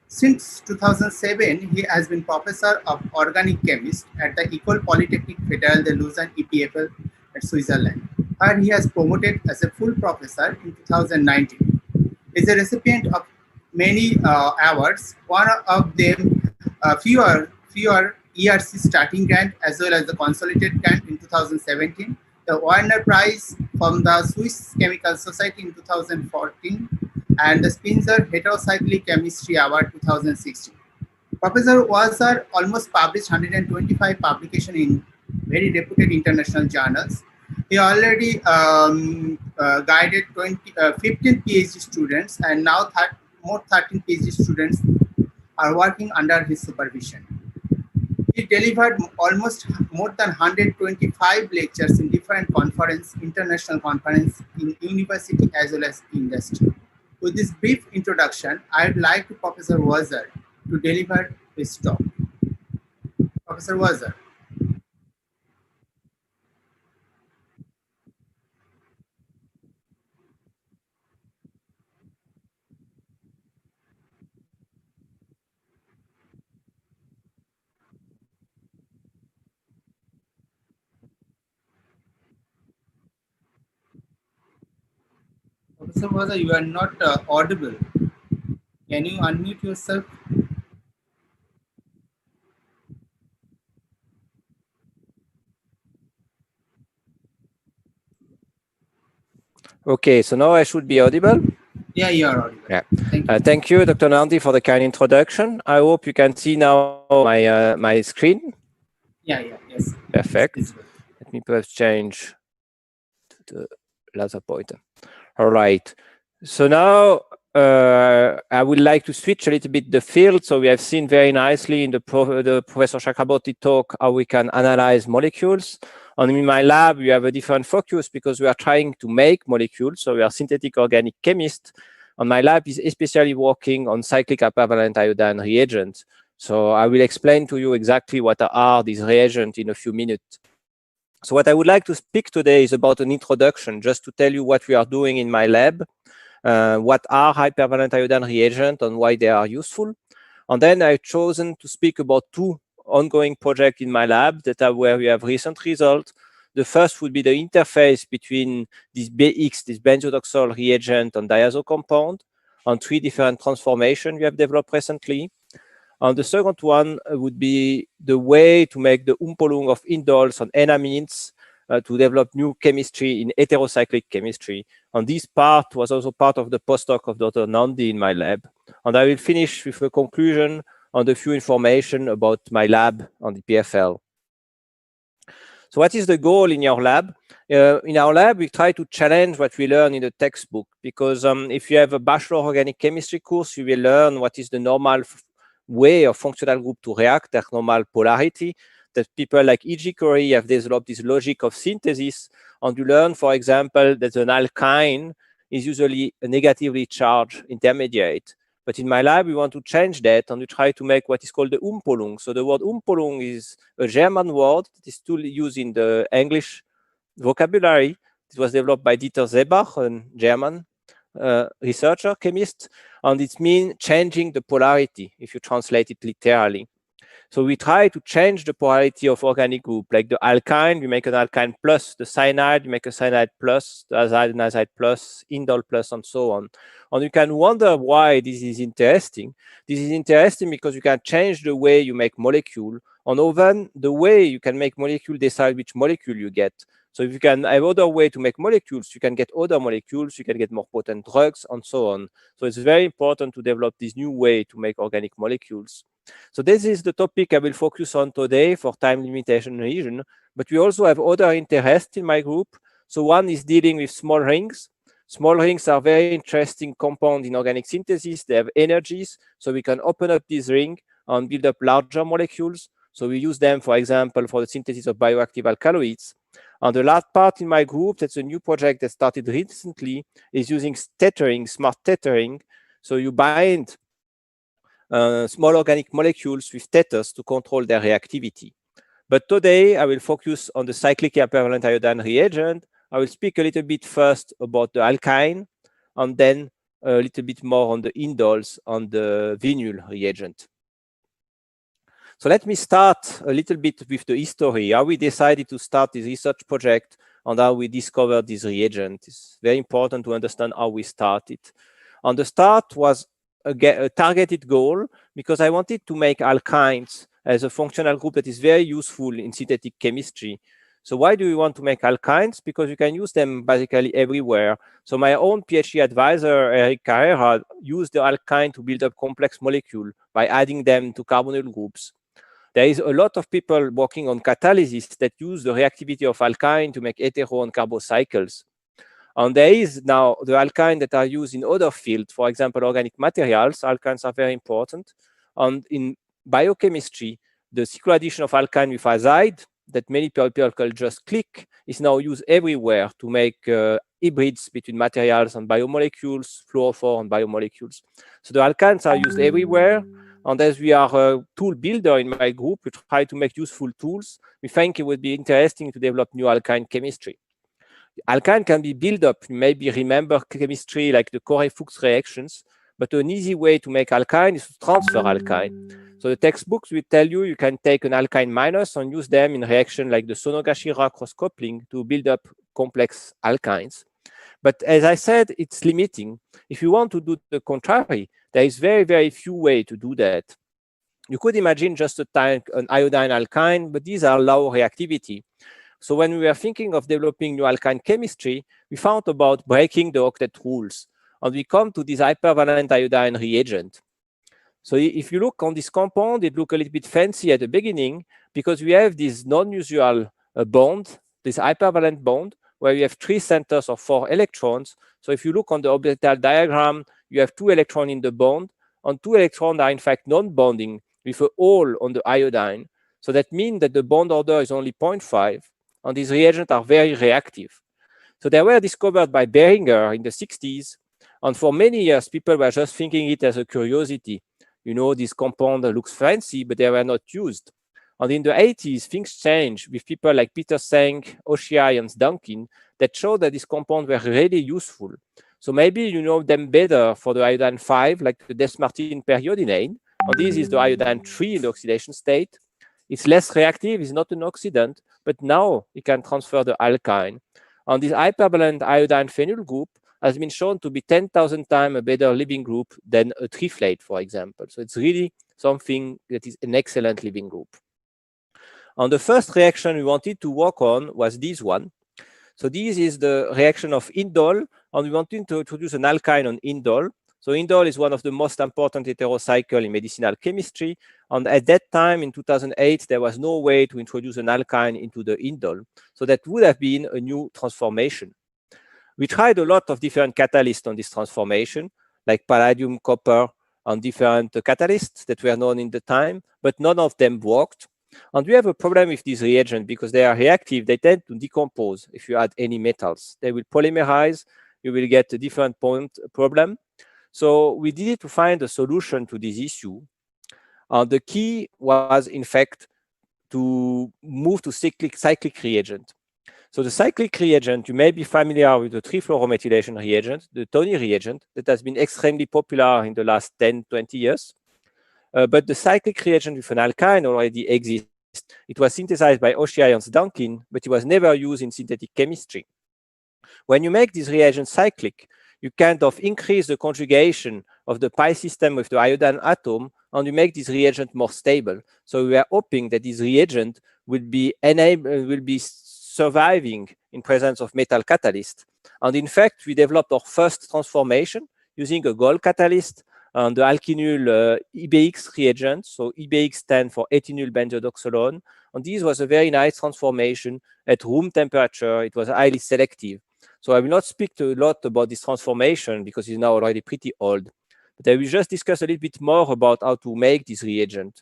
S3: Since 2007, he has been Professor of Organic Chemistry at the École Polytechnique Fédérale de Lausanne EPFL at Switzerland, where he has promoted as a full professor in 2019. He is a recipient of many awards, one of them fewer ERC starting grant as well as the consolidated grant in 2017, the Warner Prize from the Swiss Chemical Society in 2014, and the Spinzer Heterocyclic Chemistry Award 2016. Professor Wazar almost published 125 publications in very reputed international journals. He already guided 15 PhD students, and now more 13 PhD students are working under his supervision. He delivered almost more than 125 lectures in different international conference in university as well as industry. With this brief introduction, I would like to Professor Wazir to deliver his talk. Professor Wazir. Professor Wazir, you are not audible. Can you unmute yourself?
S4: Okay, so now I should be audible.
S3: Yeah, you are audible.
S4: Yeah. Thank you, Dr. Nandi, for the kind introduction. I hope you can see now my screen.
S3: Yeah, yes.
S4: Perfect. Let me perhaps change to the laser pointer. All right. So now I would like to switch a little bit the field. So we have seen very nicely in the Professor Chakraborty talk how we can analyze molecules. And in my lab, we have a different focus because we are trying to make molecules. So we are synthetic organic chemists. And my lab is especially working on cyclic hypervalent iodine reagents. So I will explain to you exactly what are these reagents in a few minutes. So what I would like to speak today is about an introduction, just to tell you what we are doing in my lab, what are hypervalent iodine reagents and why they are useful. And then I've chosen to speak about two ongoing projects in my lab that are where we have recent results. The first would be the interface between this BX, this benzodoxol reagent and diazo compound, on 3 different transformations we have developed recently. And the second one would be the way to make the umpolung of indoles and enamines to develop new chemistry in heterocyclic chemistry. And this part was also part of the postdoc of Dr. Nandi in my lab. And I will finish with a conclusion on a few information about my lab on the PFL. So what is the goal in your lab? In our lab, we try to challenge what we learn in the textbook, because if you have a bachelor organic chemistry course, you will learn what is the normal way of functional group to react at normal polarity, that people like E.G. Corey have developed this logic of synthesis. And you learn, for example, that an alkyne is usually a negatively charged intermediate. But in my lab, we want to change that, and we try to make what is called the umpolung. So the word umpolung is a German word that is still used in the English vocabulary. It was developed by Dieter Seebach, a German researcher, chemist, and it means changing the polarity if you translate it literally. So we try to change the polarity of organic group, like the alkyne, we make an alkyne plus, the cyanide, we make a cyanide plus, the azide and azide plus, indole plus, and so on. And you can wonder why this is interesting. This is interesting because you can change the way you make molecule, and often the way you can make molecule decide which molecule you get. So if you can have other way to make molecules, you can get other molecules, you can get more potent drugs, and so on. So it's very important to develop this new way to make organic molecules. So this is the topic I will focus on today for time limitation reason, but we also have other interests in my group. So one is dealing with small rings. Small rings are very interesting compound in organic synthesis. They have energies, so we can open up this ring and build up larger molecules. So we use them, for example, for the synthesis of bioactive alkaloids. And the last part in my group, that's a new project that started recently, is using tethering, smart tethering. So you bind small organic molecules with tethers to control their reactivity. But today, I will focus on the cyclic hypervalent iodine reagent. I will speak a little bit first about the alkyne, and then a little bit more on the indoles on the vinyl reagent. So let me start a little bit with the history, how we decided to start this research project and how we discovered this reagent. It's very important to understand how we started. And the start was a targeted goal because I wanted to make alkynes as a functional group that is very useful in synthetic chemistry. So why do we want to make alkynes? Because you can use them basically everywhere. So my own PhD advisor, Eric Carrera, used the alkyne to build up complex molecules by adding them to carbonyl groups. There is a lot of people working on catalysis that use the reactivity of alkyne to make hetero and carbo cycles. And there is now the alkyne that are used in other fields, for example, organic materials. Alkynes are very important. And in biochemistry, the cyclo addition of alkyne with azide that many people can just click is now used everywhere to make hybrids between materials and biomolecules, fluorophore and biomolecules. So the alkynes are used everywhere. And as we are a tool builder in my group, we try to make useful tools. We think it would be interesting to develop new alkyne chemistry. Alkyne can be built up. You maybe remember chemistry like the Corey-Fuchs reactions, but an easy way to make alkyne is to transfer alkyne. So the textbooks will tell you you can take an alkyne minus and use them in reaction like the Sonogashira cross-coupling to build up complex alkynes. But as I said, it's limiting. If you want to do the contrary, there is very, very few ways to do that. You could imagine just an iodine alkyne, but these are low reactivity. So when we were thinking of developing new alkyne chemistry, we found about breaking the octet rules. And we come to this hypervalent iodine reagent. So if you look on this compound, it looks a little bit fancy at the beginning because we have this non-usual bond, this hypervalent bond, where we have 3 centers of 4 electrons. So if you look on the orbital diagram, you have 2 electrons in the bond, and 2 electrons are in fact non-bonding with a hole on the iodine. So that means that the bond order is only 0.5, and these reagents are very reactive. So they were discovered by Behringer in the 60s, and for many years, people were just thinking it as a curiosity. You know, this compound looks fancy, but they were not used. And in the 80s, things changed with people like Peter Seng, Oshii, and Duncan that showed that these compounds were really useful. So maybe you know them better for the iodine 5, like the Des-Martin periodinane. And this is the iodine 3 in the oxidation state. It's less reactive, it's not an oxidant, but now it can transfer the alkyne. And this hypervalent iodine phenyl group has been shown to be 10,000 times a better living group than a triflate, for example. So it's really something that is an excellent living group. And the first reaction we wanted to work on was this one. So this is the reaction of indole, and we wanted to introduce an alkyne on indole. So indole is one of the most important heterocycles in medicinal chemistry. And at that time, in 2008, there was no way to introduce an alkyne into the indole. So that would have been a new transformation. We tried a lot of different catalysts on this transformation, like palladium, copper, and different catalysts that were known in the time, but none of them worked. And we have a problem with these reagents because they are reactive. They tend to decompose if you add any metals. They will polymerize. You will get a different point problem. So we needed to find a solution to this issue. The key was, in fact, to move to cyclic reagent. So the cyclic reagent, you may be familiar with the trifluoromethylation reagent, the Tony reagent, that has been extremely popular in the last 10, 20 years. But the cyclic reagent with an alkyne already exists. It was synthesized by Oshii and Duncan, but it was never used in synthetic chemistry. When you make this reagent cyclic, you kind of increase the conjugation of the pi system with the iodine atom, and you make this reagent more stable. So we are hoping that this reagent will be surviving in presence of metal catalyst. And in fact, we developed our first transformation using a gold catalyst and the alkynyl EBX reagent. So EBX stands for ethinyl benzodioxolone. And this was a very nice transformation at room temperature. It was highly selective. So I will not speak a lot about this transformation because it's now already pretty old. But I will just discuss a little bit more about how to make this reagent.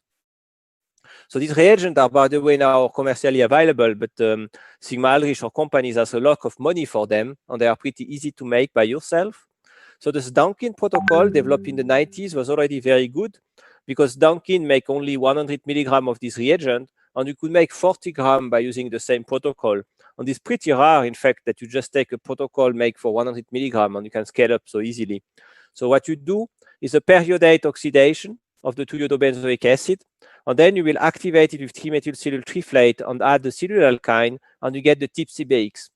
S4: So these reagents are, by the way, now commercially available, but Sigma Aldrich or companies has a lot of money for them, and they are pretty easy to make by yourself. So this Duncan protocol developed in the 90s was already very good because Duncan make only 100 milligrams of this reagent, and you could make 40 grams by using the same protocol. And it's pretty rare, in fact, that you just take a protocol make for 100 milligrams and you can scale up so easily. So what you do is a periodate oxidation of the 2-iodobenzoic acid, and then you will activate it with 3-methylsilyl triflate and add the cellular alkyne, and you get the TIP-CBX.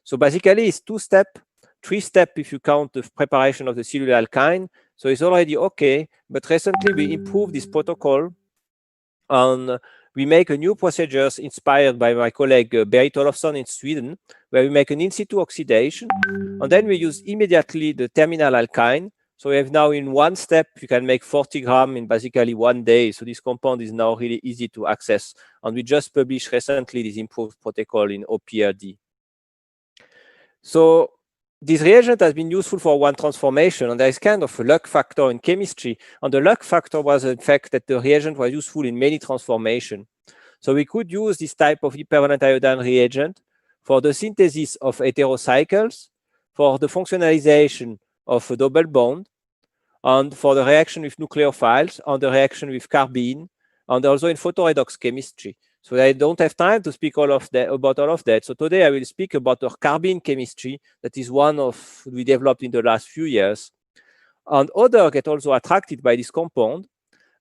S4: So basically, it's 2-step, 3-step if you count the preparation of the cellular alkyne. So it's already okay, but recently we improved this protocol, and we make a new procedures inspired by my colleague Berit Olofsson in Sweden, where we make an in situ oxidation, and then we use immediately the terminal alkyne. So we have now in 1 step, you can make 40 grams in basically 1 day. So this compound is now really easy to access. And we just published recently this improved protocol in OPRD. So this reagent has been useful for one transformation, and there is kind of a luck factor in chemistry. And the luck factor was the fact that the reagent was useful in many transformations. So we could use this type of permanent iodine reagent for the synthesis of heterocycles, for the functionalization of a double bond, and for the reaction with nucleophiles, and the reaction with carbene, and also in photoredox chemistry. So I don't have time to speak about all of that. So today I will speak about our carbene chemistry. That is one of we developed in the last few years. And others get also attracted by this compound.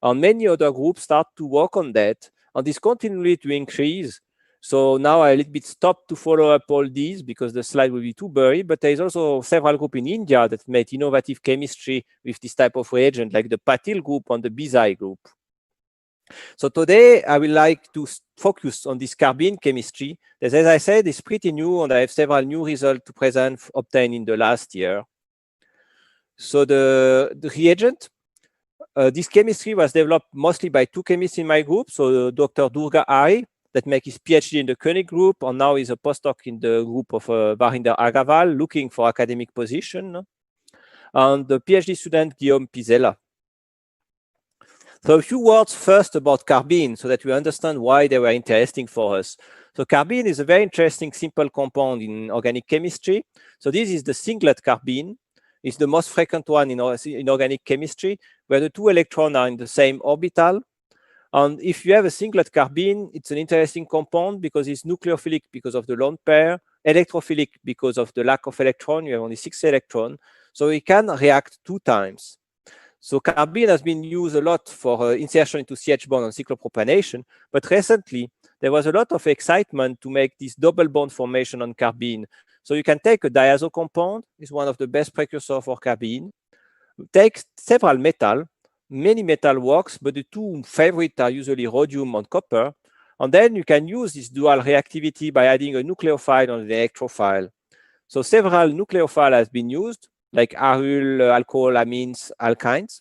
S4: And many other groups start to work on that. And this continually to increase. So now I a little bit stop to follow up all these because the slide will be too blurry, but there is also several groups in India that made innovative chemistry with this type of reagent, like the Patil group and the Bizai group. So today I would like to focus on this carbene chemistry that, as I said, is pretty new, and I have several new results to present obtained in the last year. So the reagent, this chemistry was developed mostly by two chemists in my group. So Dr. Durga Ari, that makes his PhD in the Koenig group, and now is a postdoc in the group of Barinder Agrawal, looking for academic position, and the PhD student Guillaume Pizella. So a few words first about carbene so that we understand why they were interesting for us. So carbene is a very interesting simple compound in organic chemistry. So this is the singlet carbene. It's the most frequent one in organic chemistry, where the two electrons are in the same orbital. And if you have a singlet carbene, it's an interesting compound because it's nucleophilic because of the lone pair, electrophilic because of the lack of electron. You have only 6 electrons. So it can react 2 times. So carbene has been used a lot for insertion into CH bond and cyclopropanation, but recently there was a lot of excitement to make this double bond formation on carbene. So you can take a diazo compound, it's one of the best precursors for carbene, take several metal, many metal works, but the two favorite are usually rhodium and copper, and then you can use this dual reactivity by adding a nucleophile and an electrophile. So several nucleophiles has been used, like aryl, alcohol, amines, alkynes,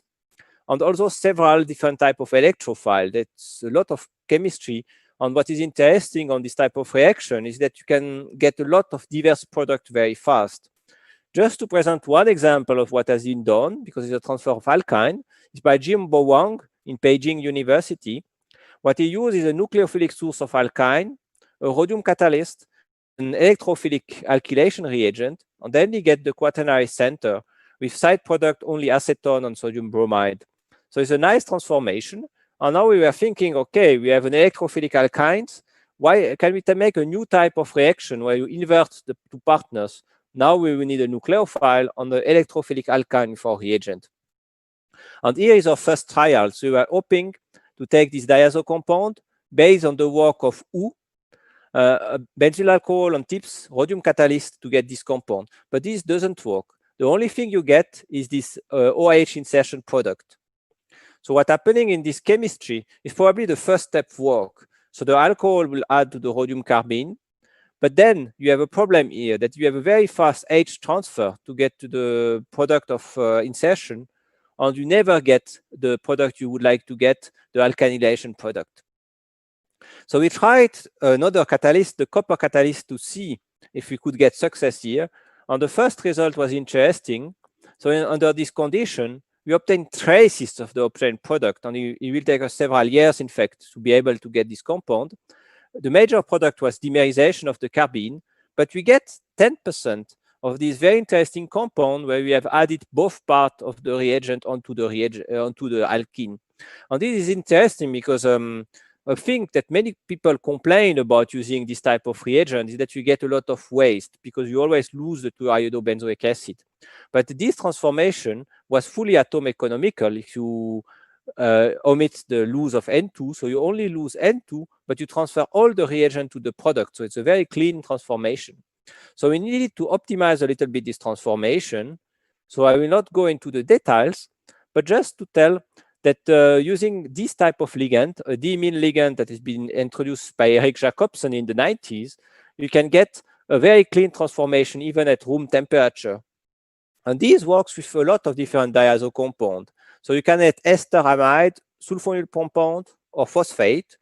S4: and also several different types of electrophile. That's a lot of chemistry. And what is interesting on this type of reaction is that you can get a lot of diverse products very fast. Just to present one example of what has been done, because it's a transfer of alkyne, is by Jimbo Wang in Beijing University. What he used is a nucleophilic source of alkyne, a rhodium catalyst, an electrophilic alkylation reagent, and then you get the quaternary center with side product only acetone and sodium bromide. So it's a nice transformation. And now we were thinking, okay, we have an electrophilic alkynes. Why can we make a new type of reaction where you invert the two partners? Now we will need a nucleophile on the electrophilic alkyne for reagent. And here is our first trial. So we are hoping to take this diazo compound based on the work of Wu, benzyl alcohol and TIPS, rhodium catalyst to get this compound. But this doesn't work. The only thing you get is this OH insertion product. So what's happening in this chemistry is probably the first step work. So the alcohol will add to the rhodium carbene. But then you have a problem here that you have a very fast H transfer to get to the product of insertion, and you never get the product you would like to get, the alkylation product. So we tried another catalyst, the copper catalyst, to see if we could get success here. And the first result was interesting. So under this condition, we obtained traces of the obtained product, and it will take us several years, in fact, to be able to get this compound. The major product was dimerization of the carbene, but we get 10% of this very interesting compound where we have added both parts of the reagent onto the alkene. And this is interesting because a thing that many people complain about using this type of reagent is that you get a lot of waste because you always lose the 2-iodobenzoic acid. But this transformation was fully atom economical if you omit the loss of N2. So you only lose N2, but you transfer all the reagent to the product. So it's a very clean transformation. So we needed to optimize a little bit this transformation. So I will not go into the details, but just to tell that using this type of ligand, a diimine ligand that has been introduced by Eric Jacobsen in the 90s, you can get a very clean transformation even at room temperature. And this works with a lot of different diazo compounds. So you can get ester amide, sulfonyl compound, or phosphate,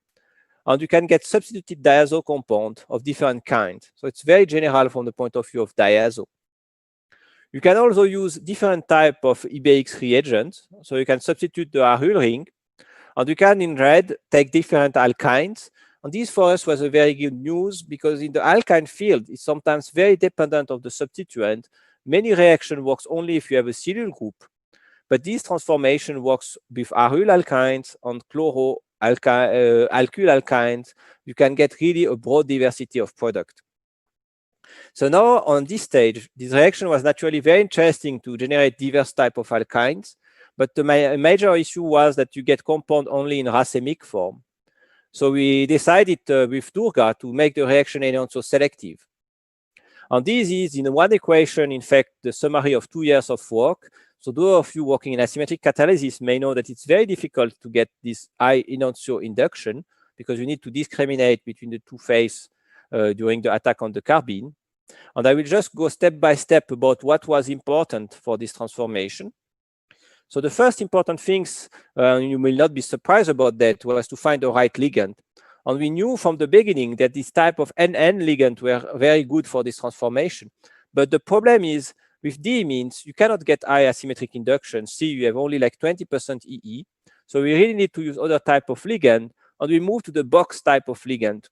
S4: and you can get substituted diazo compound of different kinds. So it's very general from the point of view of diazo. You can also use different type of IBX reagents. So you can substitute the aryl ring, and you can in red take different alkynes. And this for us was a very good news, because in the alkyne field, it's sometimes very dependent of the substituent. Many reaction works only if you have a silyl group, but this transformation works with aryl alkynes and alkyl alkynes. You can get really a broad diversity of product. So now on this stage, this reaction was naturally very interesting to generate diverse type of alkynes, but the major issue was that you get compound only in racemic form. So we decided with Durga to make the reaction also selective. And this is in one equation, in fact, the summary of 2 years of work. So those of you working in asymmetric catalysis may know that it's very difficult to get this high enantiomer induction, because you need to discriminate between the two phases during the attack on the carbene. And I will just go step by step about what was important for this transformation. So the first important things, you will not be surprised about that, was to find the right ligand. And we knew from the beginning that this type of NN ligand were very good for this transformation. But the problem is, with diimines, you cannot get high asymmetric induction. See, you have only like 20% EE. So we really need to use other type of ligand, and we move to the box type of ligand.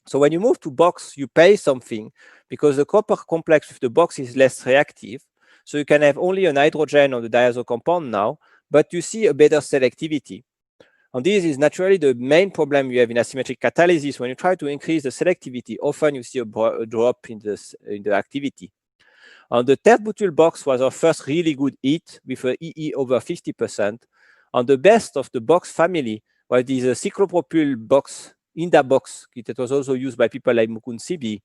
S4: So when you move to box, you pay something, because the copper complex with the box is less reactive. So you can have only an hydrogen on the diazo compound now, but you see a better selectivity. And this is naturally the main problem you have in asymmetric catalysis. When you try to increase the selectivity, often you see a drop in the activity. And the third butyl box was our first really good hit with an EE over 50%. And the best of the box family was this cyclopropyl box, INDA box, that was also used by people like Mukund Sibi,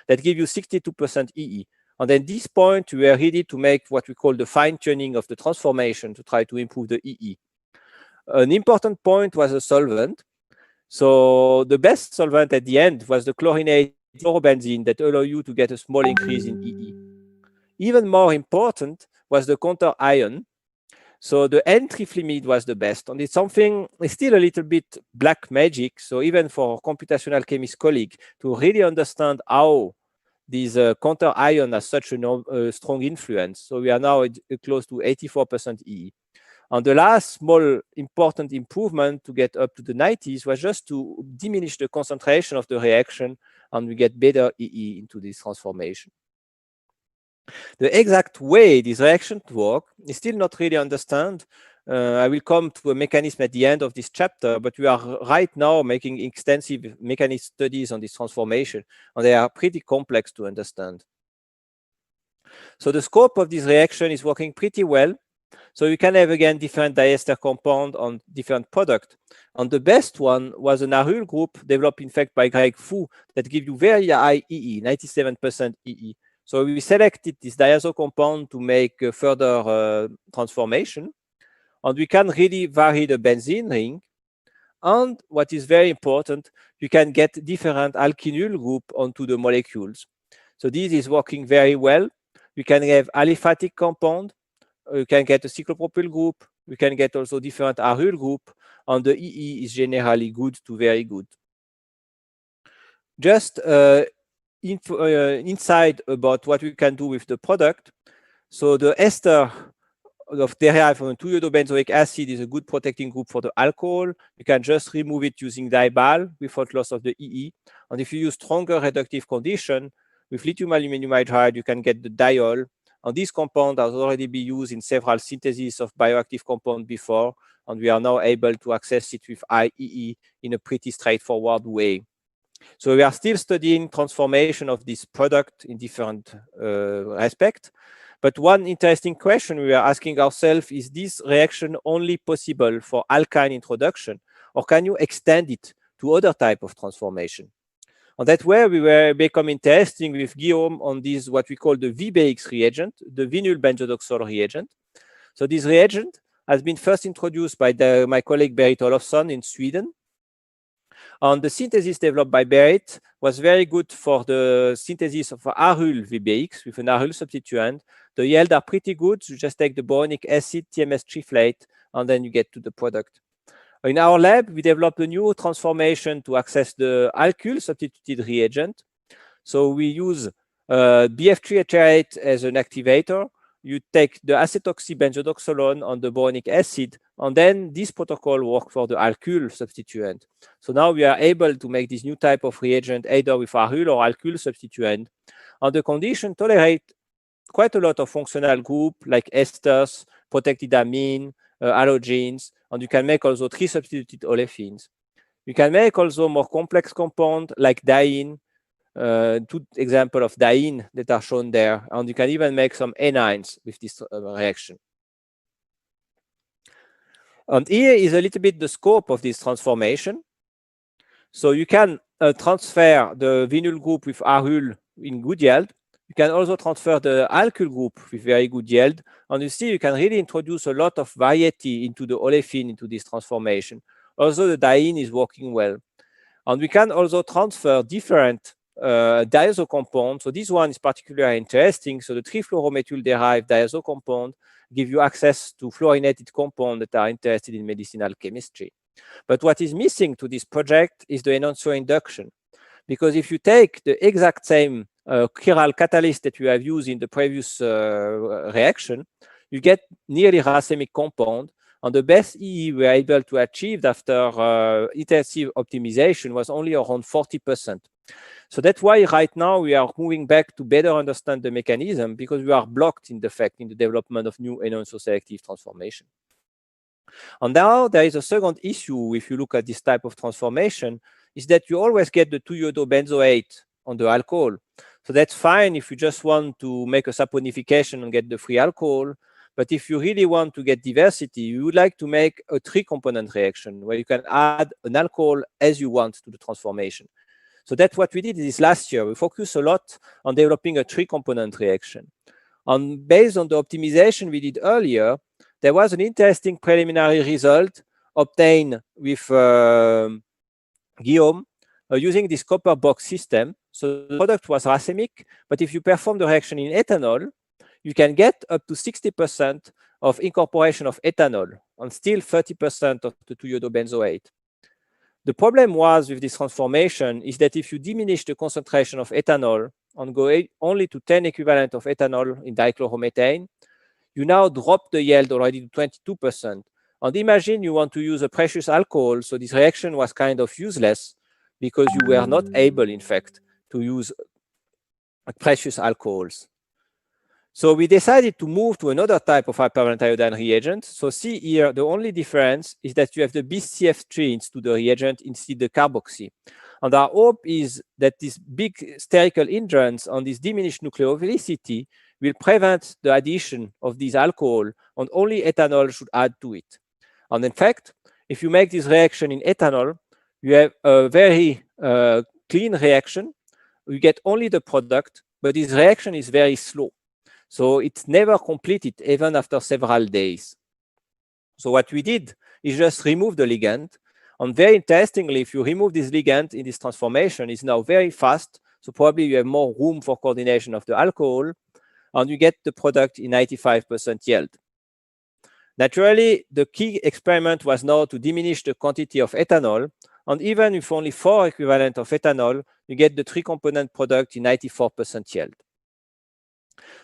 S4: that give you 62% EE. And at this point, we were ready to make what we call the fine-tuning of the transformation to try to improve the EE. An important point was a solvent. So the best solvent at the end was the chlorinated chlorobenzene that allow you to get a small increase in EE. Even more important was the counter ion. So the N-triflimide was the best, and it's something, it's still a little bit black magic. So even for computational chemist colleague to really understand how this counter ion has such a strong influence. So we are now close to 84% EE. And the last small important improvement to get up to the 90s was just to diminish the concentration of the reaction, and we get better EE into this transformation. The exact way these reactions work is still not really understood. I will come to a mechanism at the end of this chapter, but we are right now making extensive mechanism studies on this transformation, and they are pretty complex to understand. So the scope of this reaction is working pretty well. So you can have, again, different diester compound on different product. And the best one was an aryl group developed, in fact, by Greg Fu that give you very high EE, 97% EE. So we selected this diazo compound to make a further transformation. And we can really vary the benzene ring. And what is very important, you can get different alkynyl group onto the molecules. So this is working very well. You can have aliphatic compound. You can get a cyclopropyl group. You can get also different aryl group. And the EE is generally good to very good. Just insight about what we can do with the product. So the ester of derived from 2-iodobenzoic acid is a good protecting group for the alcohol. You can just remove it using dibal without loss of the EE. And if you use stronger reductive condition, with lithium aluminum hydride, you can get the diol. And this compound has already been used in several syntheses of bioactive compound before, and we are now able to access it with IEE in a pretty straightforward way. So we are still studying transformation of this product in different aspects. But one interesting question we are asking ourselves is this reaction only possible for alkyne introduction, or can you extend it to other type of transformation? And that's where we were becoming interesting with Guillaume on this, what we call the VBX reagent, the vinyl benzodoxol reagent. So this reagent has been first introduced by my colleague Berit Olofsson in Sweden. And the synthesis developed by Berit was very good for the synthesis of aryl VBX with an aryl substituent. The yields are pretty good. You just take the boronic acid, TMS triflate, and then you get to the product. In our lab, we developed a new transformation to access the alkyl substituted reagent. So we use BF3HR8 as an activator, you take the acetoxybenzodoxolone on the boronic acid, and then this protocol works for the alkyl substituent. So now we are able to make this new type of reagent either with aryl or alkyl substituent, and the condition tolerate quite a lot of functional group like esters, protected amine, halogens, and you can make also tri-substituted olefins. You can make also more complex compound like diene, two examples of diene that are shown there, and you can even make some anions with this reaction. And here is a little bit the scope of this transformation. So you can transfer the vinyl group with aryl in good yield. You can also transfer the alkyl group with very good yield. And you see, you can really introduce a lot of variety into the olefin, into this transformation. Also, the diene is working well. And we can also transfer different diazo compounds. So this one is particularly interesting. So the trifluoromethyl derived diazo compound give you access to fluorinated compounds that are interested in medicinal chemistry. But what is missing to this project is the enantiomer induction. Because if you take the exact same chiral catalyst that you have used in the previous reaction, you get nearly racemic compound. And the best EE we were able to achieve after intensive optimization was only around 40%. So that's why right now we are moving back to better understand the mechanism, because we are blocked in the fact in the development of new enantioselective transformation. And now there is a second issue if you look at this type of transformation, is that you always get the 2-iodobenzoate on the alcohol. So that's fine if you just want to make a saponification and get the free alcohol. But if you really want to get diversity, you would like to make a 3-component reaction where you can add an alcohol as you want to the transformation. So that's what we did this last year. We focused a lot on developing a 3-component reaction. And based on the optimization we did earlier, there was an interesting preliminary result obtained with Guillaume using this copper box system. So the product was racemic, but if you perform the reaction in ethanol, you can get up to 60% of incorporation of ethanol and still 30% of the 2-iodobenzoate. The problem was with this transformation is that if you diminish the concentration of ethanol and go only to 10 equivalent of ethanol in dichloromethane, you now drop the yield already to 22%. And imagine you want to use a precious alcohol, so this reaction was kind of useless because you were not able, in fact, to use precious alcohols. So we decided to move to another type of hypervalent iodine reagent. So see here, the only difference is that you have the BCF3 instead of the reagent instead of the carboxy. And our hope is that this big sterical hindrance on this diminished nucleophilicity will prevent the addition of this alcohol, and only ethanol should add to it. And in fact, if you make this reaction in ethanol, you have a very clean reaction. You get only the product, but this reaction is very slow. So it's never completed, even after several days. So what we did is just remove the ligand. And very interestingly, if you remove this ligand in this transformation, it's now very fast. So probably you have more room for coordination of the alcohol, and you get the product in 95% yield. Naturally, the key experiment was now to diminish the quantity of ethanol. And even with only 4 equivalent of ethanol, you get the 3-component product in 94% yield.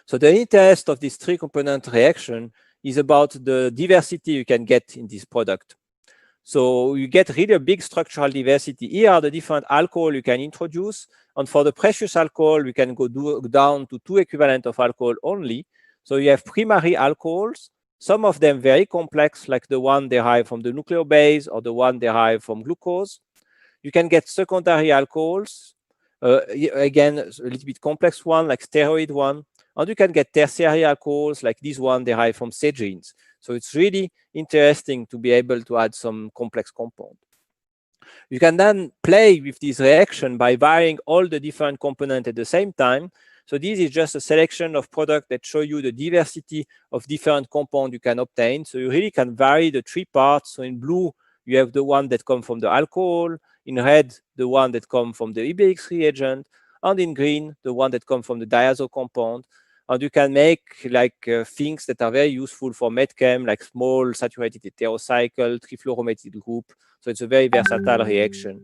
S4: So the interest of this 3-component reaction is about the diversity you can get in this product. So you get really a big structural diversity. Here are the different alcohol you can introduce. And for the precious alcohol, we can go down to 2 equivalent of alcohol only. So you have primary alcohols, some of them very complex, like the one derived from the nucleobase or the one derived from glucose. You can get secondary alcohols, again, a little bit complex one, like steroid one. And you can get tertiary alcohols like this one derived from cegenes. So it's really interesting to be able to add some complex compound. You can then play with this reaction by varying all the different components at the same time. So this is just a selection of products that show you the diversity of different compounds you can obtain. So you really can vary the 3 parts. So in blue, you have the one that comes from the alcohol. In red, the one that comes from the IBX reagent. And in green, the one that comes from the diazo compound. And you can make like things that are very useful for medchem, like small saturated heterocycle, trifluoromethyl group. So it's a very versatile reaction.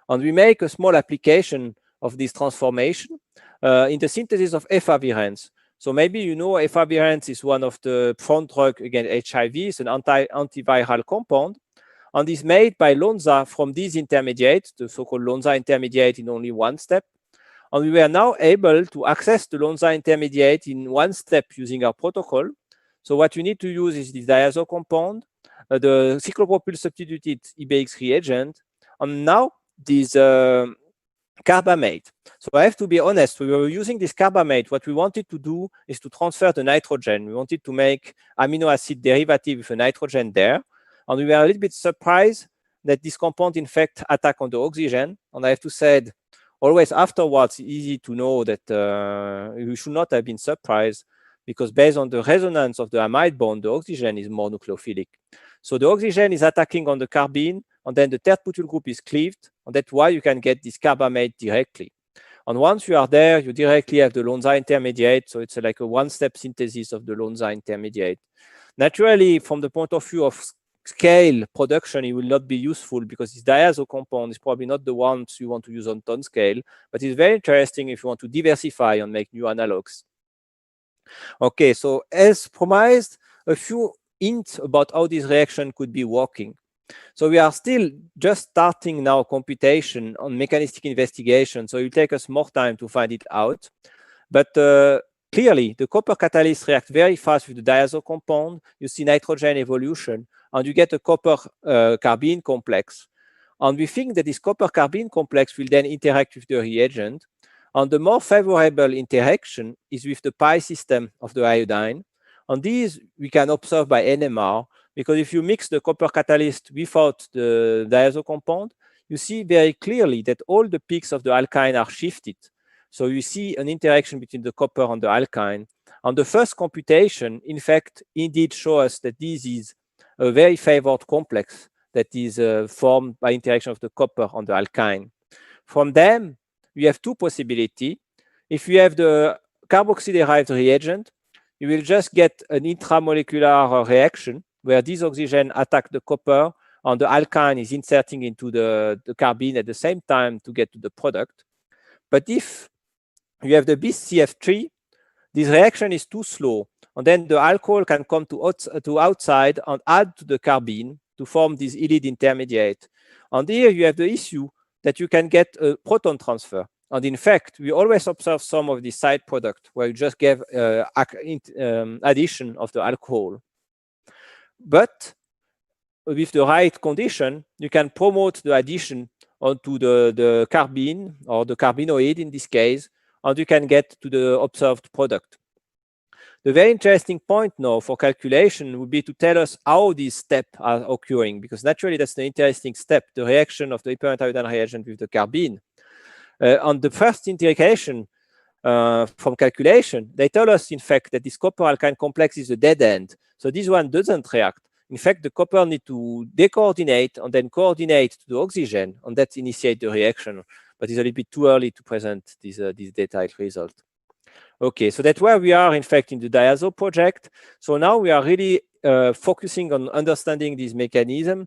S4: And we make a small application of this transformation in the synthesis of efavirenz. So maybe you know efavirenz is one of the front drug against HIV. It's an antiviral compound, and is made by Lonza from these intermediates, the so-called Lonza intermediate in only one step. And we were now able to access the Lonza intermediate in one step using our protocol. So what you need to use is this diazo compound, the cyclopropyl substituted IBX reagent, and now this carbamate. So I have to be honest, we were using this carbamate. What we wanted to do is to transfer the nitrogen. We wanted to make amino acid derivative with a nitrogen there. And we were a little bit surprised that this compound, in fact, attack on the oxygen. And I have to say, always afterwards, it's easy to know that you should not have been surprised, because based on the resonance of the amide bond, the oxygen is more nucleophilic. So the oxygen is attacking on the carbene, and then the third butyl group is cleaved, and that's why you can get this carbamate directly. And once you are there, you directly have the Lonza intermediate, so it's like a one-step synthesis of the Lonza intermediate. Naturally, from the point of view of scale production, it will not be useful because this diazo compound is probably not the ones you want to use on ton scale, but it's very interesting if you want to diversify and make new analogs. Okay, so as promised, a few hints about how this reaction could be working. So we are still just starting now computation on mechanistic investigation, so it will take us more time to find it out. But clearly, the copper catalyst reacts very fast with the diazo compound. You see nitrogen evolution, and you get a copper carbene complex. And we think that this copper carbene complex will then interact with the reagent. And the more favorable interaction is with the pi system of the iodine. And these we can observe by NMR, because if you mix the copper catalyst without the diazo compound, you see very clearly that all the peaks of the alkyne are shifted. So you see an interaction between the copper and the alkyne. And the first computation, in fact, indeed shows us that this is a very favored complex that is formed by interaction of the copper and the alkyne. From them, we have two possibilities. If you have the carboxy-derived reagent, you will just get an intramolecular reaction where these oxygen attack the copper and the alkyne is inserting into the carbene at the same time to get to the product. But if you have the BCF3, this reaction is too slow, and then the alcohol can come to outside and add to the carbene to form this ylide intermediate. And here you have the issue that you can get a proton transfer. And in fact, we always observe some of the side product where you just give addition of the alcohol. But with the right condition, you can promote the addition onto the carbene or the carbenoid in this case, and you can get to the observed product. The very interesting point now for calculation would be to tell us how these steps are occurring, because naturally that's the interesting step, the reaction of the hyperiodine reagent with the carbene. On the first indication from calculation, they tell us, in fact, that this copper alkyne complex is a dead end. So this one doesn't react. In fact, the copper needs to decoordinate and then coordinate to the oxygen, and that initiates the reaction. But it's a little bit too early to present this detailed result. Okay, so that's where we are, in fact, in the diazo project. So now we are really focusing on understanding this mechanism.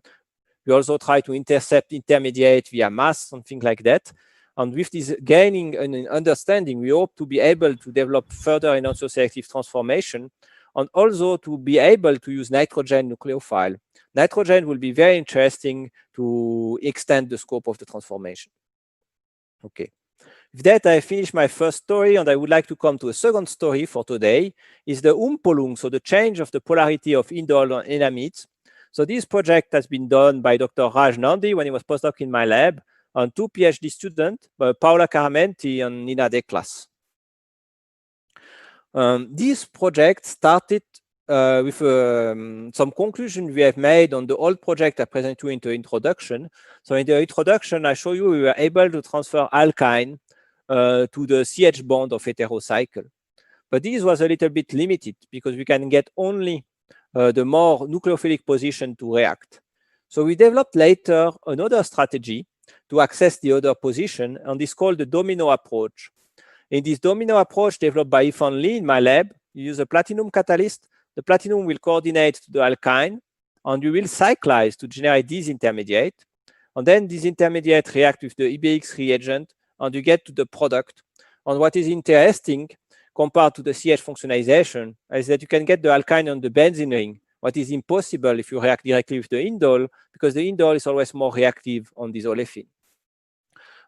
S4: We also try to intercept intermediate via mass, something like that. And with this gaining an understanding, we hope to be able to develop further enantioselective transformation, and also to be able to use nitrogen nucleophile. Nitrogen will be very interesting to extend the scope of the transformation. Okay. With that, I finished my first story, and I would like to come to a second story for today, is the Umpolung, so the change of the polarity of indole and enamides. So this project has been done by Dr. Raj Nandi when he was postdoc in my lab, and two PhD students, Paola Caramenti and Nina Deklas. This project started with some conclusion we have made on the old project I presented to you in the introduction. So in the introduction, I show you we were able to transfer alkyne to the CH bond of heterocycle. But this was a little bit limited because we can get only the more nucleophilic position to react. So we developed later another strategy to access the other position, and it's called the domino approach. In this domino approach developed by Yifan Li in my lab, you use a platinum catalyst. The platinum will coordinate to the alkyne, and you will cyclize to generate this intermediate. And then this intermediate react with the IBX reagent, and you get to the product. And what is interesting, compared to the CH functionalization is that you can get the alkyne on the benzene ring, what is impossible if you react directly with the indole, because the indole is always more reactive on this olefin.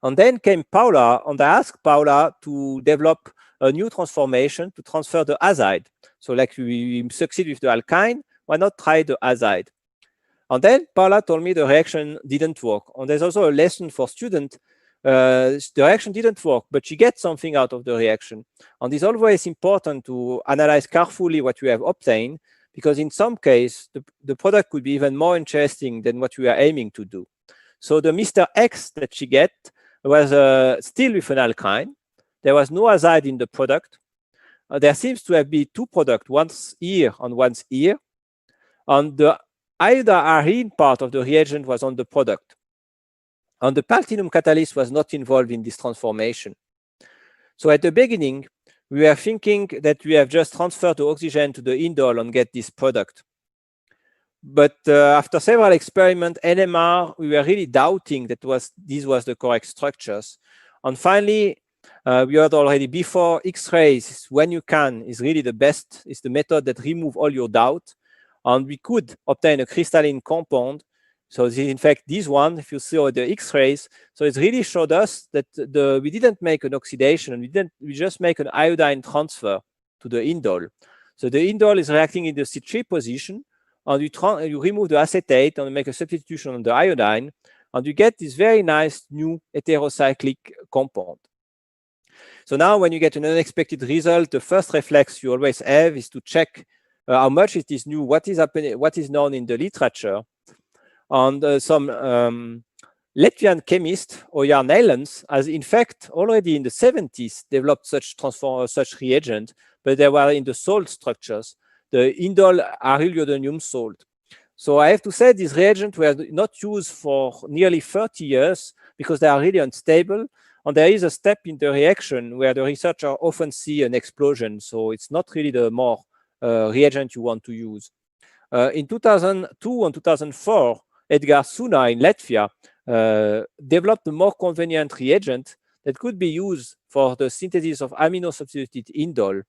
S4: And then came Paula, and I asked Paula to develop a new transformation to transfer the azide. So like we succeed with the alkyne, why not try the azide? And then Paula told me the reaction didn't work. And there's also a lesson for students. The reaction didn't work, but she gets something out of the reaction. And it's always important to analyze carefully what you have obtained, because in some case, the product could be even more interesting than what we are aiming to do. So the Mr. X that she get was still with an alkyne. There was no azide in the product. There seems to have been two products, once here and once here. And the iodine part of the reagent was on the product. And the platinum catalyst was not involved in this transformation. So at the beginning, we were thinking that we have just transferred the oxygen to the indole and get this product. But after several experiments, NMR, we were really doubting that these was the correct structures. And finally, we heard already before, X-rays, when you can, is really the best, is the method that remove all your doubt. And we could obtain a crystalline compound. So in fact, this one, if you see the X-rays, so it really showed us that we didn't make an oxidation, we just make an iodine transfer to the indole. So the indole is reacting in the C3 position, and you remove the acetate and make a substitution on the iodine, and you get this very nice new heterocyclic compound. So now when you get an unexpected result, the first reflex you always have is to check how much it is new, what is happening, what is known in the literature. And some Latvian chemist, Ojar Nēlens, has in fact already in the 70s developed such reagent, but they were in the salt structures, the indole aryliodonium salt. So I have to say these reagents were not used for nearly 30 years because they are really unstable. And there is a step in the reaction where the researcher often see an explosion. So it's not really the more reagent you want to use. In 2002 and 2004, Edgar Suna in Latvia developed a more convenient reagent that could be used for the synthesis of amino-substituted indole.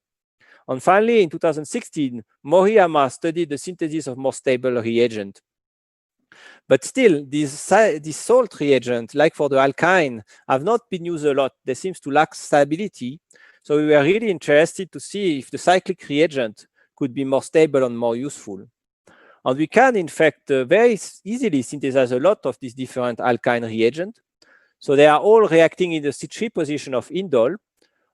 S4: And finally, in 2016, Moriyama studied the synthesis of more stable reagent. But still, this salt reagent, like for the alkyne, have not been used a lot. They seem to lack stability. So we were really interested to see if the cyclic reagent could be more stable and more useful. And we can, in fact, very easily synthesize a lot of these different alkyne reagents. So they are all reacting in the C3 position of indole.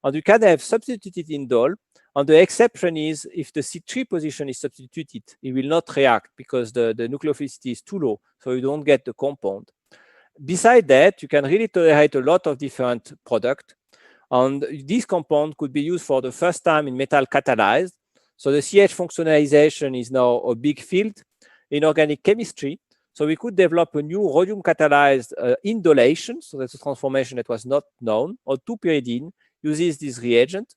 S4: And you can have substituted indole. And the exception is if the C3 position is substituted, it will not react because the nucleophilicity is too low, so you don't get the compound. Besides that, you can really tolerate a lot of different products. And this compound could be used for the first time in metal catalyzed. So the CH functionalization is now a big field in organic chemistry. So we could develop a new rhodium catalyzed indolation. So that's a transformation that was not known, or 2-pyridine uses this reagent.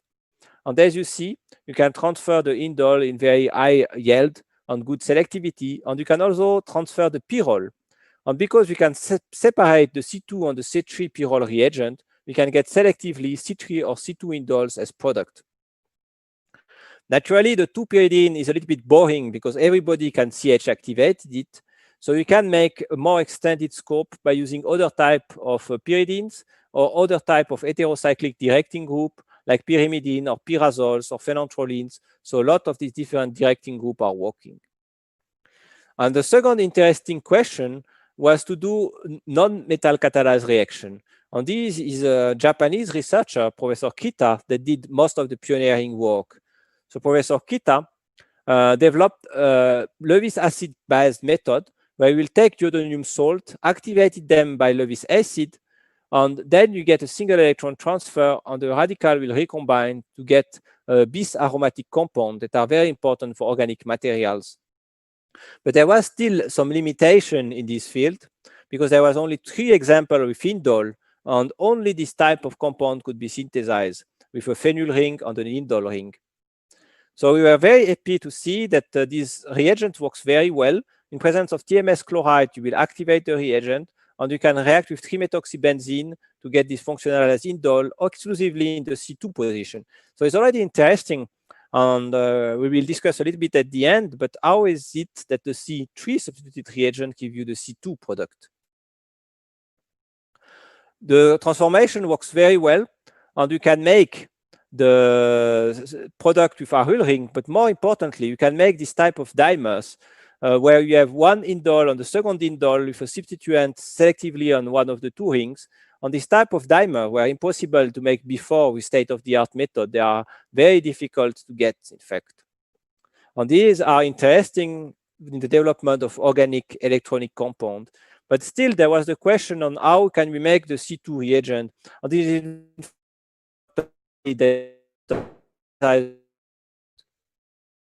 S4: And as you see, you can transfer the indole in very high yield and good selectivity. And you can also transfer the pyrrole. And because we can separate the C2 and the C3 pyrrole reagent, we can get selectively C3 or C2 indoles as product. Naturally, the 2-pyridine is a little bit boring because everybody can CH activate it. So you can make a more extended scope by using other type of pyridines or other type of heterocyclic directing group like pyrimidine or pyrazoles or phenanthrolines. So a lot of these different directing groups are working. And the second interesting question was to do non-metal catalyzed reaction. And this is a Japanese researcher, Professor Kita, that did most of the pioneering work. So Professor Kita developed a Lewis acid-based method where you will take iodonium salt, activate them by Lewis acid, and then you get a single electron transfer, and the radical will recombine to get bis aromatic compounds that are very important for organic materials. But there was still some limitation in this field because there was only 3 examples with indole, and only this type of compound could be synthesized with a phenyl ring and an indole ring. So we were very happy to see that this reagent works very well. In presence of TMS chloride, you will activate the reagent, and you can react with trimethoxybenzene to get this functional as indole or exclusively in the C2 position. So it's already interesting, and we will discuss a little bit at the end, but how is it that the C3 substituted reagent give you the C2 product? The transformation works very well, and you can make the product with aryl ring, but more importantly, you can make this type of dimers where you have one indole on the second indole with a substituent selectively on one of the two rings. On this type of dimer, were impossible to make before with state-of-the-art method. They are very difficult to get, in fact. And these are interesting in the development of organic electronic compound. But still, there was the question on how can we make the C2 reagent. And this is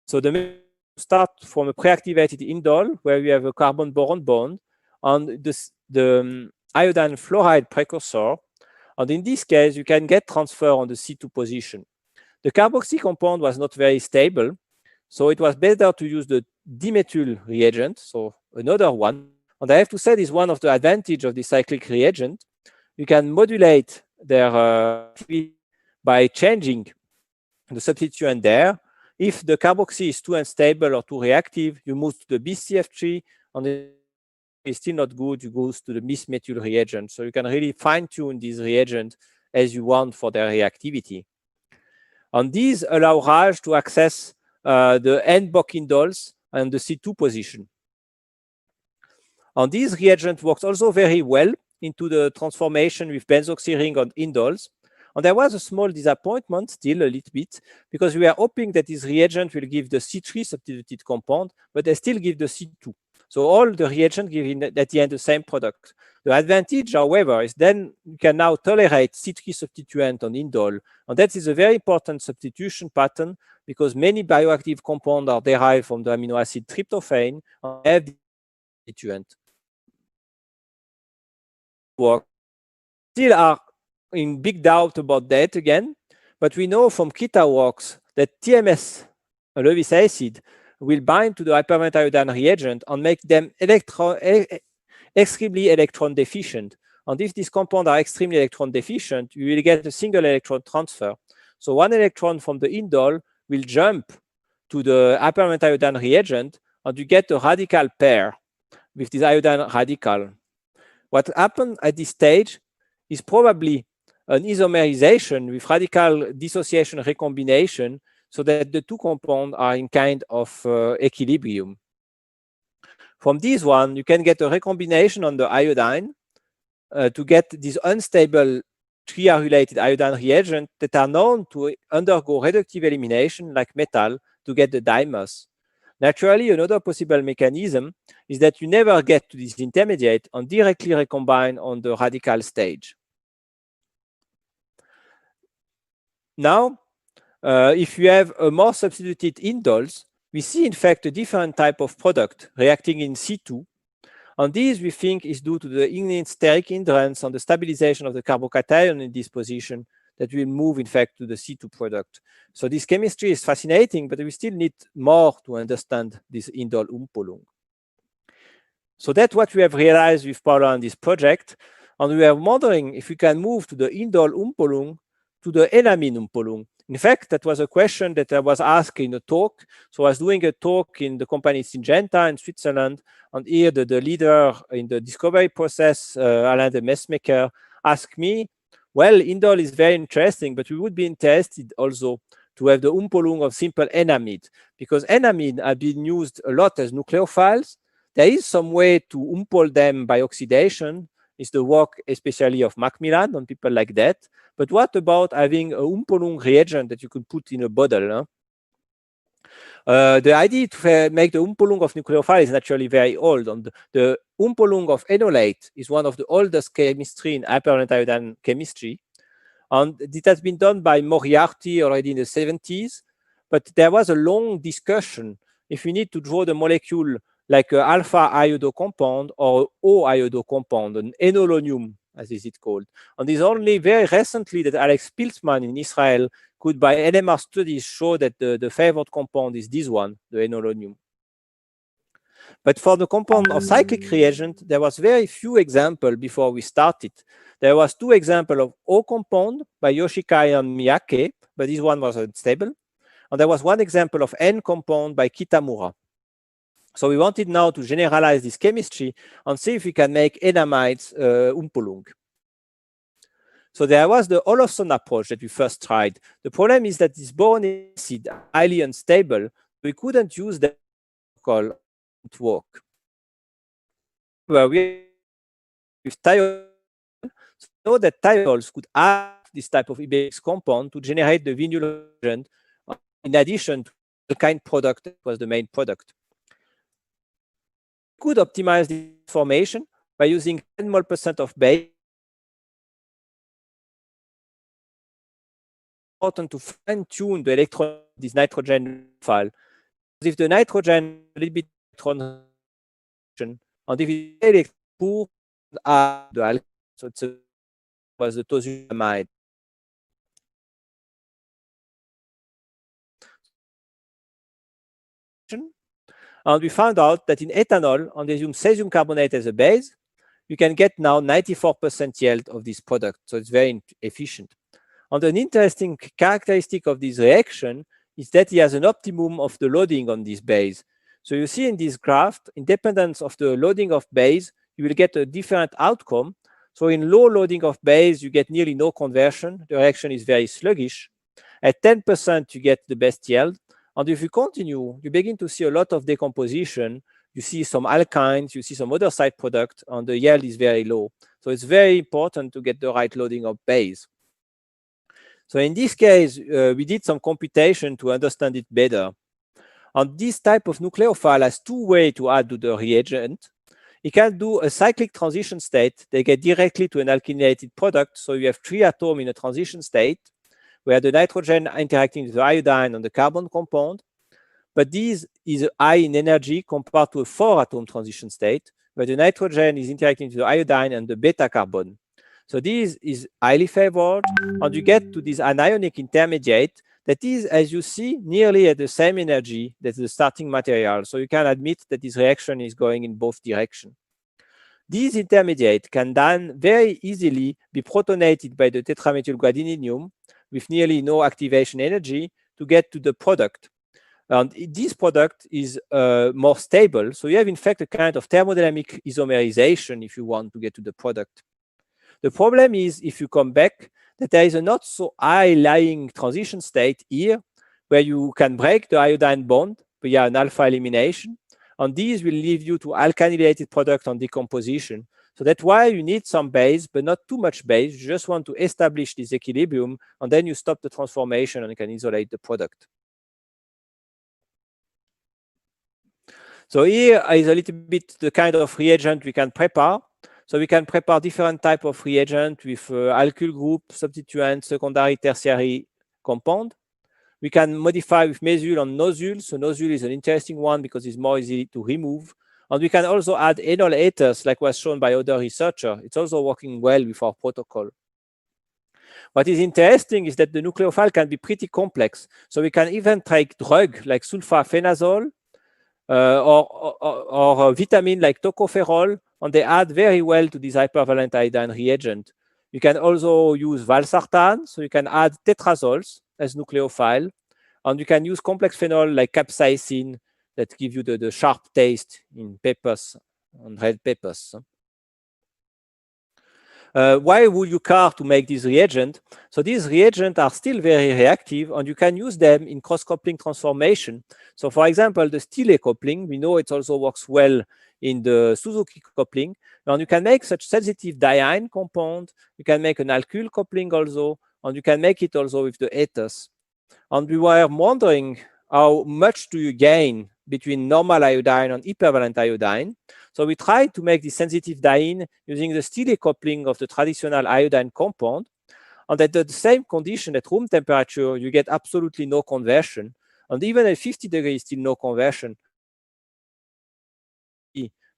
S4: so the start from a pre-activated indole where we have a carbon-boron bond and the iodine fluoride precursor. And in this case, you can get transfer on the C2 position. The carboxy compound was not very stable, so it was better to use the dimethyl reagent, so another one. And I have to say this is one of the advantages of the cyclic reagent. You can modulate their activity by changing the substituent there. If the carboxy is too unstable or too reactive, you move to the BCF3, and if it's still not good, you go to the bis-methyl reagent. So you can really fine-tune this reagent as you want for their reactivity. And these allow RAJ to access the N-Bock indoles and the C2 position. And this reagent works also very well into the transformation with benzoxy ring on indoles. And there was a small disappointment, still a little bit, because we are hoping that this reagent will give the C3 substituted compound, but they still give the C2. So all the reagents give at the end the same product. The advantage, however, is then you can now tolerate C3 substituent on indole. And that is a very important substitution pattern because many bioactive compounds are derived from the amino acid tryptophan and have the substituent. Still are in big doubt about that again, but we know from Kita works that TMS, Lewis acid, will bind to the hypervalent iodine reagent and make them extremely electron deficient. And if these compounds are extremely electron deficient, you will get a single electron transfer. So one electron from the indole will jump to the hypervalent iodine reagent, and you get a radical pair with this iodine radical. What happened at this stage is probably an isomerization with radical dissociation recombination so that the two compounds are in kind of equilibrium. From this one, you can get a recombination on the iodine to get these unstable triarulated iodine reagents that are known to undergo reductive elimination like metal to get the dimers. Naturally, another possible mechanism is that you never get to this intermediate and directly recombine on the radical stage. Now, if you have a more substituted indoles, we see in fact a different type of product reacting in C2. And this we think is due to the steric hindrance and the stabilization of the carbocation in this position that will move in fact to the C2 product. So this chemistry is fascinating, but we still need more to understand this indole Umpolung. So that's what we have realized with Paula on this project. And we are wondering if we can move to the indole Umpolung to the enamine Umpolung. In fact, that was a question that I was asked in a talk. So I was doing a talk in the company Syngenta in Switzerland. And here the leader in the discovery process, Alain de Mesmaker, asked me, well, indole is very interesting, but we would be interested also to have the Umpolung of simple enamide, because enamine have been used a lot as nucleophiles. There is some way to umpol them by oxidation. It's the work especially of Macmillan and people like that. But what about having a Umpolung reagent that you could put in a bottle? Huh? The idea to make the Umpolung of nucleophile is naturally very old. And the Umpolung of enolate is one of the oldest chemistry in hypervalent iodine chemistry. And it has been done by Moriarty already in the 70s. But there was a long discussion if we need to draw the molecule like an alpha iodo compound or O iodo compound, an enolonium, as is it called. And it's only very recently that Alex Piltzman in Israel could, by NMR studies, show that the favored compound is this one, the enolonium. But for the compound of cyclic reagent, there was very few examples before we started. There was 2 examples of O compound by Yoshikai and Miyake, but this one was unstable. And there was 1 example of N compound by Kitamura. So we wanted now to generalize this chemistry and see if we can make enamides Umpolung. So there was the Olofsson approach that we first tried. The problem is that this boron acid are highly unstable. We couldn't use the protocol to work. Where we with thiol, so we know that thiols could add this type of IBX compound to generate the vinyl reagent in addition to the kind product that was the main product. We could optimize the formation by using 10 mol% of base. Important to fine-tune the electron of this nitrogen file. Because if the nitrogen a little bit electron and if it's poor the alkyl, so it was the tosulamide. And we found out that in ethanol, and they use cesium carbonate as a base, you can get now 94% yield of this product. So it's very efficient. And an interesting characteristic of this reaction is that it has an optimum of the loading on this base. So you see in this graph, independence of the loading of base, you will get a different outcome. So in low loading of base, you get nearly no conversion. The reaction is very sluggish. At 10%, you get the best yield. And if you continue, you begin to see a lot of decomposition. You see some alkynes, you see some other side product, and the yield is very low. So it's very important to get the right loading of base. So in this case, we did some computation to understand it better. And this type of nucleophile has 2 ways to add to the reagent. It can do a cyclic transition state. They get directly to an alkylated product. So you have 3 atoms in a transition state where the nitrogen interacting with the iodine and the carbon compound. But this is high in energy compared to a 4-atom transition state where the nitrogen is interacting with the iodine and the beta carbon. So this is highly favored, and you get to this anionic intermediate that is, as you see, nearly at the same energy as the starting material. So you can admit that this reaction is going in both directions. These intermediate can then very easily be protonated by the tetramethylguanidinium with nearly no activation energy to get to the product. And this product is more stable. So you have, in fact, a kind of thermodynamic isomerization if you want to get to the product. The problem is, if you come back, that there is a not so high lying transition state here where you can break the iodine bond via an alpha elimination. And these will lead you to alkylated product on decomposition. So that's why you need some base, but not too much base. You just want to establish this equilibrium, and then you stop the transformation and can isolate the product. So here is a little bit the kind of reagent we can prepare. So we can prepare different type of reagent with alkyl group, substituent, secondary, tertiary compound. We can modify with mesule and nosule. So nosule is an interesting one because it's more easy to remove. And we can also add enol ethers, like was shown by other researchers. It's also working well with our protocol. What is interesting is that the nucleophile can be pretty complex. So we can even take drug like sulfaphenazole or vitamin like tocopherol, and they add very well to this hypervalent iodine reagent. You can also use valsartan, so you can add tetrazoles as nucleophile, and you can use complex phenol like capsaicin that give you the sharp taste in peppers and red peppers. Why would you care to make this reagent? So these reagents are still very reactive, and you can use them in cross-coupling transformation. So for example, the Stille coupling, we know it also works well in the Suzuki coupling. And you can make such sensitive diene compound. You can make an alkyl coupling also, and you can make it also with the ethers. And we were wondering how much do you gain between normal iodine and hypervalent iodine. So we tried to make this sensitive diene using the Stille coupling of the traditional iodine compound. And at the same condition, at room temperature, you get absolutely no conversion. And even at 50 degrees, still no conversion.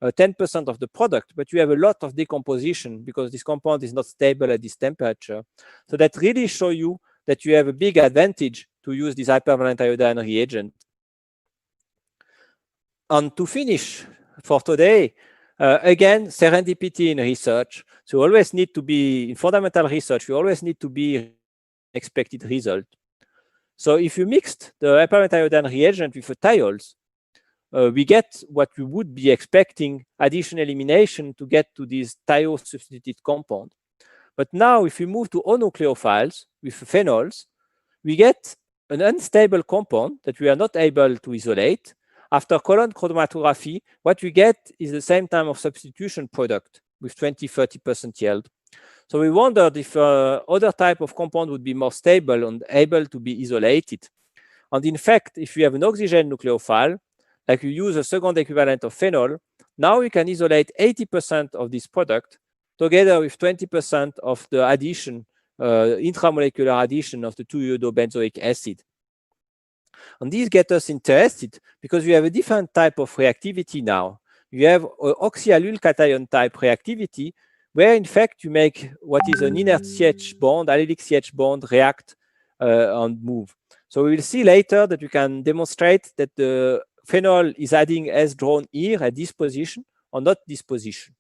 S4: 10% of the product, but you have a lot of decomposition because this compound is not stable at this temperature. So that really shows you that you have a big advantage to use this hypervalent iodine reagent. And to finish for today. Again, serendipity in research. So you always need to be, in fundamental research, you always need to be expected result. So if you mixed the apparent iodine reagent with a thiols, we get what we would be expecting, addition elimination, to get to this thiol substituted compound. But now if we move to O nucleophiles with phenols, we get an unstable compound that we are not able to isolate. After colon chromatography, what we get is the same time of substitution product with 20–30% yield. So we wondered if other type of compound would be more stable and able to be isolated. And in fact, if you have an oxygen nucleophile, like you use a second equivalent of phenol, now we can isolate 80% of this product together with 20% of the addition, intramolecular addition of the 2-iodobenzoic acid. And these get us interested because we have a different type of reactivity now. You have oxyallyl cation type reactivity, where in fact you make what is an inert CH bond, allylic CH bond, react and move. So we will see later that we can demonstrate that the phenol is adding as drawn here at this position or not this position.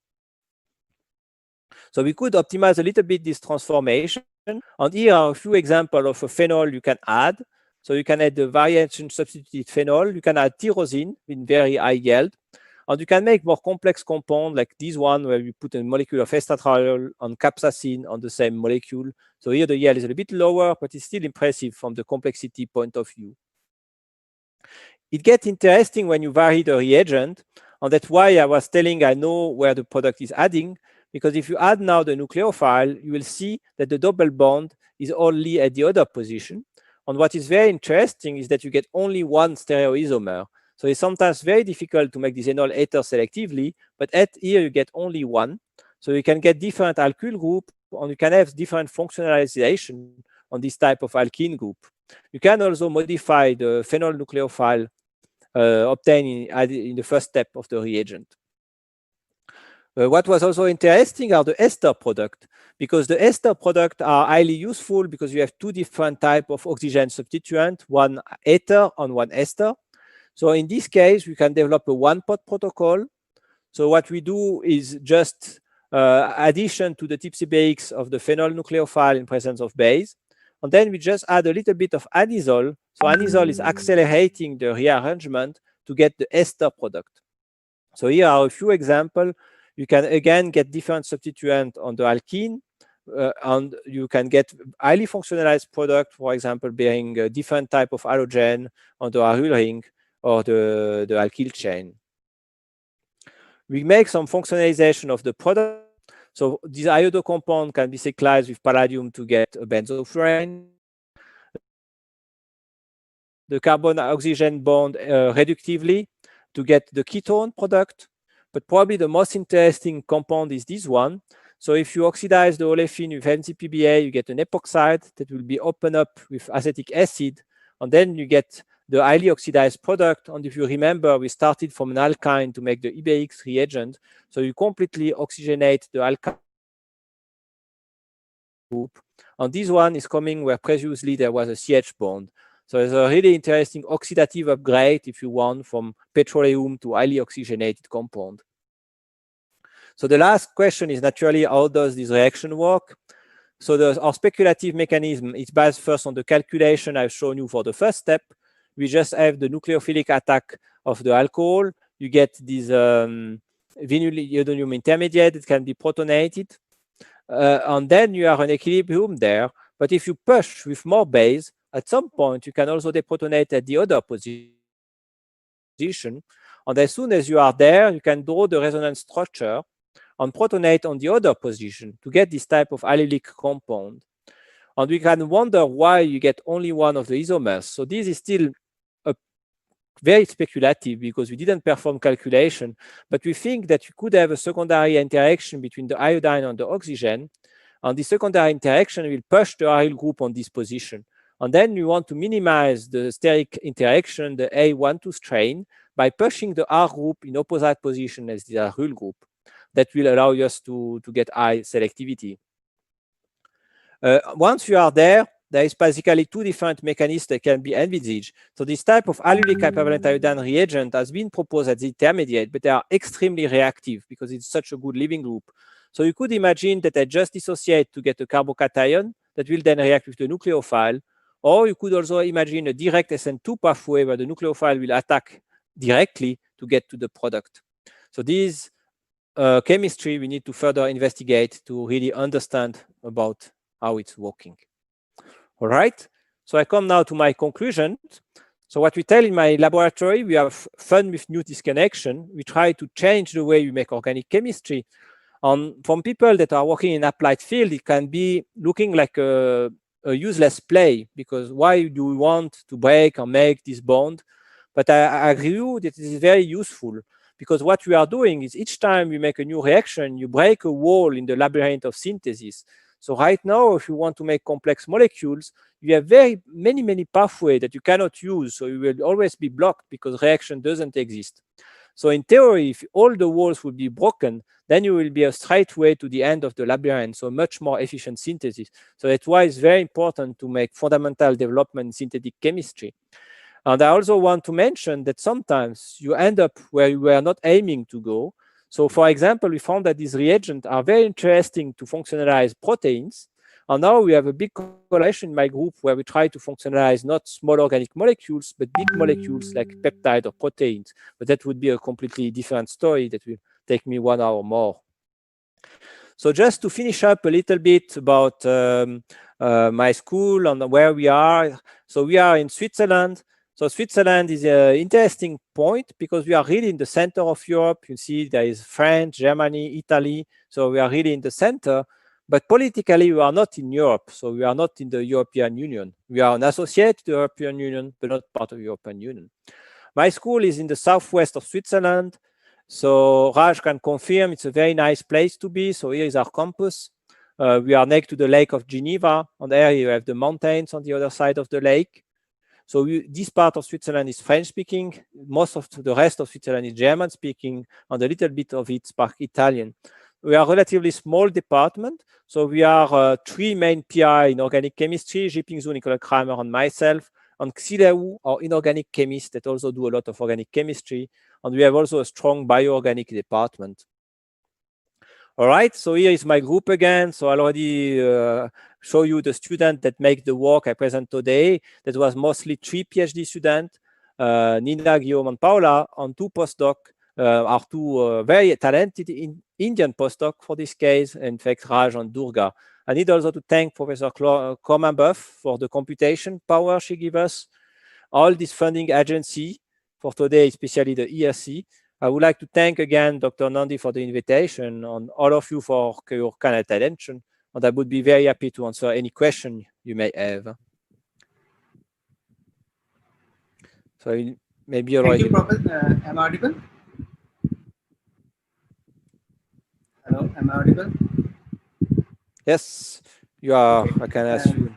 S4: So we could optimize a little bit this transformation. And here are a few examples of a phenol you can add. So you can add the variation substituted phenol. You can add tyrosine with very high yield. And you can make more complex compound like this one where we put a molecule of estratriol and capsaicin on the same molecule. So here the yield is a little bit lower, but it's still impressive from the complexity point of view. It gets interesting when you vary the reagent. And that's why I was telling I know where the product is adding. Because if you add now the nucleophile, you will see that the double bond is only at the other position. And what is very interesting is that you get only one stereoisomer. So it's sometimes very difficult to make this enol ether selectively, but at here you get only one. So you can get different alkyl group, and you can have different functionalization on this type of alkene group. You can also modify the phenol nucleophile obtained in the first step of the reagent. What was also interesting are the ester product, because the ester product are highly useful because you have two different types of oxygen substituent, one ether and one ester. So in this case, we can develop a one-pot protocol. So what we do is just addition to the TPCBX of the phenol nucleophile in presence of base. And then we just add a little bit of anisole. So anisole is accelerating the rearrangement to get the ester product. So here are a few examples. You can again get different substituent on the alkene, and you can get highly functionalized product, for example, bearing a different type of halogen on the aryl ring or the alkyl chain. We make some functionalization of the product. So this iodo compound can be cyclized with palladium to get a benzofluorine. The carbon-oxygen bond reductively to get the ketone product. But probably the most interesting compound is this one. So if you oxidize the olefin with NCPBA, you get an epoxide that will be opened up with acetic acid, and then you get the highly oxidized product. And if you remember, we started from an alkyne to make the EBX reagent. So you completely oxygenate the alkyne group. And this one is coming where previously there was a CH bond. So it's a really interesting oxidative upgrade, if you want, from petroleum to highly oxygenated compound. So the last question is naturally, how does this reaction work? So our speculative mechanism is based first on the calculation I've shown you for the first step. We just have the nucleophilic attack of the alcohol. You get this vinyl iodonium intermediate. It can be protonated. And then you have an equilibrium there. But if you push with more base, at some point, you can also deprotonate at the other position. And as soon as you are there, you can draw the resonance structure and protonate on the other position to get this type of allylic compound. And we can wonder why you get only one of the isomers. So this is still very speculative because we didn't perform calculation, but we think that you could have a secondary interaction between the iodine and the oxygen. And the secondary interaction will push the aryl group on this position. And then you want to minimize the steric interaction, the A12 strain, by pushing the R group in opposite position as the aryl group. That will allow us to get high selectivity. Once you are there, there is basically two different mechanisms that can be envisaged. So this type of allylic hypervalent iodine reagent has been proposed as the intermediate, but they are extremely reactive because it's such a good leaving group. So you could imagine that they just dissociate to get a carbocation that will then react with the nucleophile, or you could also imagine a direct SN2 pathway where the nucleophile will attack directly to get to the product. So these chemistry we need to further investigate to really understand about how it's working. All right, so I come now to my conclusion. So what we tell in my laboratory, we have fun with new disconnection. We try to change the way we make organic chemistry. From people that are working in applied field, it can be looking like a useless play, because why do we want to break or make this bond? But I agree with you that it is very useful, because what we are doing is each time we make a new reaction, you break a wall in the labyrinth of synthesis. So right now, if you want to make complex molecules, you have very many pathways that you cannot use. So you will always be blocked because reaction doesn't exist. So in theory, if all the walls would be broken, then you will be a straight way to the end of the labyrinth, so much more efficient synthesis. So that's why it's very important to make fundamental development in synthetic chemistry. And I also want to mention that sometimes you end up where you were not aiming to go. So for example, we found that these reagents are very interesting to functionalize proteins. And now we have a big collaboration in my group where we try to functionalize not small organic molecules, but big molecules like peptide or proteins. But that would be a completely different story that will take me 1 hour more. So just to finish up a little bit about my school and where we are. So we are in Switzerland. So Switzerland is an interesting point because we are really in the center of Europe. You see there is France, Germany, Italy. So we are really in the center. But politically, we are not in Europe. So we are not in the European Union. We are an associate to the European Union, but not part of the European Union. My school is in the southwest of Switzerland. So Raj can confirm it's a very nice place to be. So here is our campus. We are next to the Lake of Geneva. And there you have the mountains on the other side of the lake. So this part of Switzerland is French-speaking. Most of the rest of Switzerland is German-speaking, and a little bit of it speaks Italian. We are a relatively small department. So we are 3 main PI in organic chemistry, Jiping Zhu, Nicolas Kramer, and myself, and Xileu, our inorganic chemists that also do a lot of organic chemistry. And we have also a strong bioorganic department. All right, so here is my group again. So I already show you the student that make the work I present today. That was mostly 3 PhD students, Nina, Guillaume, and Paula, and 2 postdoc, are 2 very talented Indian postdoc for this case, in fact, Raj and Durga. I need also to thank Professor Cormanbuff for the computation power she gave us, all this funding agency for today, especially the ERC. I would like to thank again Dr. Nandi for the invitation and all of you for your kind attention. And I would be very happy to answer any question you may have. So maybe already.
S3: Thank you, Professor. Am I audible? Hello, am I audible?
S4: Yes, you are. I can ask you.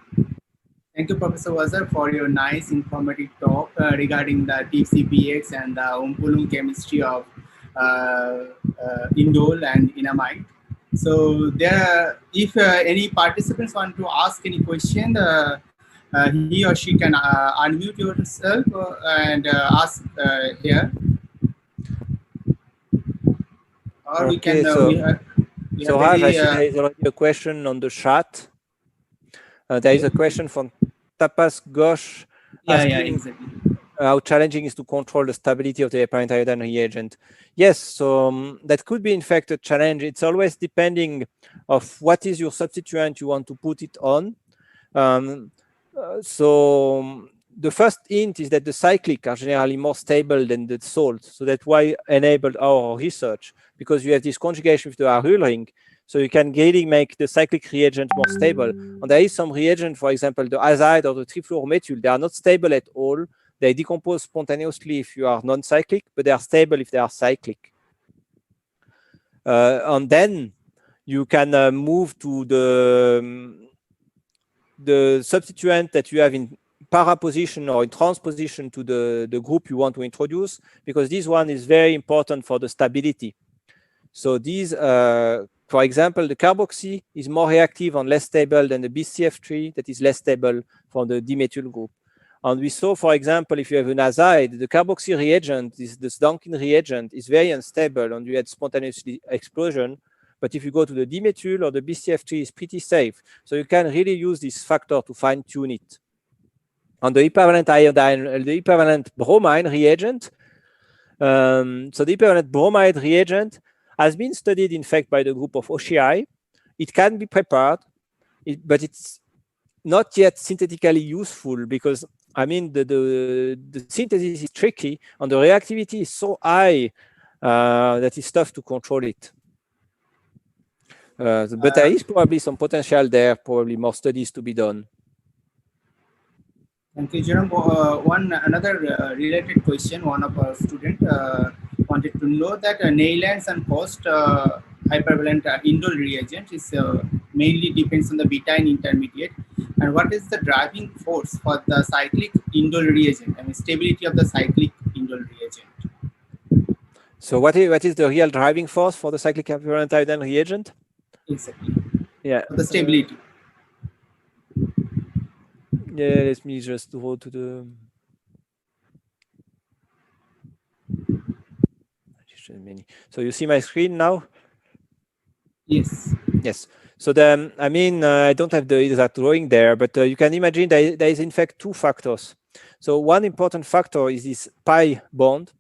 S3: Thank you, Professor Wazir, for your nice informative talk regarding the TCPX and the Umpulung chemistry of indole and enamide. So there, if any participants want to ask any question, he or she can unmute yourself and ask here. Or we can.
S4: So Raj, I see there is already a question on the chat. There is a question from Tapas Ghosh asking
S3: exactly.
S4: How challenging is to control the stability of the apparent iodine reagent. Yes, so that could be in fact a challenge. It's always depending of what is your substituent you want to put it on. So the first hint is that the cyclic are generally more stable than the salt. So that's why enabled our research, because you have this conjugation with the aryl ring. So you can really make the cyclic reagent more stable. And there is some reagent, for example, the azide or the trifluoromethyl, they are not stable at all. They decompose spontaneously if you are non-cyclic, but they are stable if they are cyclic. And then you can move to the substituent that you have in paraposition or in transposition to the group you want to introduce, because this one is very important for the stability. So these for example, the carboxy is more reactive and less stable than the BCF3 that is less stable from the dimethyl group. And we saw, for example, if you have an azide, the carboxy reagent, this Dunkin reagent, is very unstable and you had spontaneous explosion. But if you go to the dimethyl or the BCF3, it's pretty safe. So you can really use this factor to fine tune it. On the hypervalent iodine, the hypervalent bromine reagent, so the hypervalent bromide reagent has been studied, in fact, by the group of OCI. It can be prepared, but it's not yet synthetically useful because, I mean, the synthesis is tricky and the reactivity is so high that it's tough to control it. But there is probably some potential there, probably more studies to be done.
S3: Thank you, Jerome. Another related question, one of our students wanted to know that Neyland's and post hypervalent indole reagent is mainly depends on the beta intermediate. And what is the driving force for the cyclic indole reagent? I mean, stability of the cyclic indole reagent.
S4: So what is the real driving force for the cyclic hypervalent iodine reagent?
S3: Exactly.
S4: Yeah.
S3: For the stability.
S4: Yeah, let me just go to the. So you see my screen now?
S3: Yes.
S4: Yes. So the, I mean, I don't have the exact drawing there, but you can imagine there is in fact two factors. So one important factor is this pi bond.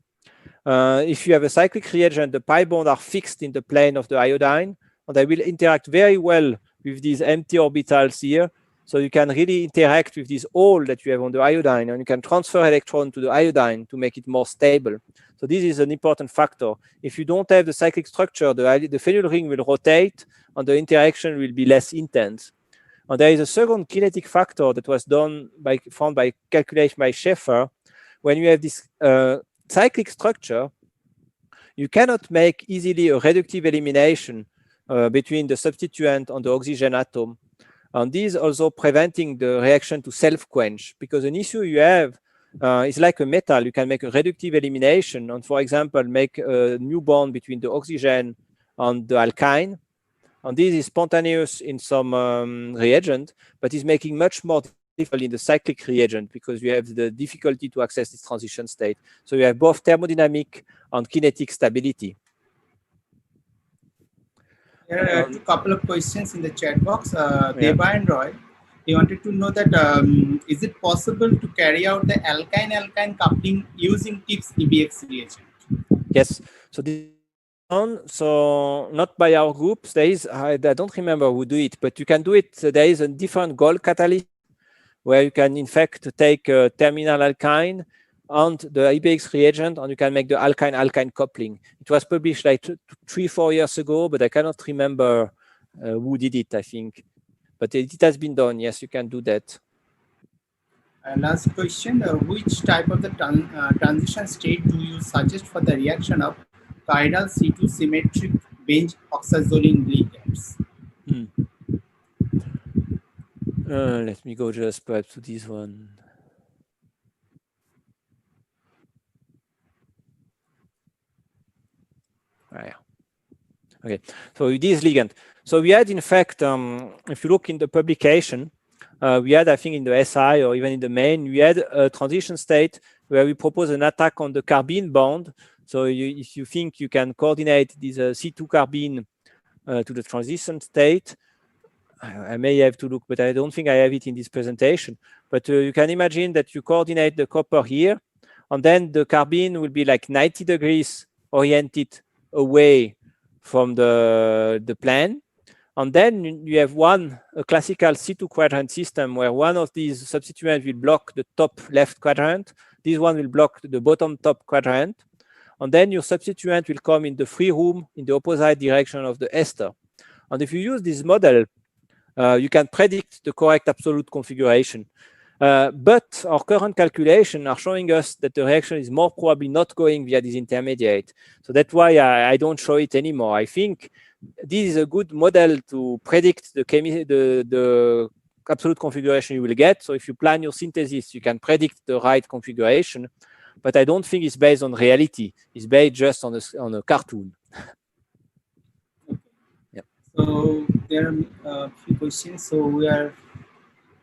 S4: If you have a cyclic reagent, the pi bond are fixed in the plane of the iodine, and they will interact very well with these empty orbitals here. So you can really interact with this hole that you have on the iodine, and you can transfer electron to the iodine to make it more stable. So this is an important factor. If you don't have the cyclic structure, the phenyl ring will rotate, and the interaction will be less intense. And there is a second kinetic factor that was found by calculation by Schaeffer. When you have this cyclic structure, you cannot make easily a reductive elimination between the substituent and the oxygen atom. And this also preventing the reaction to self-quench, because an issue you have is like a metal. You can make a reductive elimination and, for example, make a new bond between the oxygen and the alkyne. And this is spontaneous in some reagent, but is making much more difficult in the cyclic reagent because you have the difficulty to access this transition state. So you have both thermodynamic and kinetic stability.
S3: There are a couple of questions in the chat box. Deva and Roy, they wanted to know that is it possible to carry out the alkyne-alkyne coupling using TIPS EBX reagent?
S4: Yes. So this so not by our groups. There is, I don't remember who do it, but you can do it. There is a different gold catalyst where you can in fact take a terminal alkyne and the EBX reagent, and you can make the alkyne-alkyne coupling. It was published like 3-4 years ago, but I cannot remember who did it, I think. But it has been done. Yes, you can do that.
S3: Last question, which type of the transition state do you suggest for the reaction of chiral C2 symmetric bench oxazoline ligands?
S4: Let me go just perhaps to this one. Okay, so this ligand. So we had, in fact, if you look in the publication, we had, I think, in the SI or even in the main, we had a transition state where we propose an attack on the carbene bond. So if you think you can coordinate this C2 carbene to the transition state, I may have to look, but I don't think I have it in this presentation. But you can imagine that you coordinate the copper here, and then the carbene will be like 90 degrees oriented away from the plane. And then you have a classical C2 quadrant system where one of these substituents will block the top left quadrant. This one will block the bottom top quadrant. And then your substituent will come in the free room in the opposite direction of the ester. And if you use this model, you can predict the correct absolute configuration. But our current calculations are showing us that the reaction is more probably not going via this intermediate. So that's why I don't show it anymore. I think this is a good model to predict the absolute configuration you will get. So if you plan your synthesis, you can predict the right configuration. But I don't think it's based on reality. It's based just on a cartoon.
S3: So there are a few questions. So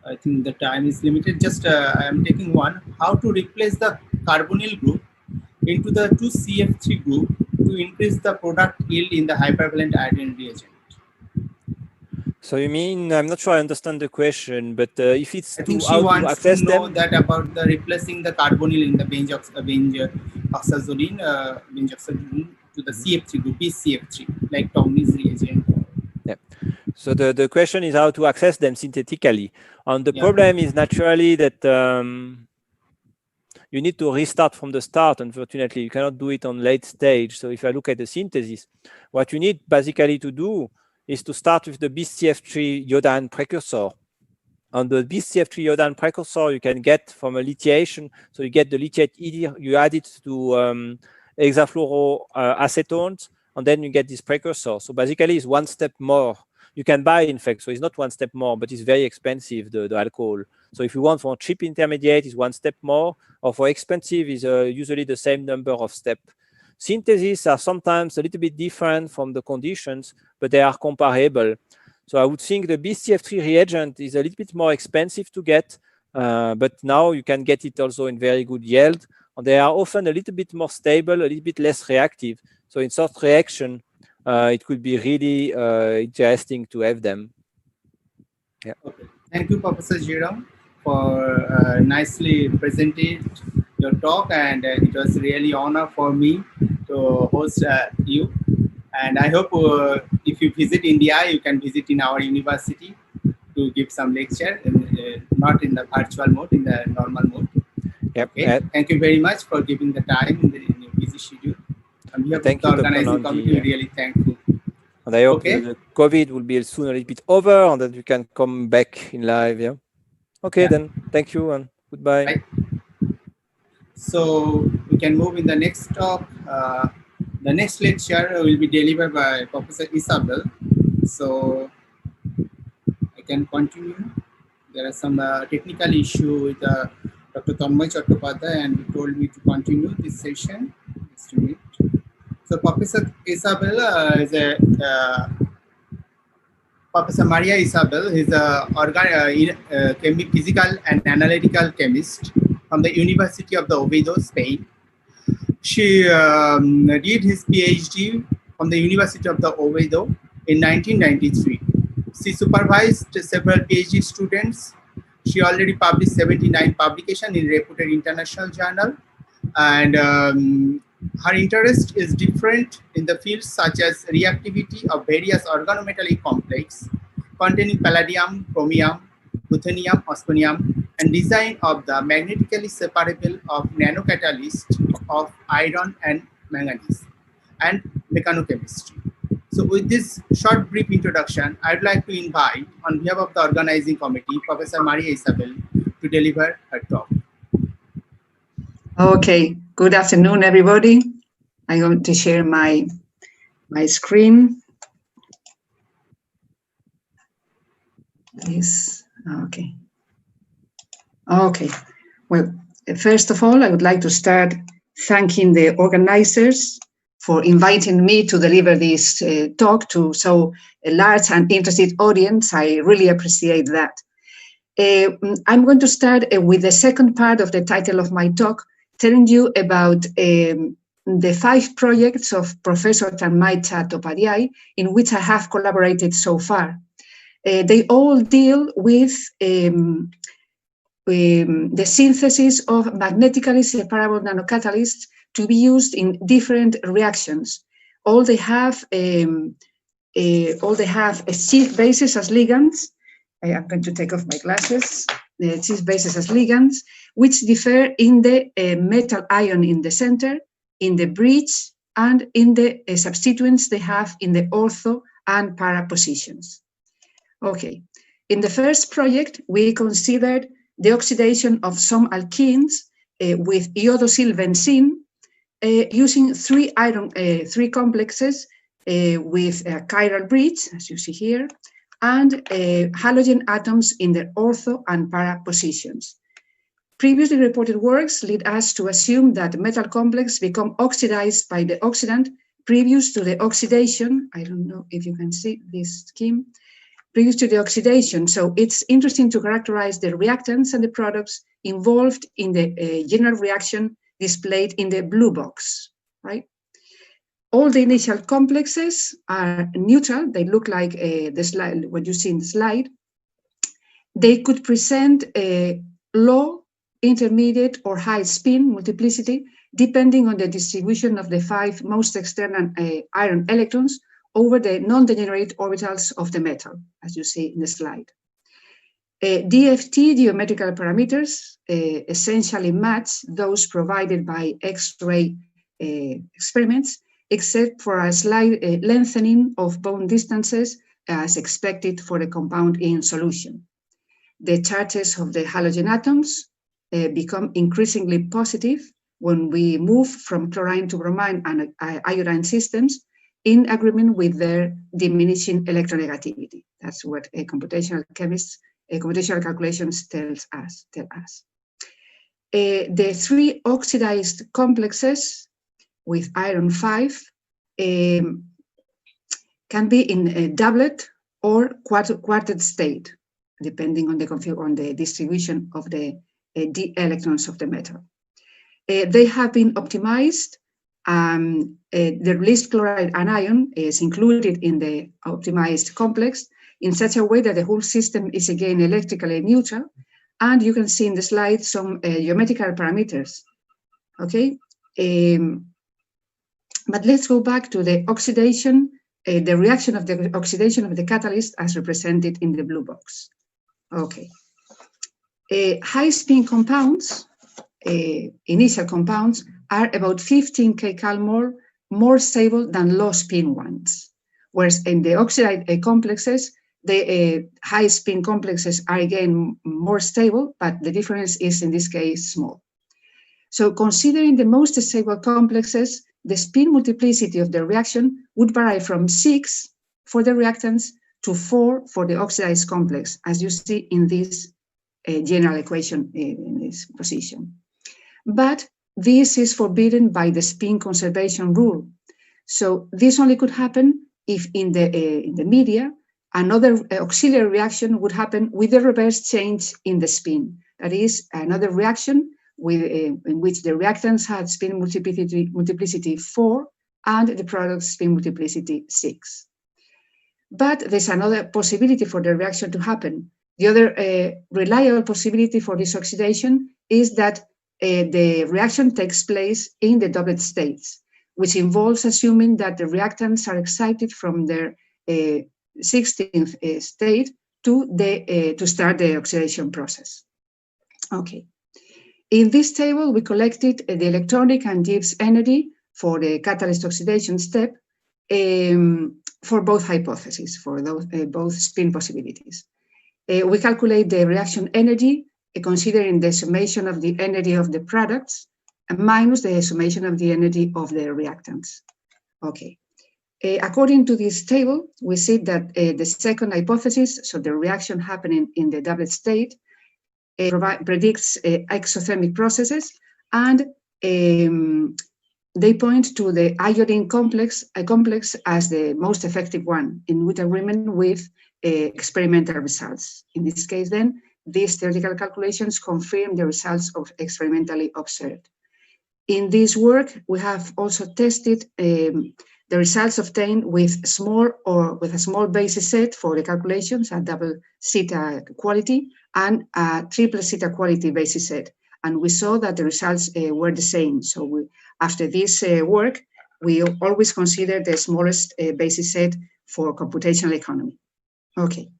S3: I think the time is limited. Just I am taking one. How to replace the carbonyl group into the 2CF3 group to increase the product yield in the hypervalent iodine reagent?
S4: So you mean, I'm not sure I understand the question, but if it's
S3: I think she
S4: how to
S3: wants to
S4: access
S3: know
S4: them.
S3: that about the replacing the carbonyl in the benzoxazoline to the CF3 group, BCF3, like Townes reagent.
S4: Yeah. So the question is how to access them synthetically. And the problem is naturally that you need to restart from the start. Unfortunately, you cannot do it on late stage. So if I look at the synthesis, what you need basically to do is to start with the BCF3 iodine precursor. On the BCF3 iodine precursor, you can get from a lithiation. So you get the lithiate ether, you add it to hexafluoroacetones, and then you get this precursor. So basically, it's one step more. You can buy, in fact, so it's not one step more, but it's very expensive, the alcohol. So if you want for cheap intermediate, it's one step more, or for expensive, is usually the same number of steps. Syntheses are sometimes a little bit different from the conditions, but they are comparable. So I would think the BCF3 reagent is a little bit more expensive to get, but now you can get it also in very good yield. And they are often a little bit more stable, a little bit less reactive. So in such reaction, it could be really interesting to have them. Yeah.
S3: Okay. Thank you, Professor Jerome, for nicely presented your talk, and it was really honor for me to host you. And I hope if you visit India, you can visit in our university to give some lecture, not in the virtual mode, in the normal mode.
S4: Yep.
S3: Okay. Thank you very much for giving the time in your busy schedule. And we have the organizing committee really thankful.
S4: And I hope the COVID will be soon a little bit over and that we can come back in live. Yeah. Okay, then. Thank you and goodbye.
S3: Bye. So we can move in the next talk. The next lecture will be delivered by Professor Isabel. So I can continue. There are some technical issue with Dr. Tanmay Chattopadhyay, and he told me to continue this session. Just a minute. So Professor Isabel is a Professor Maria Isabel is a physical and analytical chemist from the University of the Oviedo, Spain. She did his PhD from the University of the Oviedo in 1993. She supervised several PhD students. She already published 79 publications in reputed international journal, and her interest is different in the fields such as reactivity of various organometallic complexes containing palladium, chromium, ruthenium, osmium, and design of the magnetically separable of nanocatalyst of iron and manganese, and mechanochemistry. So with this short brief introduction, I'd like to invite, on behalf of the organizing committee, Professor Maria Isabel to deliver her talk.
S6: Okay, good afternoon, everybody. I'm going to share my screen. Yes, okay. Okay, well, first of all, I would like to start thanking the organizers for inviting me to deliver this talk to so a large and interested audience. I really appreciate that. I'm going to start with the second part of the title of my talk, telling you about the 5 projects of Professor Tanmay Chattopadhyay in which I have collaborated so far. They all deal with the synthesis of magnetically separable nanocatalysts to be used in different reactions. All they have cis bases as ligands. I am going to take off my glasses. The cis bases as ligands, which differ in the metal ion in the center, in the bridge, and in the substituents they have in the ortho and para positions. Okay, in the first project, we considered the oxidation of some alkenes with iodosyl benzene using 3 complexes with a chiral bridge, as you see here, and halogen atoms in the ortho and para positions. Previously reported works lead us to assume that metal complex become oxidized by the oxidant previous to the oxidation. I don't know if you can see this scheme. Previous to the oxidation. So it's interesting to characterize the reactants and the products involved in the general reaction displayed in the blue box, right? All the initial complexes are neutral. They look like the slide, what you see in the slide. They could present a low, intermediate, or high spin multiplicity, depending on the distribution of the 5 most external iron electrons over the non-degenerate orbitals of the metal, as you see in the slide. DFT geometrical parameters essentially match those provided by X-ray experiments, except for a slight lengthening of bond distances as expected for the compound in solution. The charges of the halogen atoms become increasingly positive when we move from chlorine to bromine and iodine systems in agreement with their diminishing electronegativity. That's what computational chemists, computational calculations tell us. The 3 oxidized complexes with iron 5 can be in a doublet or quartet state, depending on the distribution of the d electrons of the metal. They have been optimized. The released chloride anion is included in the optimized complex in such a way that the whole system is again electrically neutral. And you can see in the slide some geometrical parameters. Okay. But let's go back to the oxidation, the reaction of the oxidation of the catalyst as represented in the blue box. Okay. High spin compounds, initial compounds, are about 15 kcal more stable than low spin ones. Whereas in the oxide complexes, the high spin complexes are again more stable, but the difference is in this case small. So considering the most stable complexes, the spin multiplicity of the reaction would vary from 6 for the reactants to 4 for the oxidized complex, as you see in this general equation in this position. But this is forbidden by the spin conservation rule. So this only could happen if in the media, another auxiliary reaction would happen with the reverse change in the spin. That is, another reaction in which the reactants had spin multiplicity 4 and the product spin multiplicity 6. But there's another possibility for the reaction to happen. The other reliable possibility for this oxidation is that the reaction takes place in the doublet states, which involves assuming that the reactants are excited from their 16th state to start the oxidation process. Okay. In this table, we collected the electronic and Gibbs energy for the catalyst oxidation step for both hypotheses, for those both spin possibilities. We calculate the reaction energy considering the summation of the energy of the products minus the summation of the energy of the reactants. Okay. According to this table, we see that the second hypothesis, so the reaction happening in the doublet state, predicts exothermic processes, and they point to the iodine complex as the most effective one, in with agreement with experimental results. In this case, then, these theoretical calculations confirm the results of experimentally observed. In this work, we have also tested the results obtained with a small basis set for the calculations, a double zeta quality, and a triple zeta quality basis set. And we saw that the results were the same. So after this work, we always consider the smallest basis set for computational economy. Okay.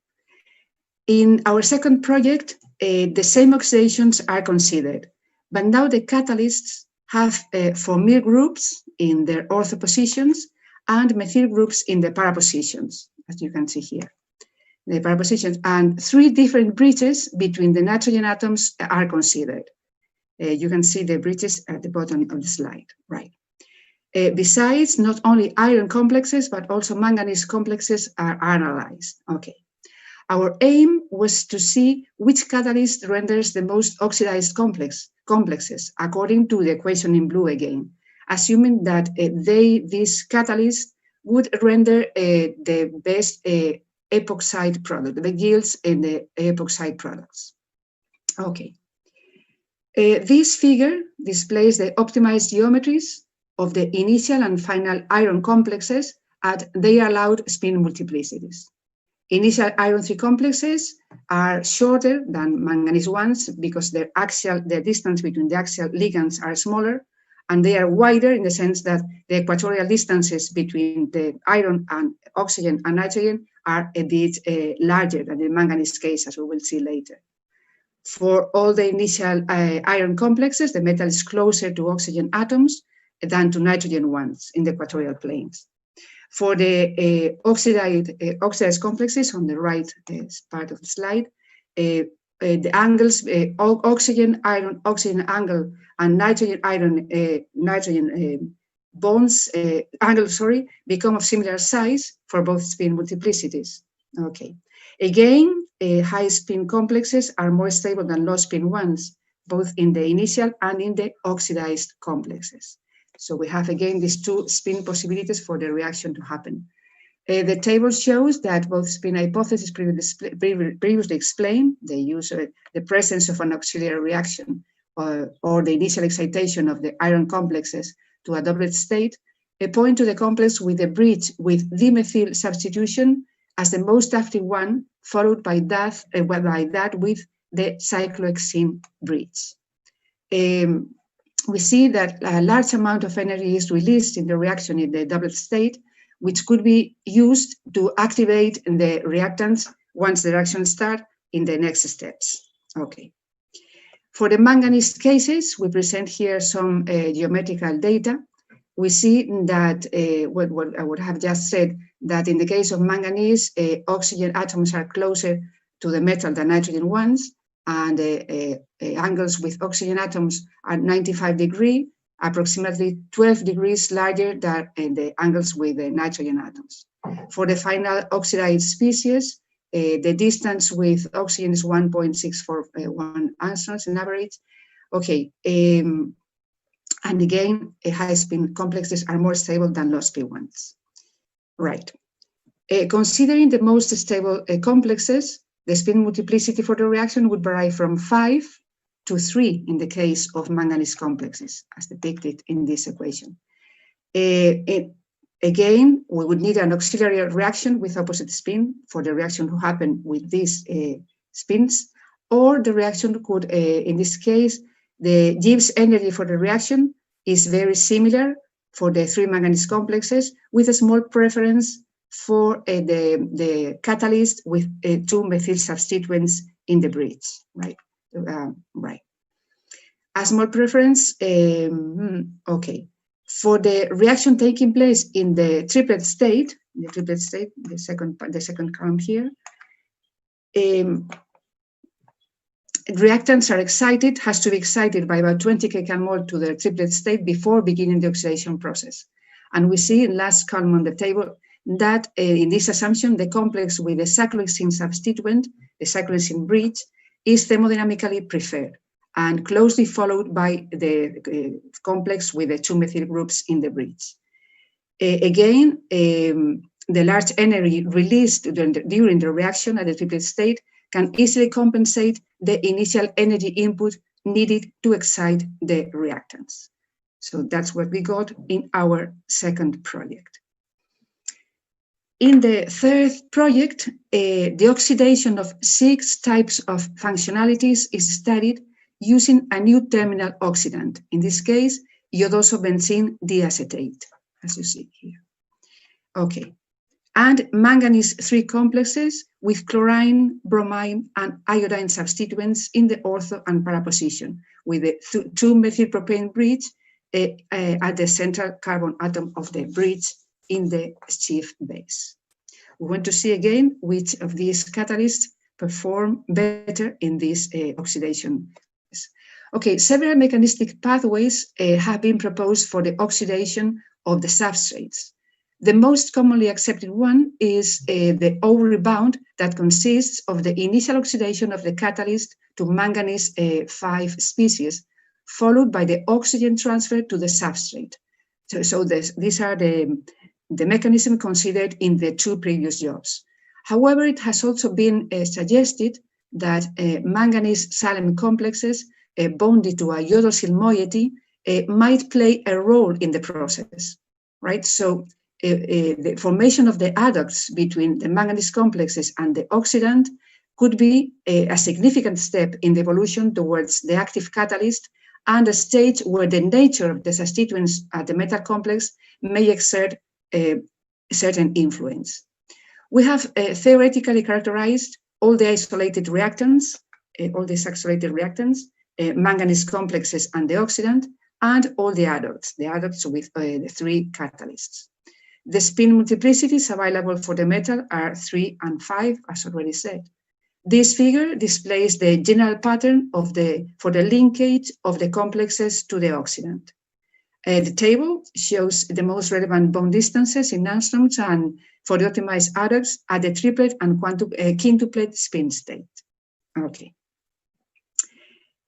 S6: In our second project, the same oxidations are considered, but now the catalysts have 4 methyl groups in their ortho positions and methyl groups in the para positions, as you can see here. The para positions, and 3 different bridges between the nitrogen atoms are considered. You can see the bridges at the bottom of the slide, right? Besides, not only iron complexes, but also manganese complexes are analyzed. Okay. Our aim was to see which catalyst renders the most oxidized complexes, according to the equation in blue again. assuming that this catalyst would render the best epoxide product, the yields in the epoxide products. Okay. This figure displays the optimized geometries of the initial and final iron complexes at their allowed spin multiplicities. Initial iron 3 complexes are shorter than manganese ones because the distance between the axial ligands are smaller, and they are wider in the sense that the equatorial distances between the iron and oxygen and nitrogen are a bit larger than the manganese case, as we will see later. For all the initial iron complexes, the metal is closer to oxygen atoms than to nitrogen ones in the equatorial planes. For the oxidized complexes on the right part of the slide, the angles, oxygen angle and nitrogen iron bonds become of similar size for both spin multiplicities. Okay. Again, high spin complexes are more stable than low spin ones, both in the initial and in the oxidized complexes. So we have again these two spin possibilities for the reaction to happen. The table shows that both spin hypotheses previously explained, they use the presence of an auxiliary reaction or the initial excitation of the iron complexes to a doublet state, point to the complex with a bridge with dimethyl substitution as the most active one, followed by that with the cyclohexene bridge. We see that a large amount of energy is released in the reaction in the doublet state, which could be used to activate the reactants once the reaction starts in the next steps. Okay. For the manganese cases, we present here some geometrical data. We see that what I would have just said, that in the case of manganese, oxygen atoms are closer to the metal than nitrogen ones, and angles with oxygen atoms are 95 degrees, approximately 12 degrees larger than the angles with the nitrogen atoms. For the final oxidized species, the distance with oxygen is 1.641 angstroms in average. Okay, and again, high spin complexes are more stable than low spin ones. Right. Considering the most stable complexes, the spin multiplicity for the reaction would vary from 5 to 3 in the case of manganese complexes, as depicted in this equation. Again, we would need an auxiliary reaction with opposite spin for the reaction to happen with these spins, or the reaction could, in this case, the Gibbs energy for the reaction is very similar for the 3 manganese complexes, with a small preference for the catalyst with 2 methyl substituents in the bridge, right? Right. A small preference, okay. For the reaction taking place in the triplet state, the second column here, reactants are excited, has to be excited by about 20 kcal to the triplet state before beginning the oxidation process. And we see in last column on the table that in this assumption, the complex with the cyclohexene substituent, the cyclohexene bridge, is thermodynamically preferred and closely followed by the complex with the 2 methyl groups in the bridge. Again, the large energy released during the reaction at the triplet state can easily compensate the initial energy input needed to excite the reactants. So that's what we got in our second project. In the third project, the oxidation of 6 types of functionalities is studied using a new terminal oxidant, in this case, iodosobenzene diacetate, as you see here. Okay, and manganese 3 complexes with chlorine, bromine, and iodine substituents in the ortho and para position, with the 2-methylpropane bridge at the central carbon atom of the bridge in the chief base. We want to see again which of these catalysts perform better in this oxidation. Okay, several mechanistic pathways have been proposed for the oxidation of the substrates. The most commonly accepted one is the O rebound that consists of the initial oxidation of the catalyst to manganese 5 species, followed by the oxygen transfer to the substrate, So these are the mechanism considered in the 2 previous jobs. However, it has also been suggested that manganese silane complexes bonded to a iodosyl moiety might play a role in the process, right? So the formation of the adducts between the manganese complexes and the oxidant could be a significant step in the evolution towards the active catalyst and a stage where the nature of the substituents at the metal complex may exert a certain influence. We have theoretically characterized all the isolated reactants, manganese complexes and the oxidant, and all the adducts with the 3 catalysts. The spin multiplicities available for the metal are 3 and 5, as already said. This figure displays the general pattern for the linkage of the complexes to the oxidant. The table shows the most relevant bond distances in angstroms and for the optimized adducts at the triplet and quintuplet spin state. Okay.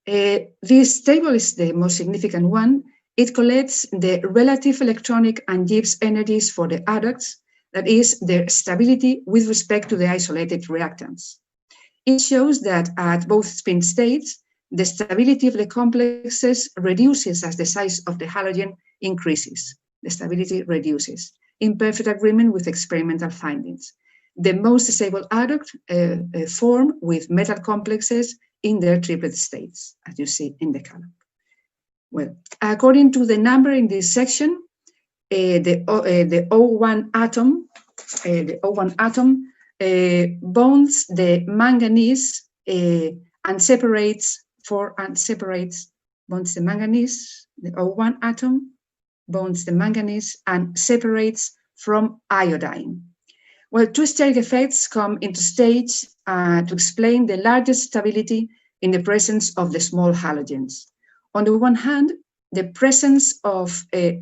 S6: This table is the most significant one. It collects the relative electronic and Gibbs energies for the adducts, that is, their stability with respect to the isolated reactants. It shows that at both spin states, the stability of the complexes reduces as the size of the halogen increases. The stability reduces, in perfect agreement with experimental findings. The most stable adduct form with metal complexes in their triplet states, as you see in the column. Well, according to the number in this section, the O1 atom bonds the manganese and separates bonds the manganese. The O1 atom bonds the manganese and separates from iodine. Well, 2 steric effects come into stage to explain the largest stability in the presence of the small halogens. On the one hand, the presence of the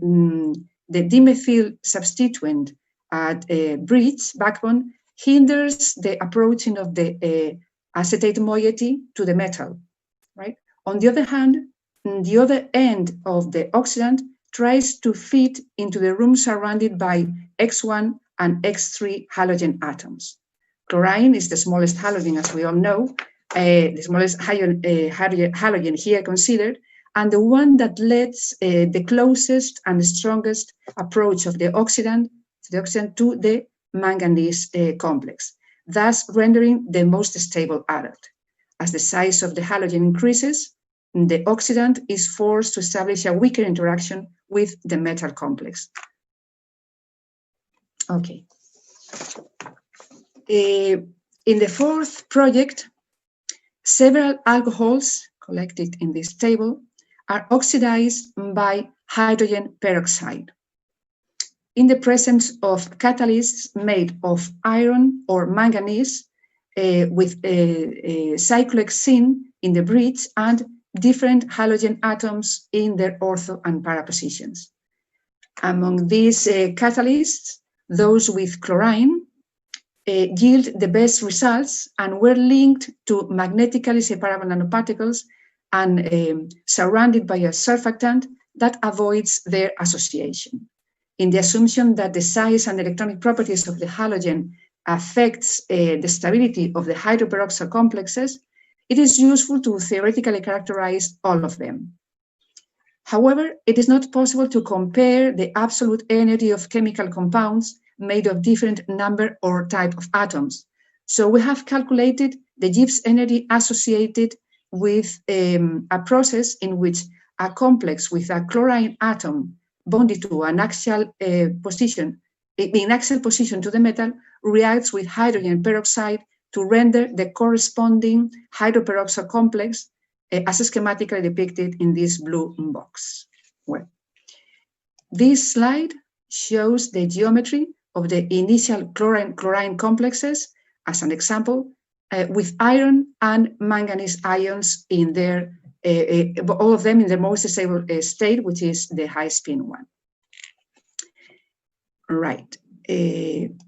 S6: dimethyl substituent at a bridge backbone hinders the approaching of the acetate moiety to the metal, right? On the other hand, the other end of the oxidant tries to fit into the room surrounded by X1 and X3 halogen atoms. Chlorine is the smallest halogen, as we all know, the smallest halogen here considered, and the one that lets the closest and strongest approach of the oxidant to the manganese complex, thus rendering the most stable adduct. As the size of the halogen increases, the oxidant is forced to establish a weaker interaction with the metal complex. Okay. In the 4th project, several alcohols collected in this table are oxidized by hydrogen peroxide. In the presence of catalysts made of iron or manganese with cyclohexene in the bridge and different halogen atoms in their ortho and para positions. Among these catalysts, those with chlorine yield the best results and were linked to magnetically separable nanoparticles and surrounded by a surfactant that avoids their association. In the assumption that the size and electronic properties of the halogen affects the stability of the hydroperoxyl complexes, it is useful to theoretically characterize all of them. However, it is not possible to compare the absolute energy of chemical compounds made of different number or type of atoms. So we have calculated the Gibbs energy associated with a process in which a complex with a chlorine atom bonded to an axial position, in axial position to the metal, reacts with hydrogen peroxide to render the corresponding hydroperoxyl complex as schematically depicted in this blue box. Well, this slide shows the geometry of the initial chlorine complexes as an example with iron and manganese ions in their, all of them in the most stable state, which is the high spin one. Right. In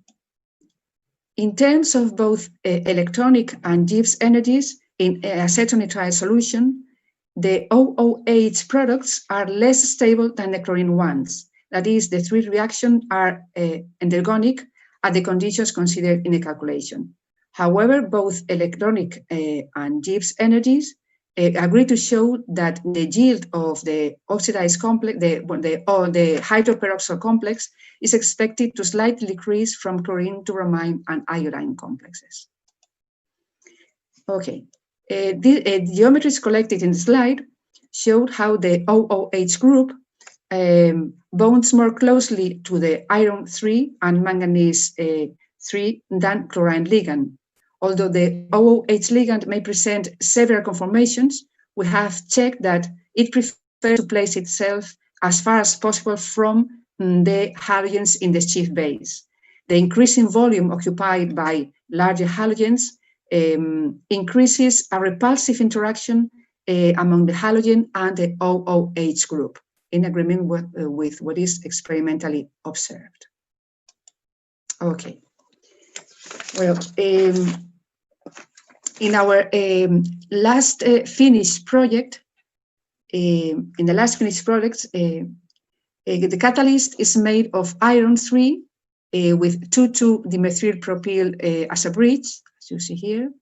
S6: terms of both electronic and Gibbs energies in acetonitrile solution, the OOH products are less stable than the chlorine ones, That is, the three reactions are endergonic at the conditions considered in the calculation. However, both electronic and Gibbs energies agree to show that the yield of the oxidized complex, the hydroperoxyl complex, is expected to slightly decrease from chlorine to bromine and iodine complexes. Okay, the geometries collected in the slide showed how the OOH group bonds more closely to the iron 3 and manganese 3 than chlorine ligand. Although the OOH ligand may present several conformations, we have checked that it prefers to place itself as far as possible from the halogens in the chief base. The increasing volume occupied by larger halogens increases a repulsive interaction among the halogen and the OOH group, in agreement with what is experimentally observed. Okay. Well, in our last finished project, the catalyst is made of iron 3 with 2,2-dimethyl-propyl as a bridge, as you see here,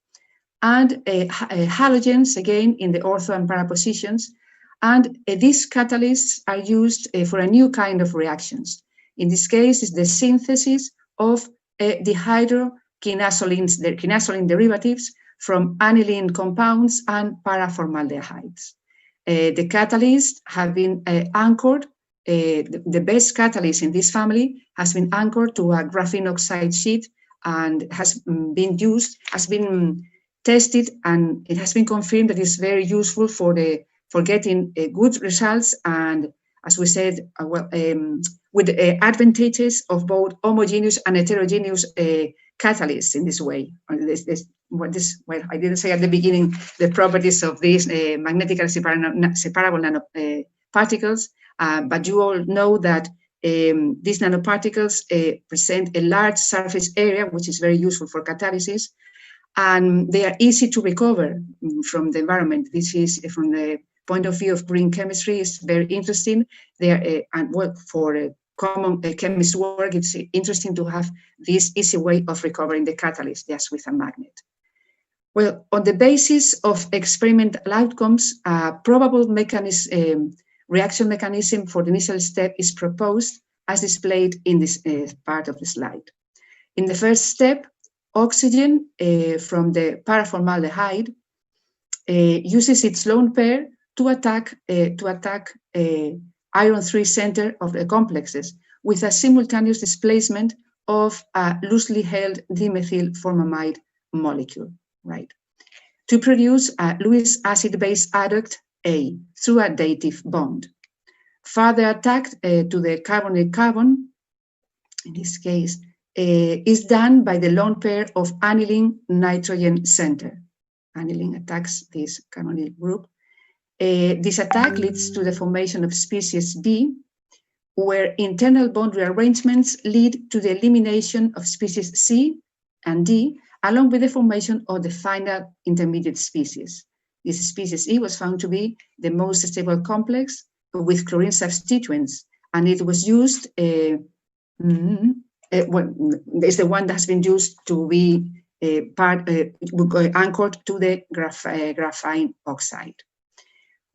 S6: and halogens again in the ortho and para positions. And these catalysts are used for a new kind of reactions. In this case, it's the synthesis of dihydroquinazoline derivatives from aniline compounds and paraformaldehydes. The catalysts have been anchored. The best catalyst in this family has been anchored to a graphene oxide sheet and has been tested, and it has been confirmed that it's very useful for getting good results, and as we said, with the advantages of both homogeneous and heterogeneous catalysts in this way. Well, I didn't say at the beginning the properties of these magnetically separable nanoparticles, but you all know that these nanoparticles present a large surface area, which is very useful for catalysis, and they are easy to recover from the environment. This is from the point of view of green chemistry, is very interesting. They are, and well, for common chemist work, it's interesting to have this easy way of recovering the catalyst just with a magnet. Well, on the basis of experimental outcomes, a probable reaction mechanism for the initial step is proposed as displayed in this part of the slide. In the first step, oxygen from the paraformaldehyde uses its lone pair to attack iron 3 center of the complexes with a simultaneous displacement of a loosely held dimethyl formamide molecule, right? To produce a Lewis acid-base adduct A through a dative bond. Further attack to the carbon, in this case, is done by the lone pair of aniline nitrogen center. Aniline attacks this carbonyl group. This attack leads to the formation of species B, where internal bond rearrangements lead to the elimination of species C and D, along with the formation of the final intermediate species. This species E was found to be the most stable complex with chlorine substituents, and it was used, it's the one that has been used to be anchored to the graphene oxide.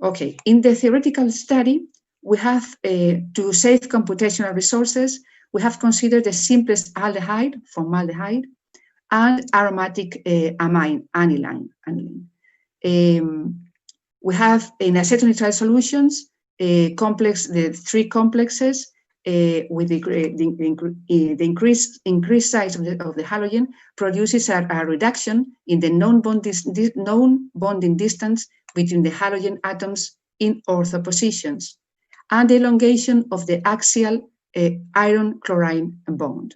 S6: Okay, in the theoretical study, we have, to save computational resources, we have considered the simplest aldehyde, formaldehyde, and aromatic amine, aniline. We have in acetylnitrile solutions the three complexes with the increased size of the halogen produces a reduction in the known bonding distance between the halogen atoms in ortho positions and the elongation of the axial iron-chlorine bond.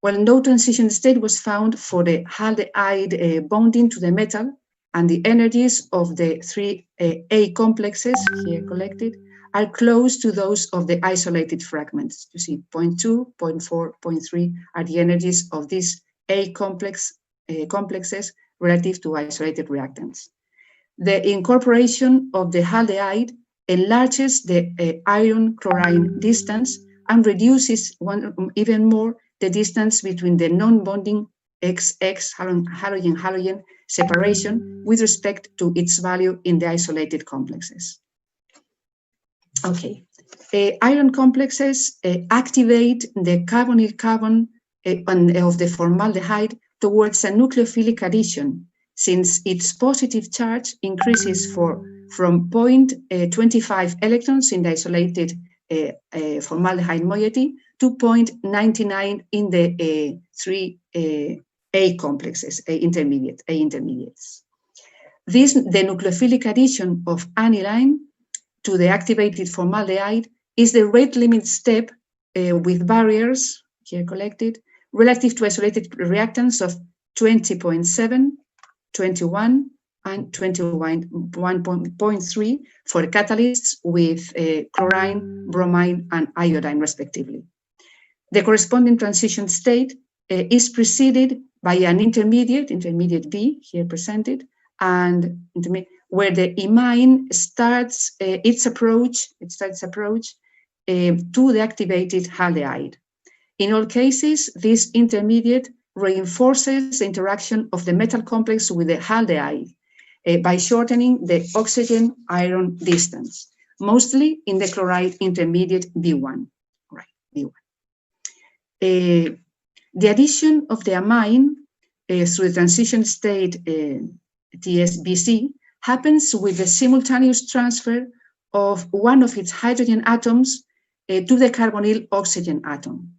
S6: Well, no transition state was found for the haldehyde bonding to the metal, and the energies of the three A complexes here collected are close to those of the isolated fragments. You see 0.2, 0.4, 0.3 are the energies of these A complexes relative to isolated reactants. The incorporation of the haldehyde enlarges the iron-chlorine distance and reduces even more the distance between the non-bonding XX halogen-halogen separation with respect to its value in the isolated complexes. Okay, iron complexes activate the carbonyl-carbon of the formaldehyde towards a nucleophilic addition, since its positive charge increases from 0.25 electrons in the isolated formaldehyde moiety to 0.99 in the 3A complexes, A intermediates. The nucleophilic addition of aniline to the activated formaldehyde is the rate limit step with barriers here collected relative to isolated reactants of 20.7, 21, and 21.3 for catalysts with chlorine, bromine, and iodine, respectively. The corresponding transition state is preceded by an intermediate B, here presented, and where the imine starts its approach to the activated aldehyde. In all cases, this intermediate reinforces the interaction of the metal complex with the aldehyde by shortening the oxygen-iron distance, mostly in the chloride intermediate B1. Right, B1. The addition of the amine through the transition state TSBC happens with the simultaneous transfer of one of its hydrogen atoms to the carbonyl oxygen atom.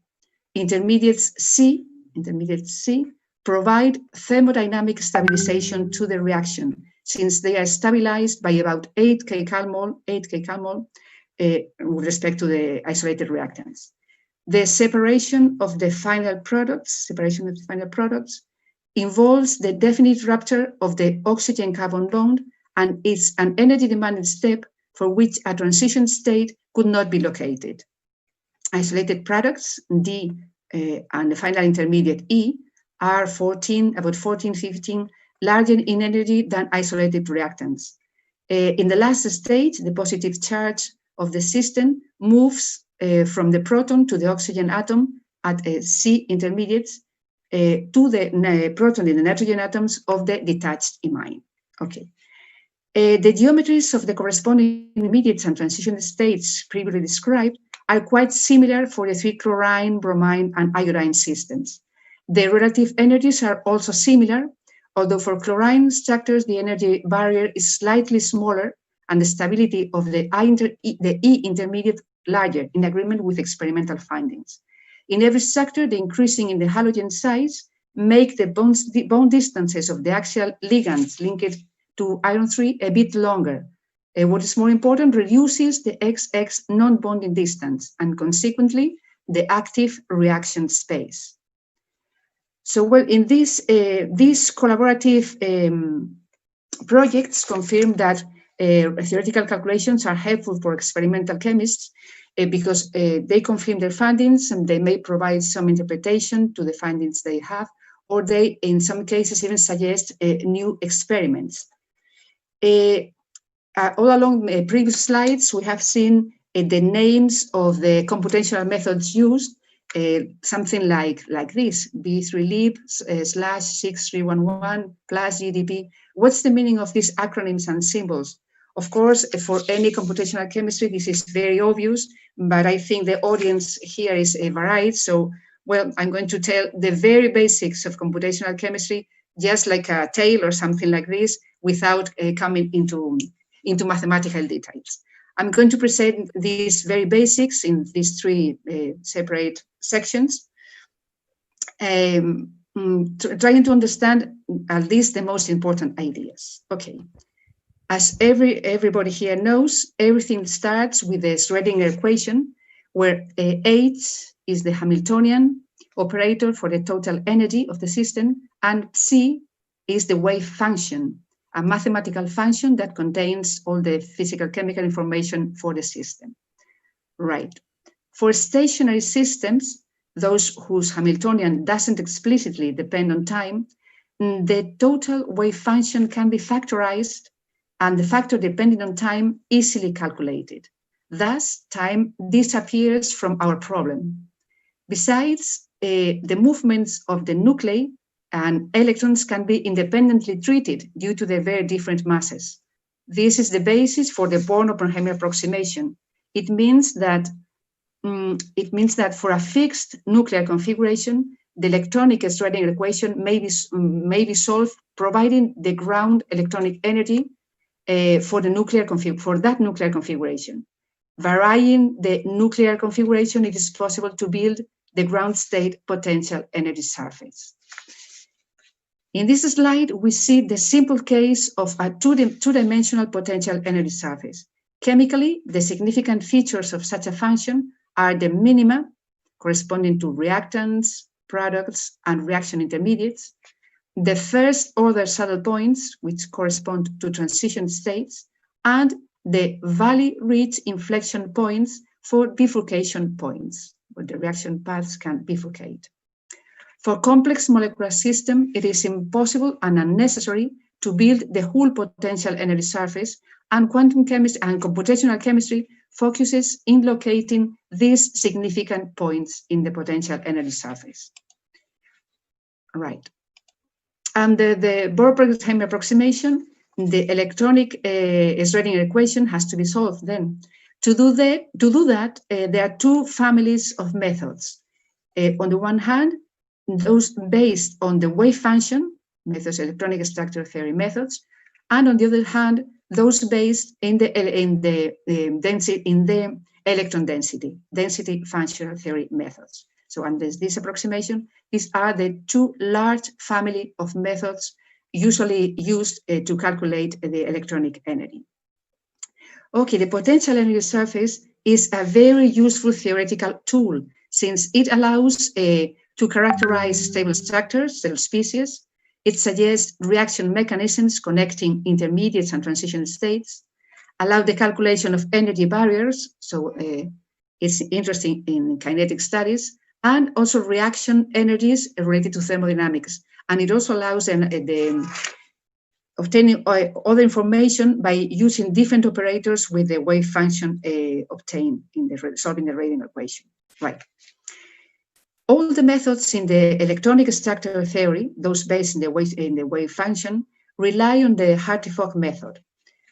S6: Intermediate C provide thermodynamic stabilization to the reaction, since they are stabilized by about 8 kcal with respect to the isolated reactants. The separation of the final products involves the definite rupture of the oxygen-carbon bond, and is an energy-demanding step for which a transition state could not be located. Isolated products, D, and the final intermediate E, are about 14, 15 larger in energy than isolated reactants. In the last stage, the positive charge of the system moves from the proton to the oxygen atom at C intermediates to the proton in the nitrogen atoms of the detached imine. Okay. The geometries of the corresponding intermediates and transition states previously described are quite similar for the 3 chlorine, bromine, and iodine systems. The relative energies are also similar, although for chlorine structures, the energy barrier is slightly smaller and the stability of the E intermediate larger, in agreement with experimental findings. In every structure, the increasing in the halogen size make the bond distances of the axial ligands linked to iron 3 a bit longer. What is more important, reduces the XX non-bonding distance and consequently the active reaction space. So, well, in these collaborative projects confirm that theoretical calculations are helpful for experimental chemists because they confirm their findings and they may provide some interpretation to the findings they have, or they, in some cases, even suggest new experiments. All along previous slides, we have seen the names of the computational methods used, something like this, B3lib /6311 plus GDP. What's the meaning of these acronyms and symbols? Of course, for any computational chemistry, this is very obvious, but I think the audience here is varied. So, well, I'm going to tell the very basics of computational chemistry, just like a tale or something like this, without coming into mathematical details. I'm going to present these very basics in these 3 separate sections, trying to understand at least the most important ideas. Okay. As everybody here knows, everything starts with the Schrödinger equation, where H is the Hamiltonian operator for the total energy of the system, and C is the wave function, a mathematical function that contains all the physical chemical information for the system. Right. For stationary systems, those whose Hamiltonian doesn't explicitly depend on time, the total wave function can be factorized and the factor depending on time easily calculated. Thus, time disappears from our problem. Besides, the movements of the nuclei and electrons can be independently treated due to their very different masses. This is the basis for the Born-Oppenheimer approximation. It means that for a fixed nuclear configuration, the electronic Schrödinger equation may be solved providing the ground electronic energy for that nuclear configuration. Varying the nuclear configuration, it is possible to build the ground state potential energy surface. In this slide, we see the simple case of a two-dimensional potential energy surface. Chemically, the significant features of such a function are the minima corresponding to reactants, products, and reaction intermediates, the first order saddle points, which correspond to transition states, and the valley-ridge inflection points for bifurcation points, where the reaction paths can bifurcate. For complex molecular systems, it is impossible and unnecessary to build the whole potential energy surface, and quantum chemistry and computational chemistry focuses in locating these significant points in the potential energy surface. Right. Under the Born-Oppenheimer approximation, the electronic Schrödinger equation has to be solved then. To do that, there are two families of methods. On the one hand, those based on the wave function, methods, electronic structure theory methods, and on the other hand, those based in the electron density functional theory methods. So under this approximation, these are the two large family of methods usually used to calculate the electronic energy. Okay, the potential energy surface is a very useful theoretical tool since it allows to characterize stable structures, stable species. It suggests reaction mechanisms connecting intermediates and transition states, allow the calculation of energy barriers, so it's interesting in kinetic studies, and also reaction energies related to thermodynamics. And it also allows obtaining other information by using different operators with the wave function obtained in solving the radial equation. Right. All the methods in the electronic structure theory, those based in the wave function, rely on the Hartree-Fock method.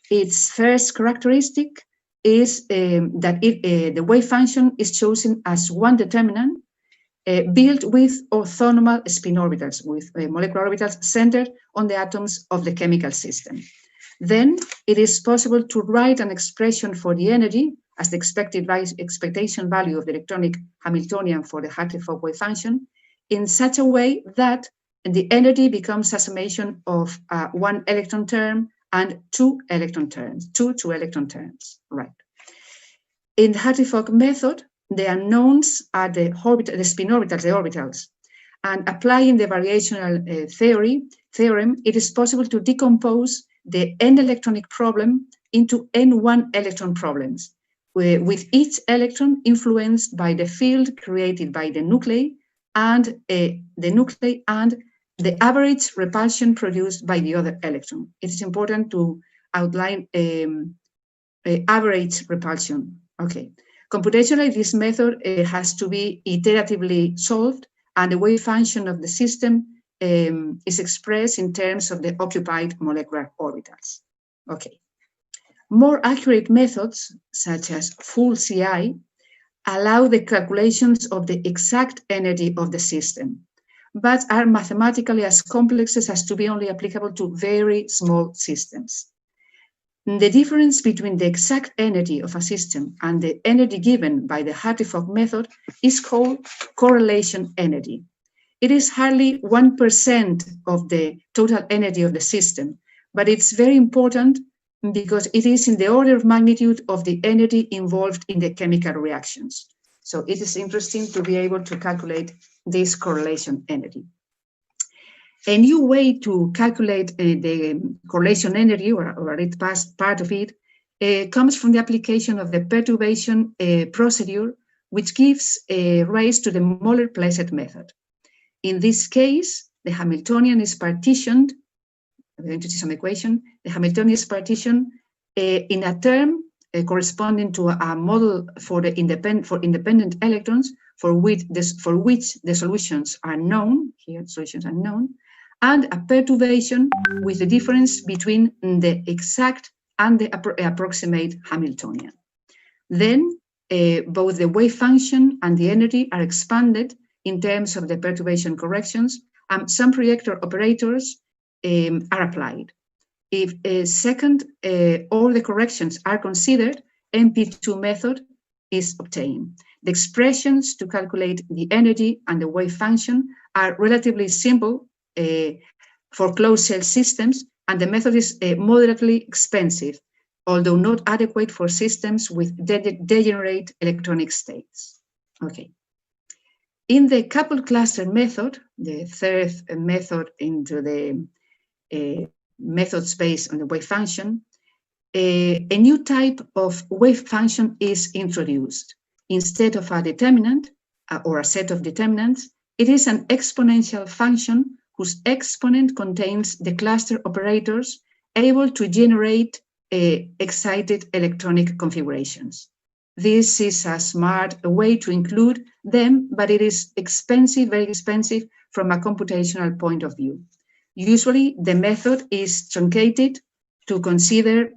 S6: Its first characteristic is that the wave function is chosen as one determinant built with orthonormal spin orbitals, with molecular orbitals centered on the atoms of the chemical system. Then it is possible to write an expression for the energy as the expectation value of the electronic Hamiltonian for the Hartree-Fock wave function in such a way that the energy becomes a summation of one electron term and two electron terms, two electron terms, right? In the Hartree-Fock method, the unknowns are the spin orbitals, the orbitals. And applying the variational theorem, it is possible to decompose the n electronic problem into n1 electron problems, with each electron influenced by the field created by the nuclei and the average repulsion produced by the other electron. It is important to outline average repulsion. Okay. Computationally, this method has to be iteratively solved, and the wave function of the system is expressed in terms of the occupied molecular orbitals. Okay. More accurate methods, such as full CI, allow the calculations of the exact energy of the system, but are mathematically as complex as to be only applicable to very small systems. The difference between the exact energy of a system and the energy given by the Hartree-Fock method is called correlation energy. It is hardly 1% of the total energy of the system, but it's very important because it is in the order of magnitude of the energy involved in the chemical reactions. So it is interesting to be able to calculate this correlation energy. A new way to calculate the correlation energy, or at least part of it, comes from the application of the perturbation procedure, which gives rise to the Moller-Plesset method. In this case, the Hamiltonian is partitioned we're going to see some equation, the Hamiltonian partition in a term corresponding to a model for the independent electrons for which the solutions are known. Here, solutions are known, and a perturbation with the difference between the exact and the approximate Hamiltonian. Then both the wave function and the energy are expanded in terms of the perturbation corrections, and some projector operators are applied. If second, all the corrections are considered, MP2 method is obtained. The expressions to calculate the energy and the wave function are relatively simple for closed shell systems, and the method is moderately expensive, although not adequate for systems with degenerate electronic states. Okay. In the coupled cluster method, the third method into the method space on the wave function, a new type of wave function is introduced. Instead of a determinant or a set of determinants, it is an exponential function whose exponent contains the cluster operators able to generate excited electronic configurations. This is a smart way to include them, but it is expensive, very expensive from a computational point of view. Usually, the method is truncated to consider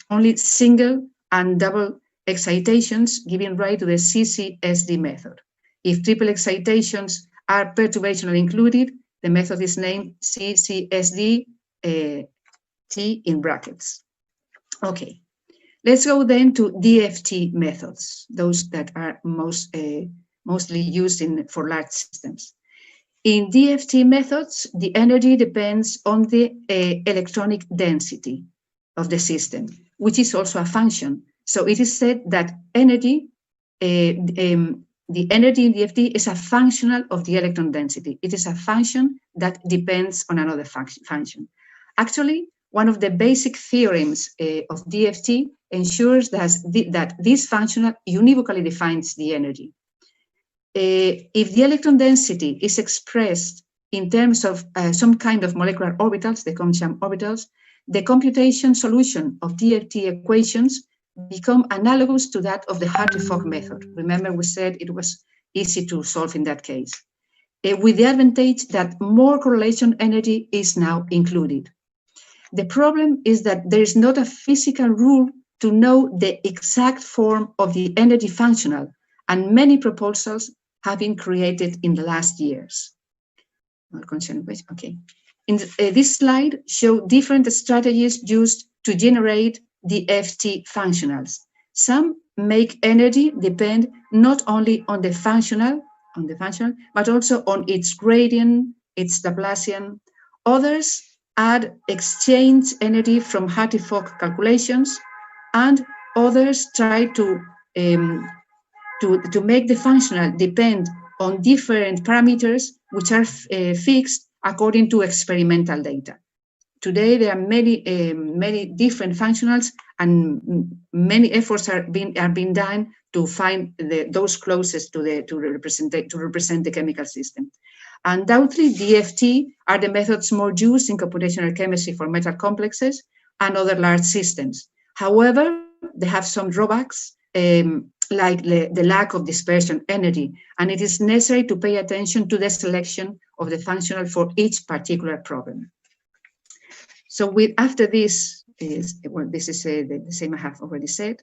S6: only single and double excitations, giving rise to the CCSD method. If triple excitations are perturbationally included, the method is named CCSD T in brackets. Okay, let's go then to DFT methods, those that are mostly used for large systems. In DFT methods, the energy depends on the electronic density of the system, which is also a function. So it is said that energy, the energy in DFT is a functional of the electron density. It is a function that depends on another function. Actually, one of the basic theorems of DFT ensures that this functional univocally defines the energy. If the electron density is expressed in terms of some kind of molecular orbitals, the COMCHAM orbitals, the computation solution of DFT equations become analogous to that of the Hartree-Fock method. Remember, we said it was easy to solve in that case, with the advantage that more correlation energy is now included. The problem is that there is not a physical rule to know the exact form of the energy functional, and many proposals have been created in the last years. Okay. In this slide show different strategies used to generate the FT functionals. Some make energy depend not only on the functional, but also on its gradient, its Laplacian. Others add exchange energy from Hartree-Fock calculations, and others try to make the functional depend on different parameters which are fixed according to experimental data. Today, there are many different functionals, and many efforts are being done to find those closest to represent the chemical system. Undoubtedly, DFT are the methods more used in computational chemistry for metal complexes and other large systems. However, they have some drawbacks, like the lack of dispersion energy, and it is necessary to pay attention to the selection of the functional for each particular problem. So after this, this is the same I have already said.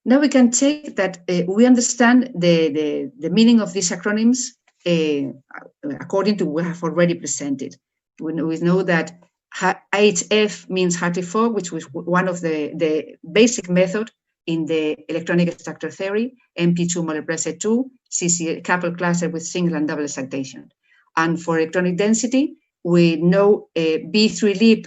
S6: Now we can check that we understand the meaning of these acronyms according to what we have already presented. We know that HF means Hartree-Fock, which was one of the basic method in the electronic structure theory, MP2 multiplexer 2, CC coupled cluster with single and double excitation. And for electronic density, we know B3-LEAP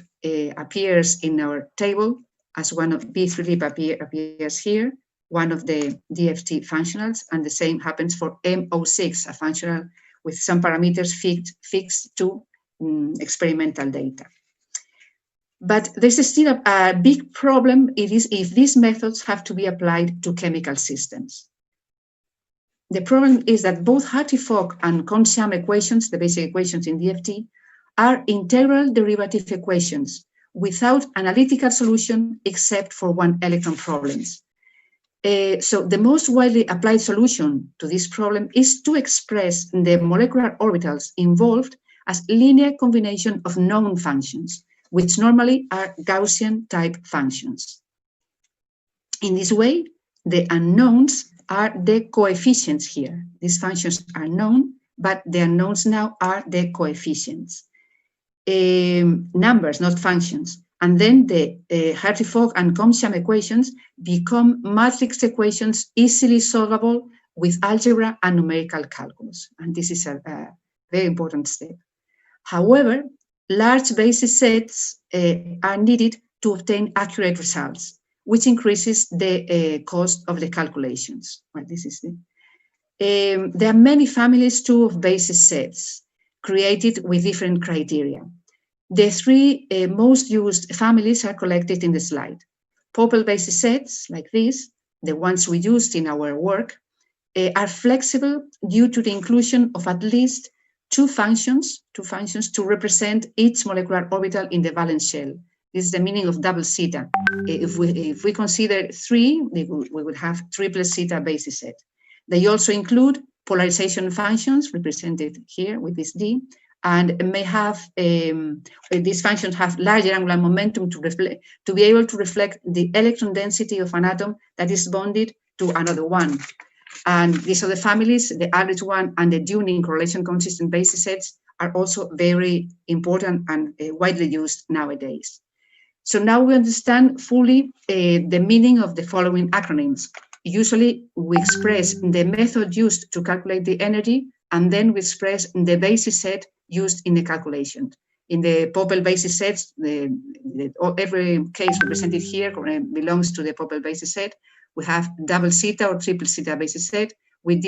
S6: appears in our table as one of B3-LEAP appears here, one of the DFT functionals, and the same happens for MO6, a functional with some parameters fixed to experimental data. But there's still a big problem if these methods have to be applied to chemical systems. The problem is that both Hartree-Fock and COMCHAM equations, the basic equations in DFT, are integral derivative equations without analytical solution except for one electron problems. So the most widely applied solution to this problem is to express the molecular orbitals involved as linear combination of known functions, which normally are Gaussian type functions. In this way, the unknowns are the coefficients here. These functions are known, but the unknowns now are the coefficients. Numbers, not functions. And then the Hartree-Fock and Comsham equations become matrix equations easily solvable with algebra and numerical calculus. And this is a very important step. However, large basis sets are needed to obtain accurate results, which increases the cost of the calculations. Well, this is it. There are many families too of basis sets created with different criteria. The three most used families are collected in the slide. Pople basis sets, like this, the ones we used in our work, are flexible due to the inclusion of at least two functions to represent each molecular orbital in the valence shell. This is the meaning of double zeta. If we consider three, we would have triple zeta basis set. They also include polarization functions represented here with this D, and may have these functions have larger angular momentum to be able to reflect the electron density of an atom that is bonded to another one. And these are the families, the Aldrich one and the Dunning correlation consistent basis sets are also very important and widely used nowadays. So now we understand fully the meaning of the following acronyms. Usually we express the method used to calculate the energy, and then we express the basis set used in the calculation. In the Pople basis sets, every case represented here belongs to the Pople basis set. We have double zeta or triple zeta basis set with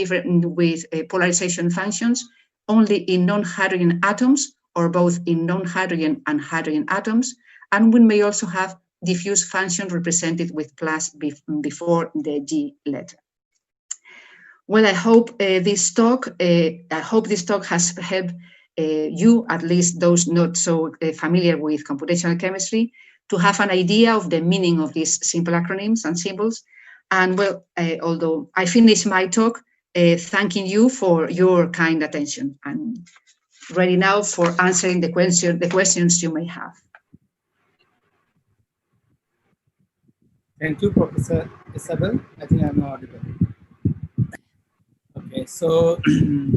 S6: polarization functions only in non-hydrogen atoms or both in non-hydrogen and hydrogen atoms. And we may also have diffuse functions represented with plus before the G letter. Well, I hope this talk has helped you, at least those not so familiar with computational chemistry, to have an idea of the meaning of these simple acronyms and symbols. And well, although I finished my talk, thanking you for your kind attention. I'm ready now for answering the questions you may have.
S3: Thank you, Professor Isabel. I think I'm audible. Okay, so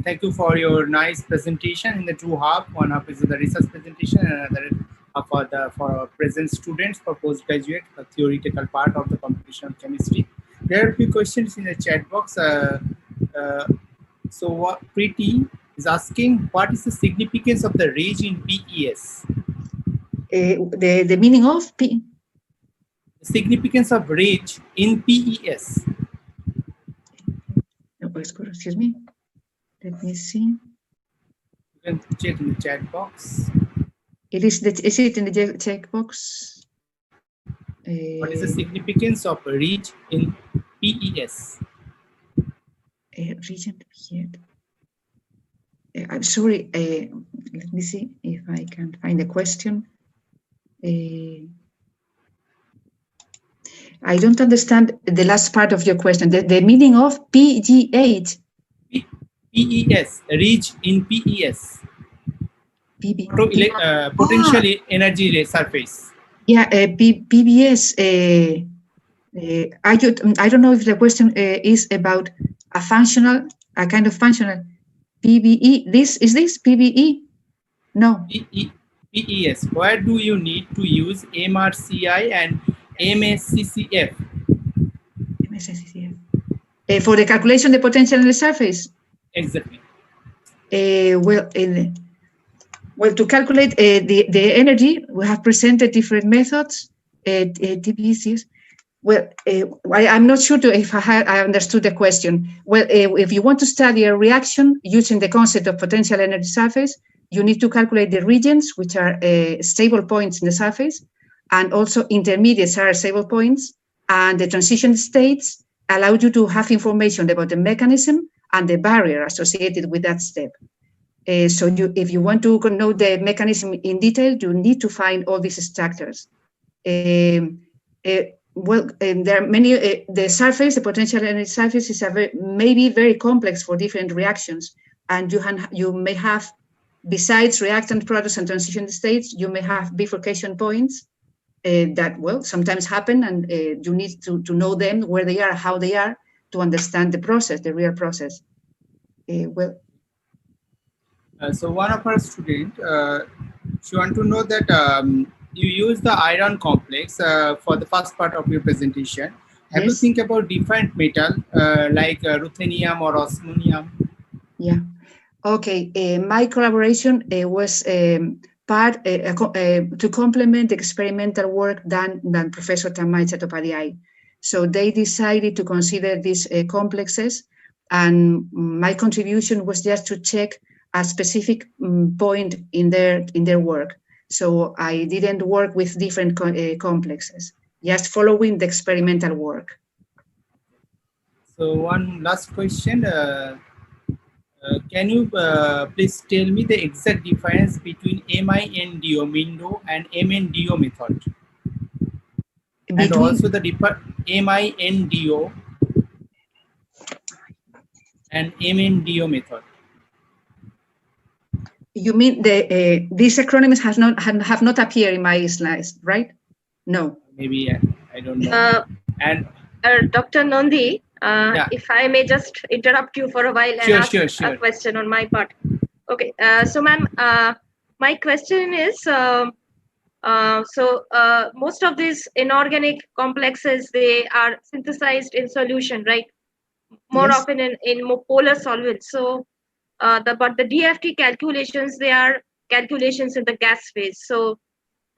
S3: thank you for your nice presentation in the two half. One half is the research presentation, and another for our present students for postgraduate, the theoretical part of the computational chemistry. There are a few questions in the chat box. So what Preeti is asking, what is the significance of the range in PES?
S6: The meaning of P?
S3: The significance of range in PES.
S6: Excuse me. Let me see.
S3: You can check in the chat box.
S6: Is it in the chat box?
S3: What is the significance of range in PES?
S6: Region here. I'm sorry. Let me see if I can find the question. I don't understand the last part of your question. The meaning of PGH.
S3: PES, reach in PES. Potential energy surface.
S6: Yeah, PBS. I don't know if the question is about a kind of functional PBE. Is this PBE? No.
S3: PES. Where do you need to use MRCI and MSCCF?
S6: For the calculation of the potential in the surface?
S3: Exactly.
S6: Well, to calculate the energy, we have presented different methods. TBCs. Well, I'm not sure if I understood the question. Well, if you want to study a reaction using the concept of potential energy surface, you need to calculate the regions, which are stable points in the surface, and also intermediates are stable points, and the transition states allow you to have information about the mechanism and the barrier associated with that step. So if you want to know the mechanism in detail, you need to find all these structures. There are many, the surface, the potential energy surface is maybe very complex for different reactions. And you may have, besides reactant products and transition states, you may have bifurcation points that, well, sometimes happen, and you need to know them, where they are, how they are, to understand the process, the real process.
S3: So one of our students, she want to know that you use the iron complex for the first part of your presentation. Have you think about different metal like ruthenium or osmium?
S6: Yeah. Okay. My collaboration was part to complement the experimental work done by Professor Tamai Chattopadhyay. So they decided to consider these complexes, and my contribution was just to check a specific point in their work. So I didn't work with different complexes, just following the experimental work.
S3: So one last question. Can you please tell me the exact difference between MINDO, MINDO and MNDO method? And also the MINDO and MNDO method.
S6: You mean these acronyms have not appeared in my slides, right? No.
S3: Maybe I don't know. And
S1: Dr. Nandi, if I may just interrupt you for a while and ask a question on my part. Okay. So, ma'am, my question is, most of these inorganic complexes, they are synthesized in solution, right? More often in polar solvents. So, but the DFT calculations, they are calculations in the gas phase. So,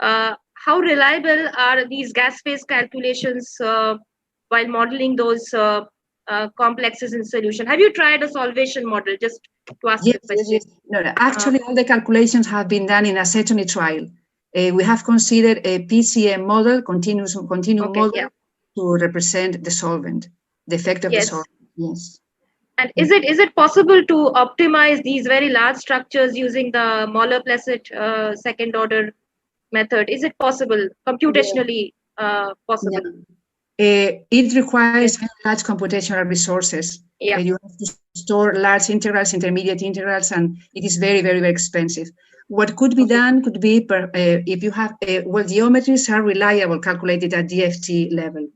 S1: how reliable are these gas phase calculations while modeling those complexes in solution? Have you tried a solvation model? Just to ask the question.
S6: Yes. No, actually, all the calculations have been done in acetone trial. We have considered a PCM model, continuum model, to represent the solvent, the effect of the solvent. Yes.
S1: And is it possible to optimize these very large structures using the Moller-Placet second order method? Is it possible, computationally possible?
S6: It requires very large computational resources. You have to store large integrals, intermediate integrals, and it is very, very, very expensive. What could be done could be, if you have, geometries are reliable, calculated at DFT level.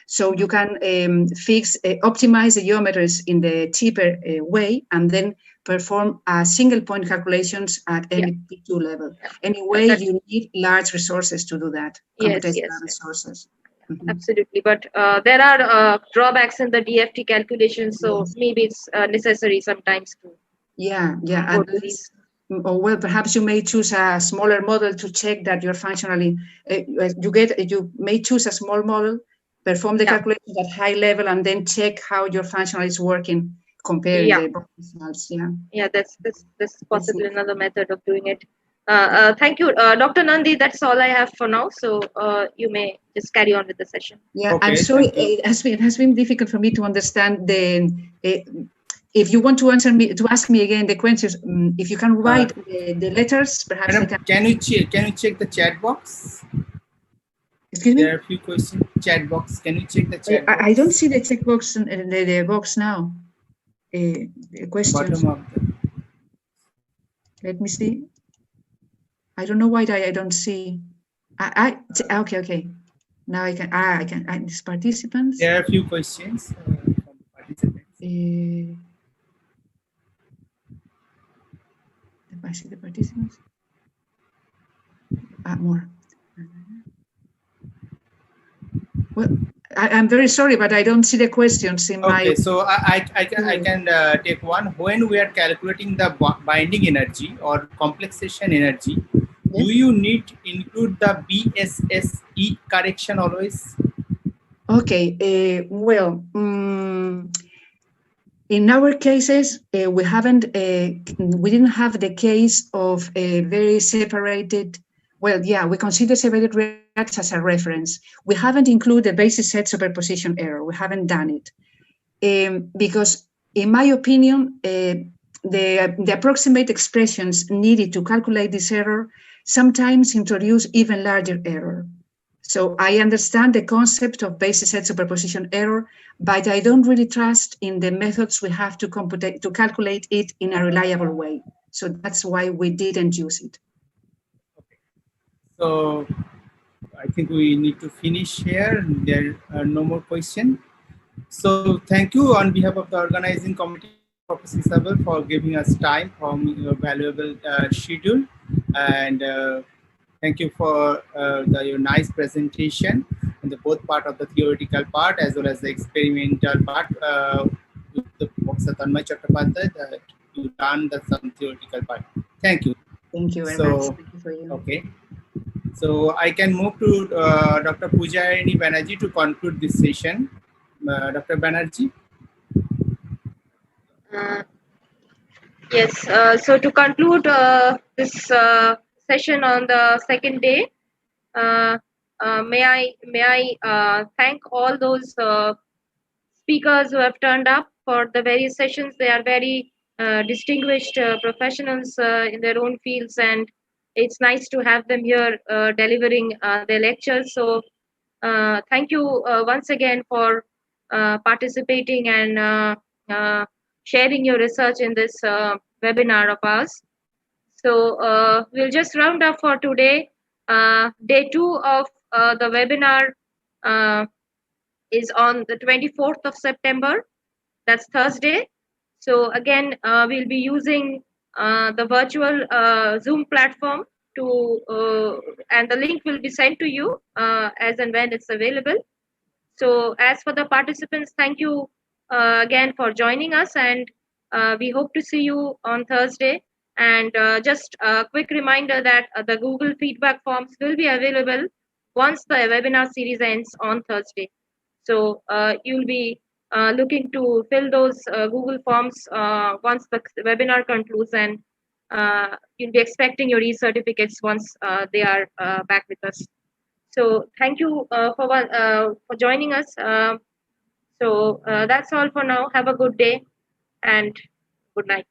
S6: So you can optimize the geometries in the cheaper way, and then perform single point calculations at MP2 level. Anyway, you need large resources to do that, computational resources.
S1: Absolutely, but there are drawbacks in the DFT calculation, so maybe it's necessary sometimes to
S6: or well, perhaps you may choose a smaller model to check that you're functionally. You may choose a small model, perform the calculations at high level, and then check how your functional is working, comparing the results.
S1: That's possibly another method of doing it. Thank you, Dr. Nandi. That's all I have for now. So you may just carry on with the session.
S6: Yeah, I'm sorry. It has been difficult for me to understand if you want to ask me again the questions, if you can write the letters, perhaps.
S3: Madam, can you check the chat box?
S6: Excuse me?
S3: There are a few questions. Chat box. Can you check the chat box?
S6: I don't see the check box in the box now. Questions. Let me see. I don't know why I don't see. Okay. Now I can. These participants.
S3: There are a few questions from participants.
S6: I see the participants. More. Well, I'm very sorry, but I don't see the questions in my.
S3: Okay, so I can take one. When we are calculating the binding energy or complexation energy, do you need to include the BSSE correction always?
S6: Okay. Well. In our cases, we didn't have the case of a very separated. Well, we consider separated reacts as a reference. We haven't included the basis set superposition error. We haven't done it because, in my opinion, the approximate expressions needed to calculate this error sometimes introduce even larger error. So I understand the concept of basis set superposition error, but I don't really trust in the methods we have to calculate it in a reliable way. So that's why we didn't use it.
S3: So I think we need to finish here. There are no more questions. So thank you on behalf of the organizing committee, Professor Isabel, for giving us time from your valuable schedule. And thank you for your nice presentation in the both part of the theoretical part as well as the experimental part with the Professor Tanmay Chattopadhyay that you done some theoretical part. Thank you.
S6: Thank you very much. Thank you for you.
S3: Okay. So I can move to Dr. Pujarini Banerjee to conclude this session. Dr. Banerjee.
S1: Yes, so to conclude this session on the second day, may I thank all those speakers who have turned up for the various sessions. They are very distinguished professionals in their own fields, and it's nice to have them here delivering their lectures. So thank you once again for participating and sharing your research in this webinar of ours. So we'll just round up for today. Day 2 of the webinar is on the 24th of September. That's Thursday. So again, we'll be using the virtual Zoom platform and the link will be sent to you as and when it's available. So as for the participants, thank you again for joining us, and we hope to see you on Thursday. And just a quick reminder that the Google feedback forms will be available once the webinar series ends on Thursday. So you'll be looking to fill those Google forms once the webinar concludes, and you'll be expecting your e-certificates once they are back with us. So thank you for joining us. So that's all for now. Have a good day and good night.